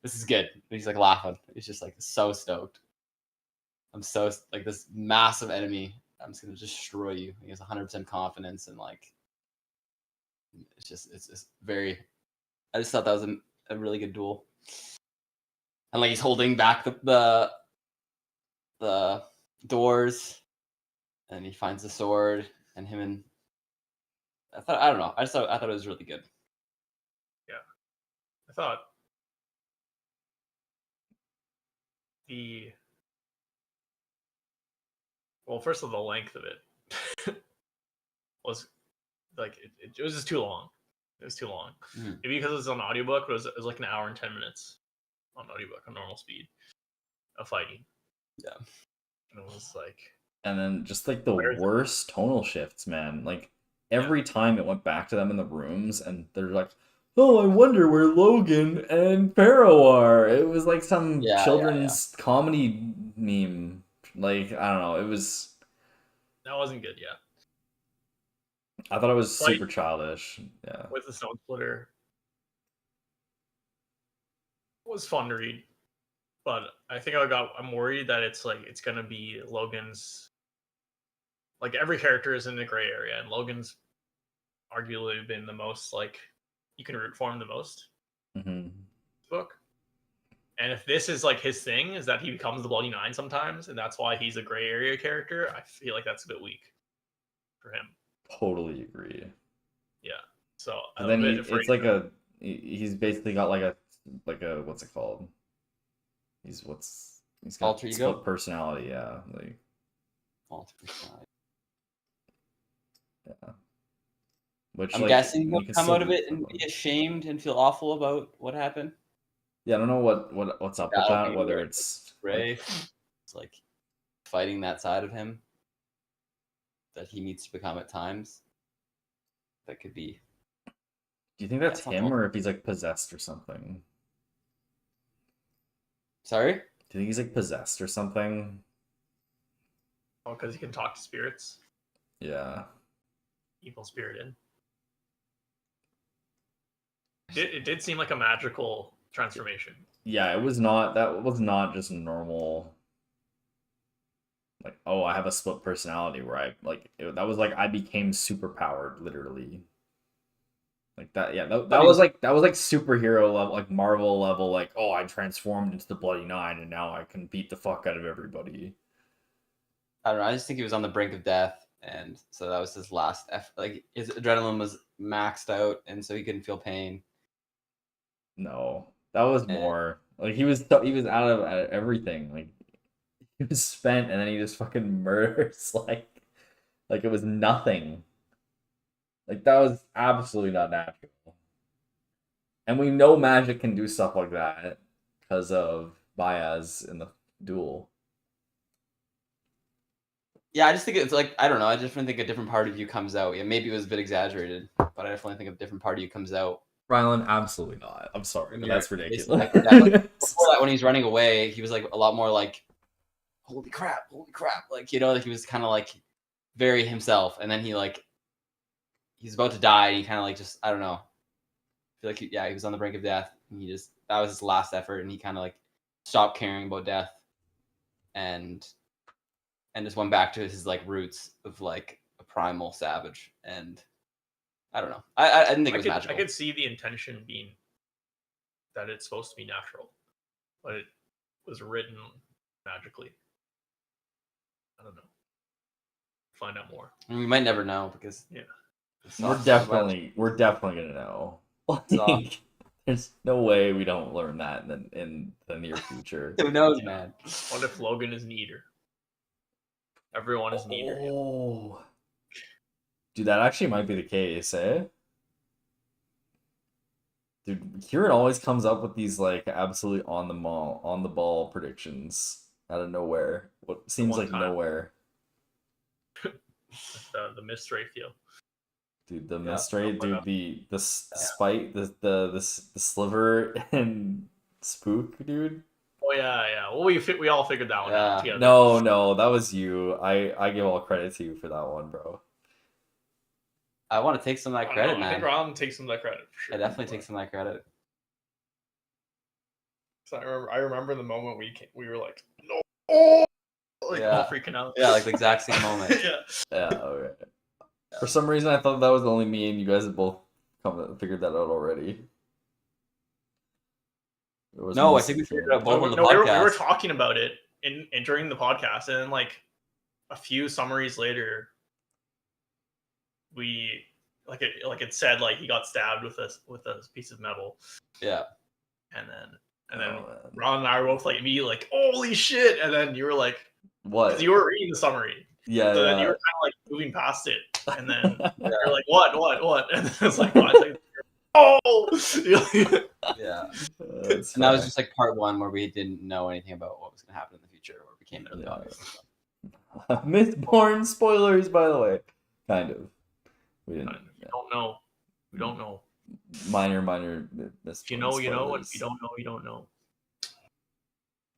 this is good. He's like laughing. He's just like so stoked. I'm so like, this massive enemy, I'm just gonna destroy you. He has 100% confidence, and like, it's very. I just thought that was a really good duel. And like, he's holding back the doors, and he finds the sword, and him and I don't know. I thought it was really good. Yeah, I thought first of all, the length of it was like it was just too long. It was too long. Maybe because it was on audiobook, but it was like an hour and 10 minutes on audiobook on normal speed of fighting. Yeah. And it was like, and then just like the worst tonal shifts, man. Like every time it went back to them in the rooms, and they're like, "Oh, I wonder where Logan and Pharaoh are." It was like some children's comedy meme. Like, I don't know. that wasn't good. Yeah. I thought it was super childish. Yeah. With the stone splitter, it was fun to read, but I think I'm worried that it's gonna be Logan's. Like, every character is in the gray area, and Logan's arguably been the most, like, you can root for him the most. Book. And if this is like his thing, is that he becomes the Bloody Nine sometimes, and that's why he's a gray area character, I feel like that's a bit weak for him. Totally agree. Yeah. So and then it's like he's basically got like a what's it called? He's got alter ego personality, yeah. Like alter personality. Yeah. Which I'm guessing he'll come out of it and be ashamed and feel awful about what happened. Yeah, I don't know what's up with that. Whether it's Ray, it's like fighting that side of him that he needs to become at times. That could be. Do you think that's him, or if he's like possessed or something? Sorry? Do you think he's like possessed or something? Oh, because he can talk to spirits. Yeah. Evil spirit in. It did seem like a magical transformation. Yeah, it was not. That was not just normal. Like, oh, I have a split personality where that was like I became super powered, literally. Like that, yeah. That was like superhero level, like Marvel level. Like, oh, I transformed into the Bloody Nine, and now I can beat the fuck out of everybody. I don't know. I just think he was on the brink of death, and so that was his last. Like, his adrenaline was maxed out, and so he couldn't feel pain. No, that was more like he was out of everything. Like, he was spent, and then he just fucking murders like it was nothing. Like, that was absolutely not natural. And we know magic can do stuff like that because of Baez in the duel. Yeah, I just think it's like, I don't know. I just think a different part of you comes out. Yeah, maybe it was a bit exaggerated, but I definitely think a different part of you comes out. Rylan, absolutely not. I'm sorry, but that's ridiculous. Like before that, when he's running away, he was like a lot more like, holy crap. Like, you know, like he was kind of like very himself. And then he's about to die. And he kind of like just, I don't know. I feel like, he was on the brink of death. And that was his last effort. And he kind of like stopped caring about death and just went back to his like roots of like a primal savage. And I don't know. I didn't think it was magical. I could see the intention being that it's supposed to be natural, but it was written magically. I don't know. Find out more. I mean, we might never know because we're definitely gonna know. Like, there's no way we don't learn that in the near future. Who knows, man? What if Logan is an eater? Everyone is neater. Oh, dude, that actually might be the case, eh? Dude, Kieran always comes up with these like absolutely on the ball predictions out of nowhere. What seems one like time. nowhere. The mist ratio. Dude, the Yeah, mist rate, why dude, not? the spite, the sliver and spook, dude. Oh yeah. Well, we all figured that one Yeah. out together. No, that was you. I give all credit to you for that one, bro. I want to take some of that I credit, don't know, I man. think Ron takes some of that credit for sure. I definitely take some of that credit. So I remember the moment we were like, no, oh, like all Yeah. freaking out. Yeah, like the exact same moment. Yeah. Yeah, okay. For some reason, I thought that was only me, and you guys had both figured that out already. It was No, I mostly think we figured Kieran. it out both on the we were podcast. talking about it in during the podcast, and then like a few summaries later, we like it said like he got stabbed with a piece of metal, Yeah. and then Oh, man. Ron and I were both like me like holy shit, and then you were like What? because you were reading the summary, Yeah, so then yeah. you were kind of like moving past it, and then Yeah. you're like what, and then it's like 5 seconds. Oh, Yeah. That's And that was fair. just like part one where we didn't know anything about what was going to happen in the future, or became really Yeah. obvious. Mythborn spoilers, by the way. Kind of. We didn't. we don't know. We don't know. Minor If you know, you know. And spoilers. if you don't know, you don't know.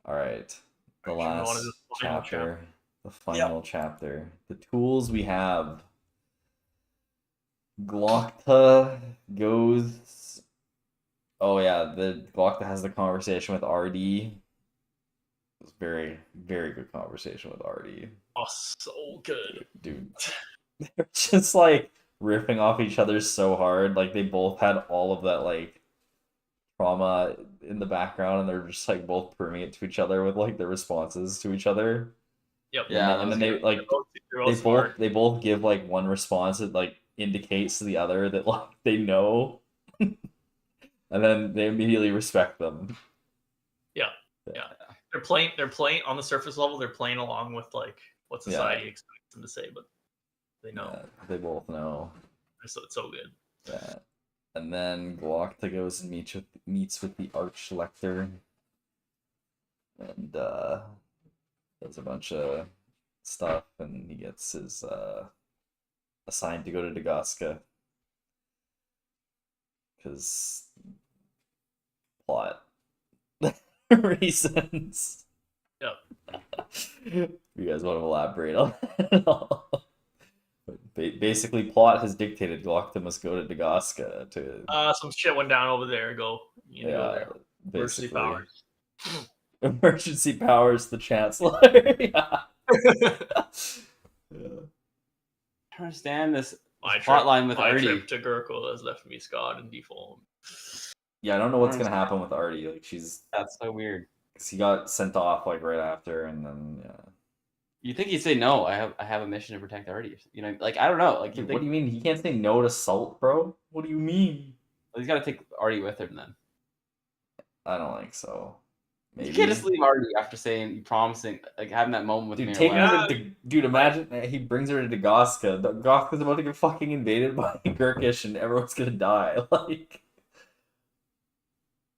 All right. The Alright, should we move on to last the final chapter. The final chapter. The tools we have. Glockta goes. Oh yeah, the Glockta has the conversation with RD. It was very, very good conversation with RD. Oh, so good. Dude. They're just like riffing off each other so hard. Like they both had all of that like trauma in the background, and they're just like both proving it to each other with like their responses to each other. Yep. Yeah, And then they like They're both smart. they both give like one response that like indicates to the other that like they know, and then they immediately respect them. They're playing on the surface level. They're playing along with like what society expects them to say, but they know. Yeah, they both know. So it's so good. Yeah. And then Glockta goes and meets with the Archlector, and does a bunch of stuff, and he gets his assigned to go to Dagaska because plot reasons. Yep. You guys want to elaborate on that at all? But basically, plot has dictated Glockta must go to Dagaska to. Some shit went down over there. Go there. Emergency Basically. powers. Emergency powers, the Chancellor. Yeah. Yeah. I don't understand this My plot line with my Artie. trip to Gurkle has left me scarred and default. Yeah, I don't know what's gonna happen with Artie. Like That's so weird. cause he got sent off like right after, and then yeah. You think he'd say no? I have a mission to protect Artie. You know, like I don't know. Like Dude, what do you mean? He can't say no to Salt, bro. What do you mean? He's got to take Artie with him then. I don't think so. Maybe. You can't just leave Artie after saying, promising, like having that moment with Dude, Mayor taking West. her to dude. Imagine he brings her to Dagaska. Dagaska's about to get fucking invaded by Gurkish, and everyone's gonna die. Like,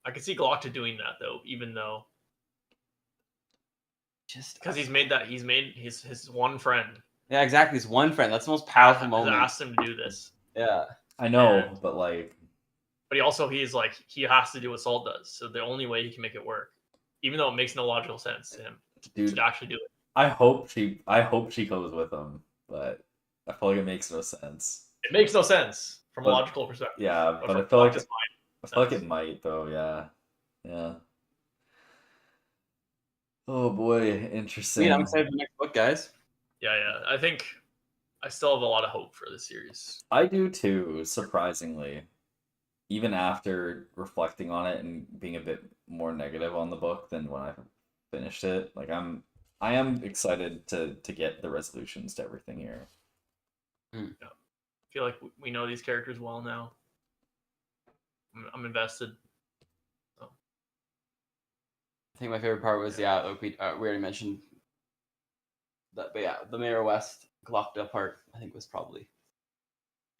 I could see Glockta doing that though, even though Just because he's made his one friend yeah, exactly. His one friend. That's the most powerful has moment. asked him to do this. Yeah. I know, And- but like, But he's like he has to do what Salt does. So the only way he can make it work, even though it makes no logical sense to him dude, to actually do it. I hope she goes with him, but I feel like it makes no sense. It makes no sense from But- a logical perspective. Yeah, but from I feel like Glockta's mind, I feel like it might though. Yeah, yeah. Oh boy, interesting. Sweet, I'm excited for the next book, guys. yeah. I think I still have a lot of hope for this series. I do too, surprisingly. Even after reflecting on it and being a bit more negative on the book than when I finished it, like I am excited to get the resolutions to everything here. I feel like we know these characters well now. I'm invested. I think my favorite part was like we already mentioned but yeah, the Mayor West Glockta part I think was probably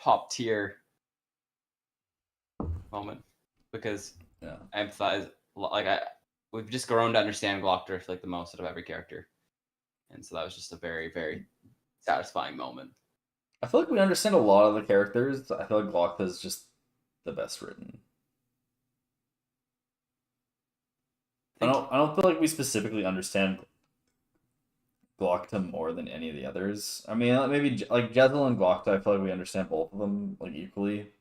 top tier moment because Yeah. I empathize like we've just grown to understand Glockta for like the most out of every character, and so that was just a very very satisfying moment. I feel like we understand a lot of the characters. I feel like Glockta is just the best written. I don't feel like we specifically understand Glockta more than any of the others. I mean, maybe like Jezzel and Glockta, I feel like we understand both of them like equally.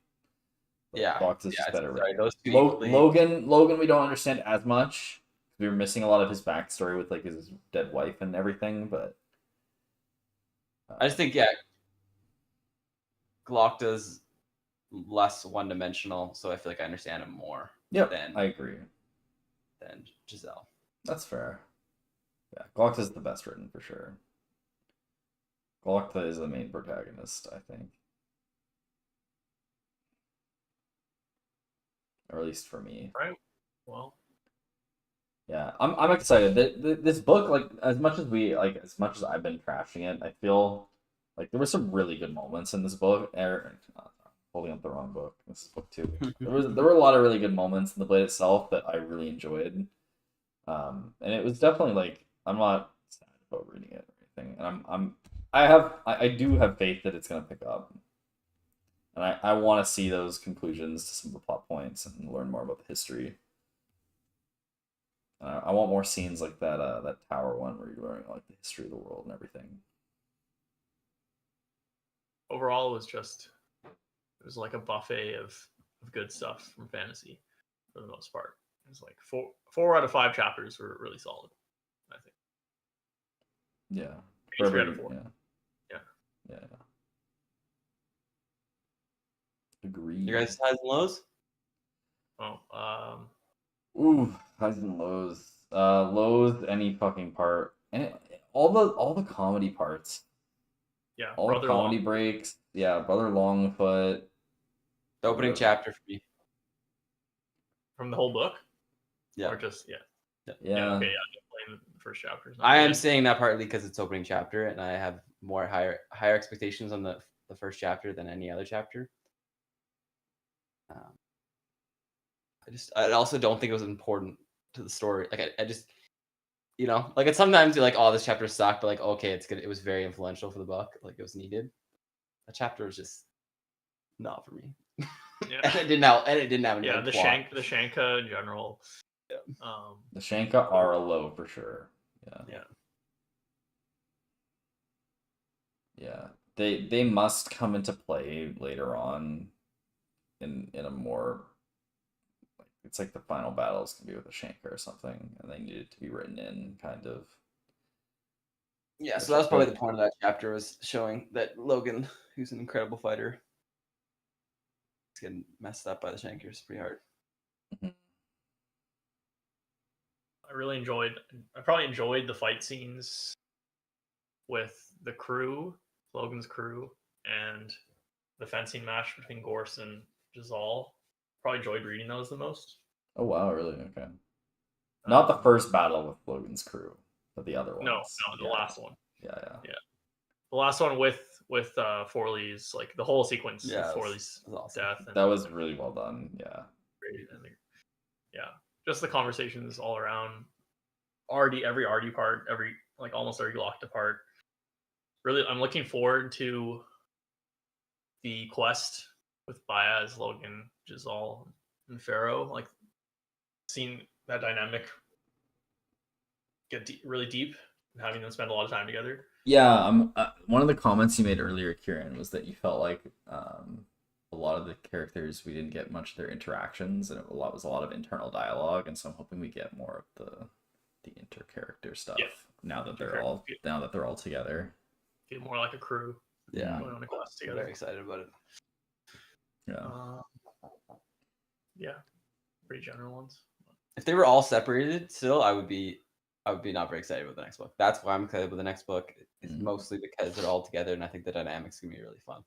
But Yeah, Glockta's just better sorry, written. those two equally. Logan, we don't understand as much. We were missing a lot of his backstory with like his dead wife and everything, but I just think Glockta's less one dimensional, so I feel like I understand him more. Yep, I agree. Than Giselle. That's fair. Yeah, Glockta's the best written for sure. Glockta is the main protagonist, I think. Or at least for me. Right. Well. Yeah, I'm excited. This book, like as much as I've been trashing it, I feel like there were some really good moments in this book. Holding up the wrong book. This is book 2. There were a lot of really good moments in the blade itself that I really enjoyed. And it was definitely like I'm not sad about reading it or anything, and I do have faith that it's gonna pick up, and I want to see those conclusions to some of the plot points and learn more about the history. I want more scenes like that tower one where you're learning like the history of the world and everything. Overall, it was like a buffet of good stuff from fantasy for the most part. It was like 4 out of 5 chapters were really solid, I think. Yeah. 3 out of 4. Yeah. Agreed. You guys highs and lows? Oh, Ooh, highs and lows. Lows any fucking part, and all the comedy parts. yeah, All Brother the comedy Long. breaks. Yeah, Brother Longfoot. The opening chapter for me. From the whole book? Yeah. Or just, yeah. Yeah. Okay, yeah, definitely the first chapters. I am saying that partly because it's opening chapter, and I have more higher expectations on the first chapter than any other chapter. I also don't think it was important to the story. Like I just, like it's sometimes you're like, oh, this chapter sucked, but like, okay, it's good. It was very influential for the book. Like it was needed. A chapter was just not for me. Yeah. and it didn't have any the plot. the Shanka in general. Yeah. The Shanka are a low for sure. Yeah. They must come into play later on in a more it's like the final battles can be with a Shanka or something, and they need it to be written in kind of. Yeah, so that was probably the point of that chapter, was showing that Logan, who's an incredible fighter, is getting messed up by the Shankers pretty hard. I probably enjoyed the fight scenes with the crew, Logan's crew, and the fencing match between Gorse and Giselle. Probably enjoyed reading those the most. Oh wow, really? Okay. Not the first battle with Logan's crew, but the other ones. No, the last one. Yeah. The last one with Forley's, like the whole sequence Yeah, of Forley's awesome. death. That was really well done. Yeah. Yeah, just the conversations all around. Every Artie part, almost every Glockta part. Really, I'm looking forward to the quest with Baez, Logan, Giselle, and Pharaoh. Like seeing that dynamic get really deep and having them spend a lot of time together. Yeah, one of the comments you made earlier, Kieran, was that you felt like a lot of the characters we didn't get much of their interactions, and was a lot of internal dialogue, and so I'm hoping we get more of the inter-character stuff now that they're all together. Feel more like a crew. Yeah, going on a quest together. Very excited about it. Yeah, pretty general ones. If they were all separated, still, I would be not very excited about the next book. That's why I'm excited about the next book. It's mostly because they're all together, and I think the dynamics can be really fun.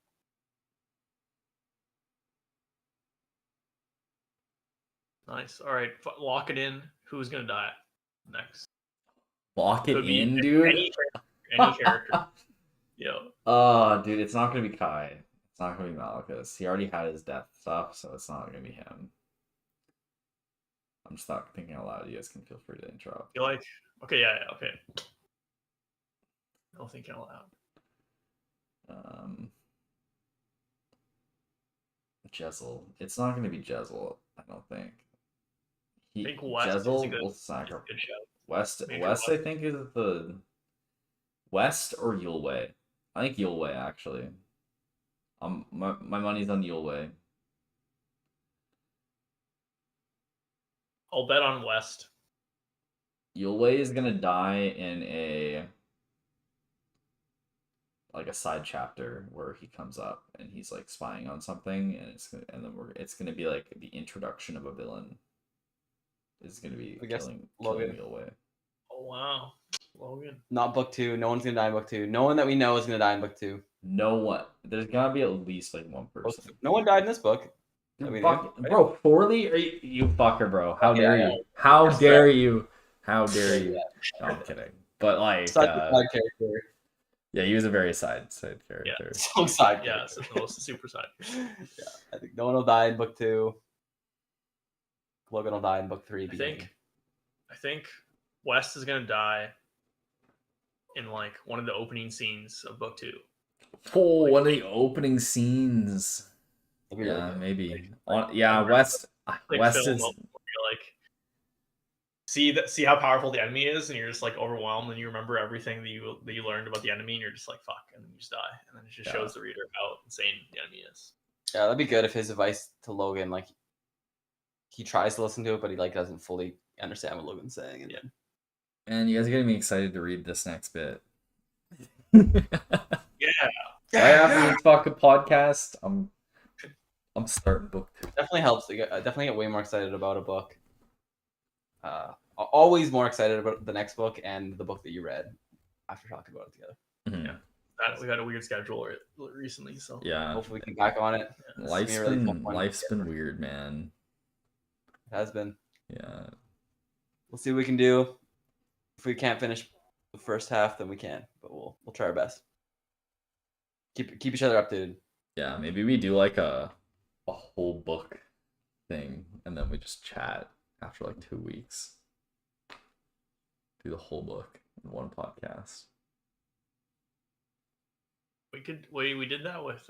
Nice. All right, lock it in. Who's gonna die next? Lock it in, dude. Any character. Yeah. Oh, dude, it's not gonna be Kai. It's not gonna be Malachus. He already had his death stuff, so it's not gonna be him. I'm just not thinking out loud. You guys can feel free to interrupt. You're like, okay, yeah, okay. I'll think out loud. Jezel. It's not gonna be Jezel. I don't think. I think West is a Jezel good, will is a sacrifice. good shout. West. Major West, I West. think, is the West or Yulwei. I think Yulwei actually. My money's on Yulwei. I'll bet on West. Yulwei is gonna die in a side chapter where he comes up and he's like spying on something, and it's gonna be like the introduction of a villain. Is gonna be I guess killing Logan. Yulwei. Oh wow, Logan. Not book 2. No one's gonna die in book 2. No one that we know is gonna die in book 2. No one. There's gotta be at least like one person. No one died in this book. Dude, we fuck, knew, bro, Forley? Are you fucker, bro? How Okay, dare I you? How Yes, dare sir. you? How dare you? Yeah. No, I'm kidding. But like, Such a side character. yeah, he was a very side character. So side Yeah, character. it's the most super side. Yeah, I think no one will die in book 2. Logan will die in book 3. I think West is gonna die in like one of the opening scenes of book 2. Oh, one of the opening scenes. That'd be Yeah, really good. maybe. Like, Yeah, like, West. Like West film is. where you're like see how powerful the enemy is, and you're just like overwhelmed, and you remember everything that you learned about the enemy, and you're just like fuck, and then you just die, and then it just shows the reader how insane the enemy is. Yeah, that'd be good if his advice to Logan, like, he tries to listen to it, but he like doesn't fully understand what Logan's saying. And Yeah. Man, you guys are getting me excited to read this next bit. Yeah. Right after this fucking podcast, I'm starting book 2. Definitely helps. I definitely get way more excited about a book. Always more excited about the next book and the book that you read after talking about it together. Mhm. Yeah. We had a weird schedule recently, so Yeah. Hopefully we can back on it. This is gonna be a really fun one. Life's been weird, man. It has been. Yeah. We'll see what we can do. If we can't finish the first half, then we can. But we'll try our best. Keep each other updated. Yeah, maybe we do like a whole book thing, and then we just chat after like 2 weeks. Do the whole book in one podcast. We did that with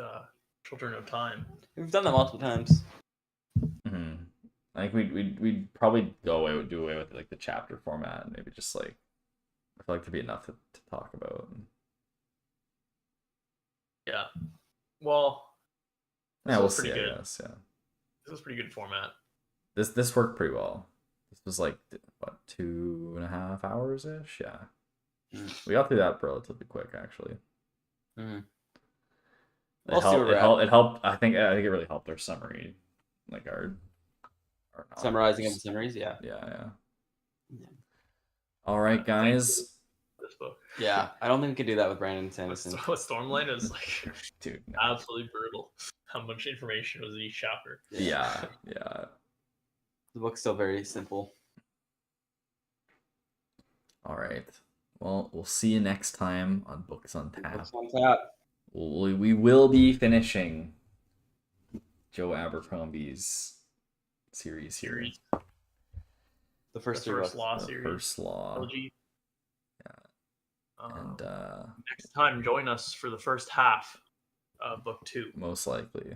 Children of Time. We've done that multiple times. Mm-hmm. I think we'd probably do away with like the chapter format, and maybe just like I feel like there'd be enough to talk about. Yeah. Well, Yeah, we'll see. pretty good. I guess. Yeah. This was pretty good format. This worked pretty well. This was like what 2.5 hours ish. Yeah. We got through that relatively quick, actually. Mm-hmm. It helped. I think it really helped our summary, like our Summarizing of the summaries. Yeah. Yeah. All right, guys. This book. Yeah, I don't think we could do that with Brandon Sanderson. With Stormlight, it was like Dude, no. absolutely brutal. How much information was in each chapter? Yeah. The book's still very simple. All right. Well, we'll see you next time on Books on Tap. Books on Tap. We will be finishing Joe Abercrombie's series here. The first Law The series. First Law. Trilogy. Yeah. And next time, join us for the first half of book 2. most likely,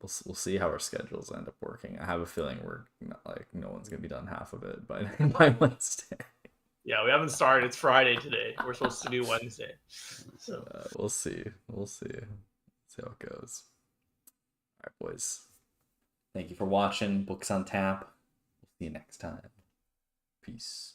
we'll see how our schedules end up working. I have a feeling we're not, like no one's gonna be done half of it by Wednesday. Yeah, we haven't started. It's Friday today. We're supposed to do Wednesday. So We'll see. See how it goes. All right, boys. Thank you for watching Books on Tap. We'll see you next time. Peace.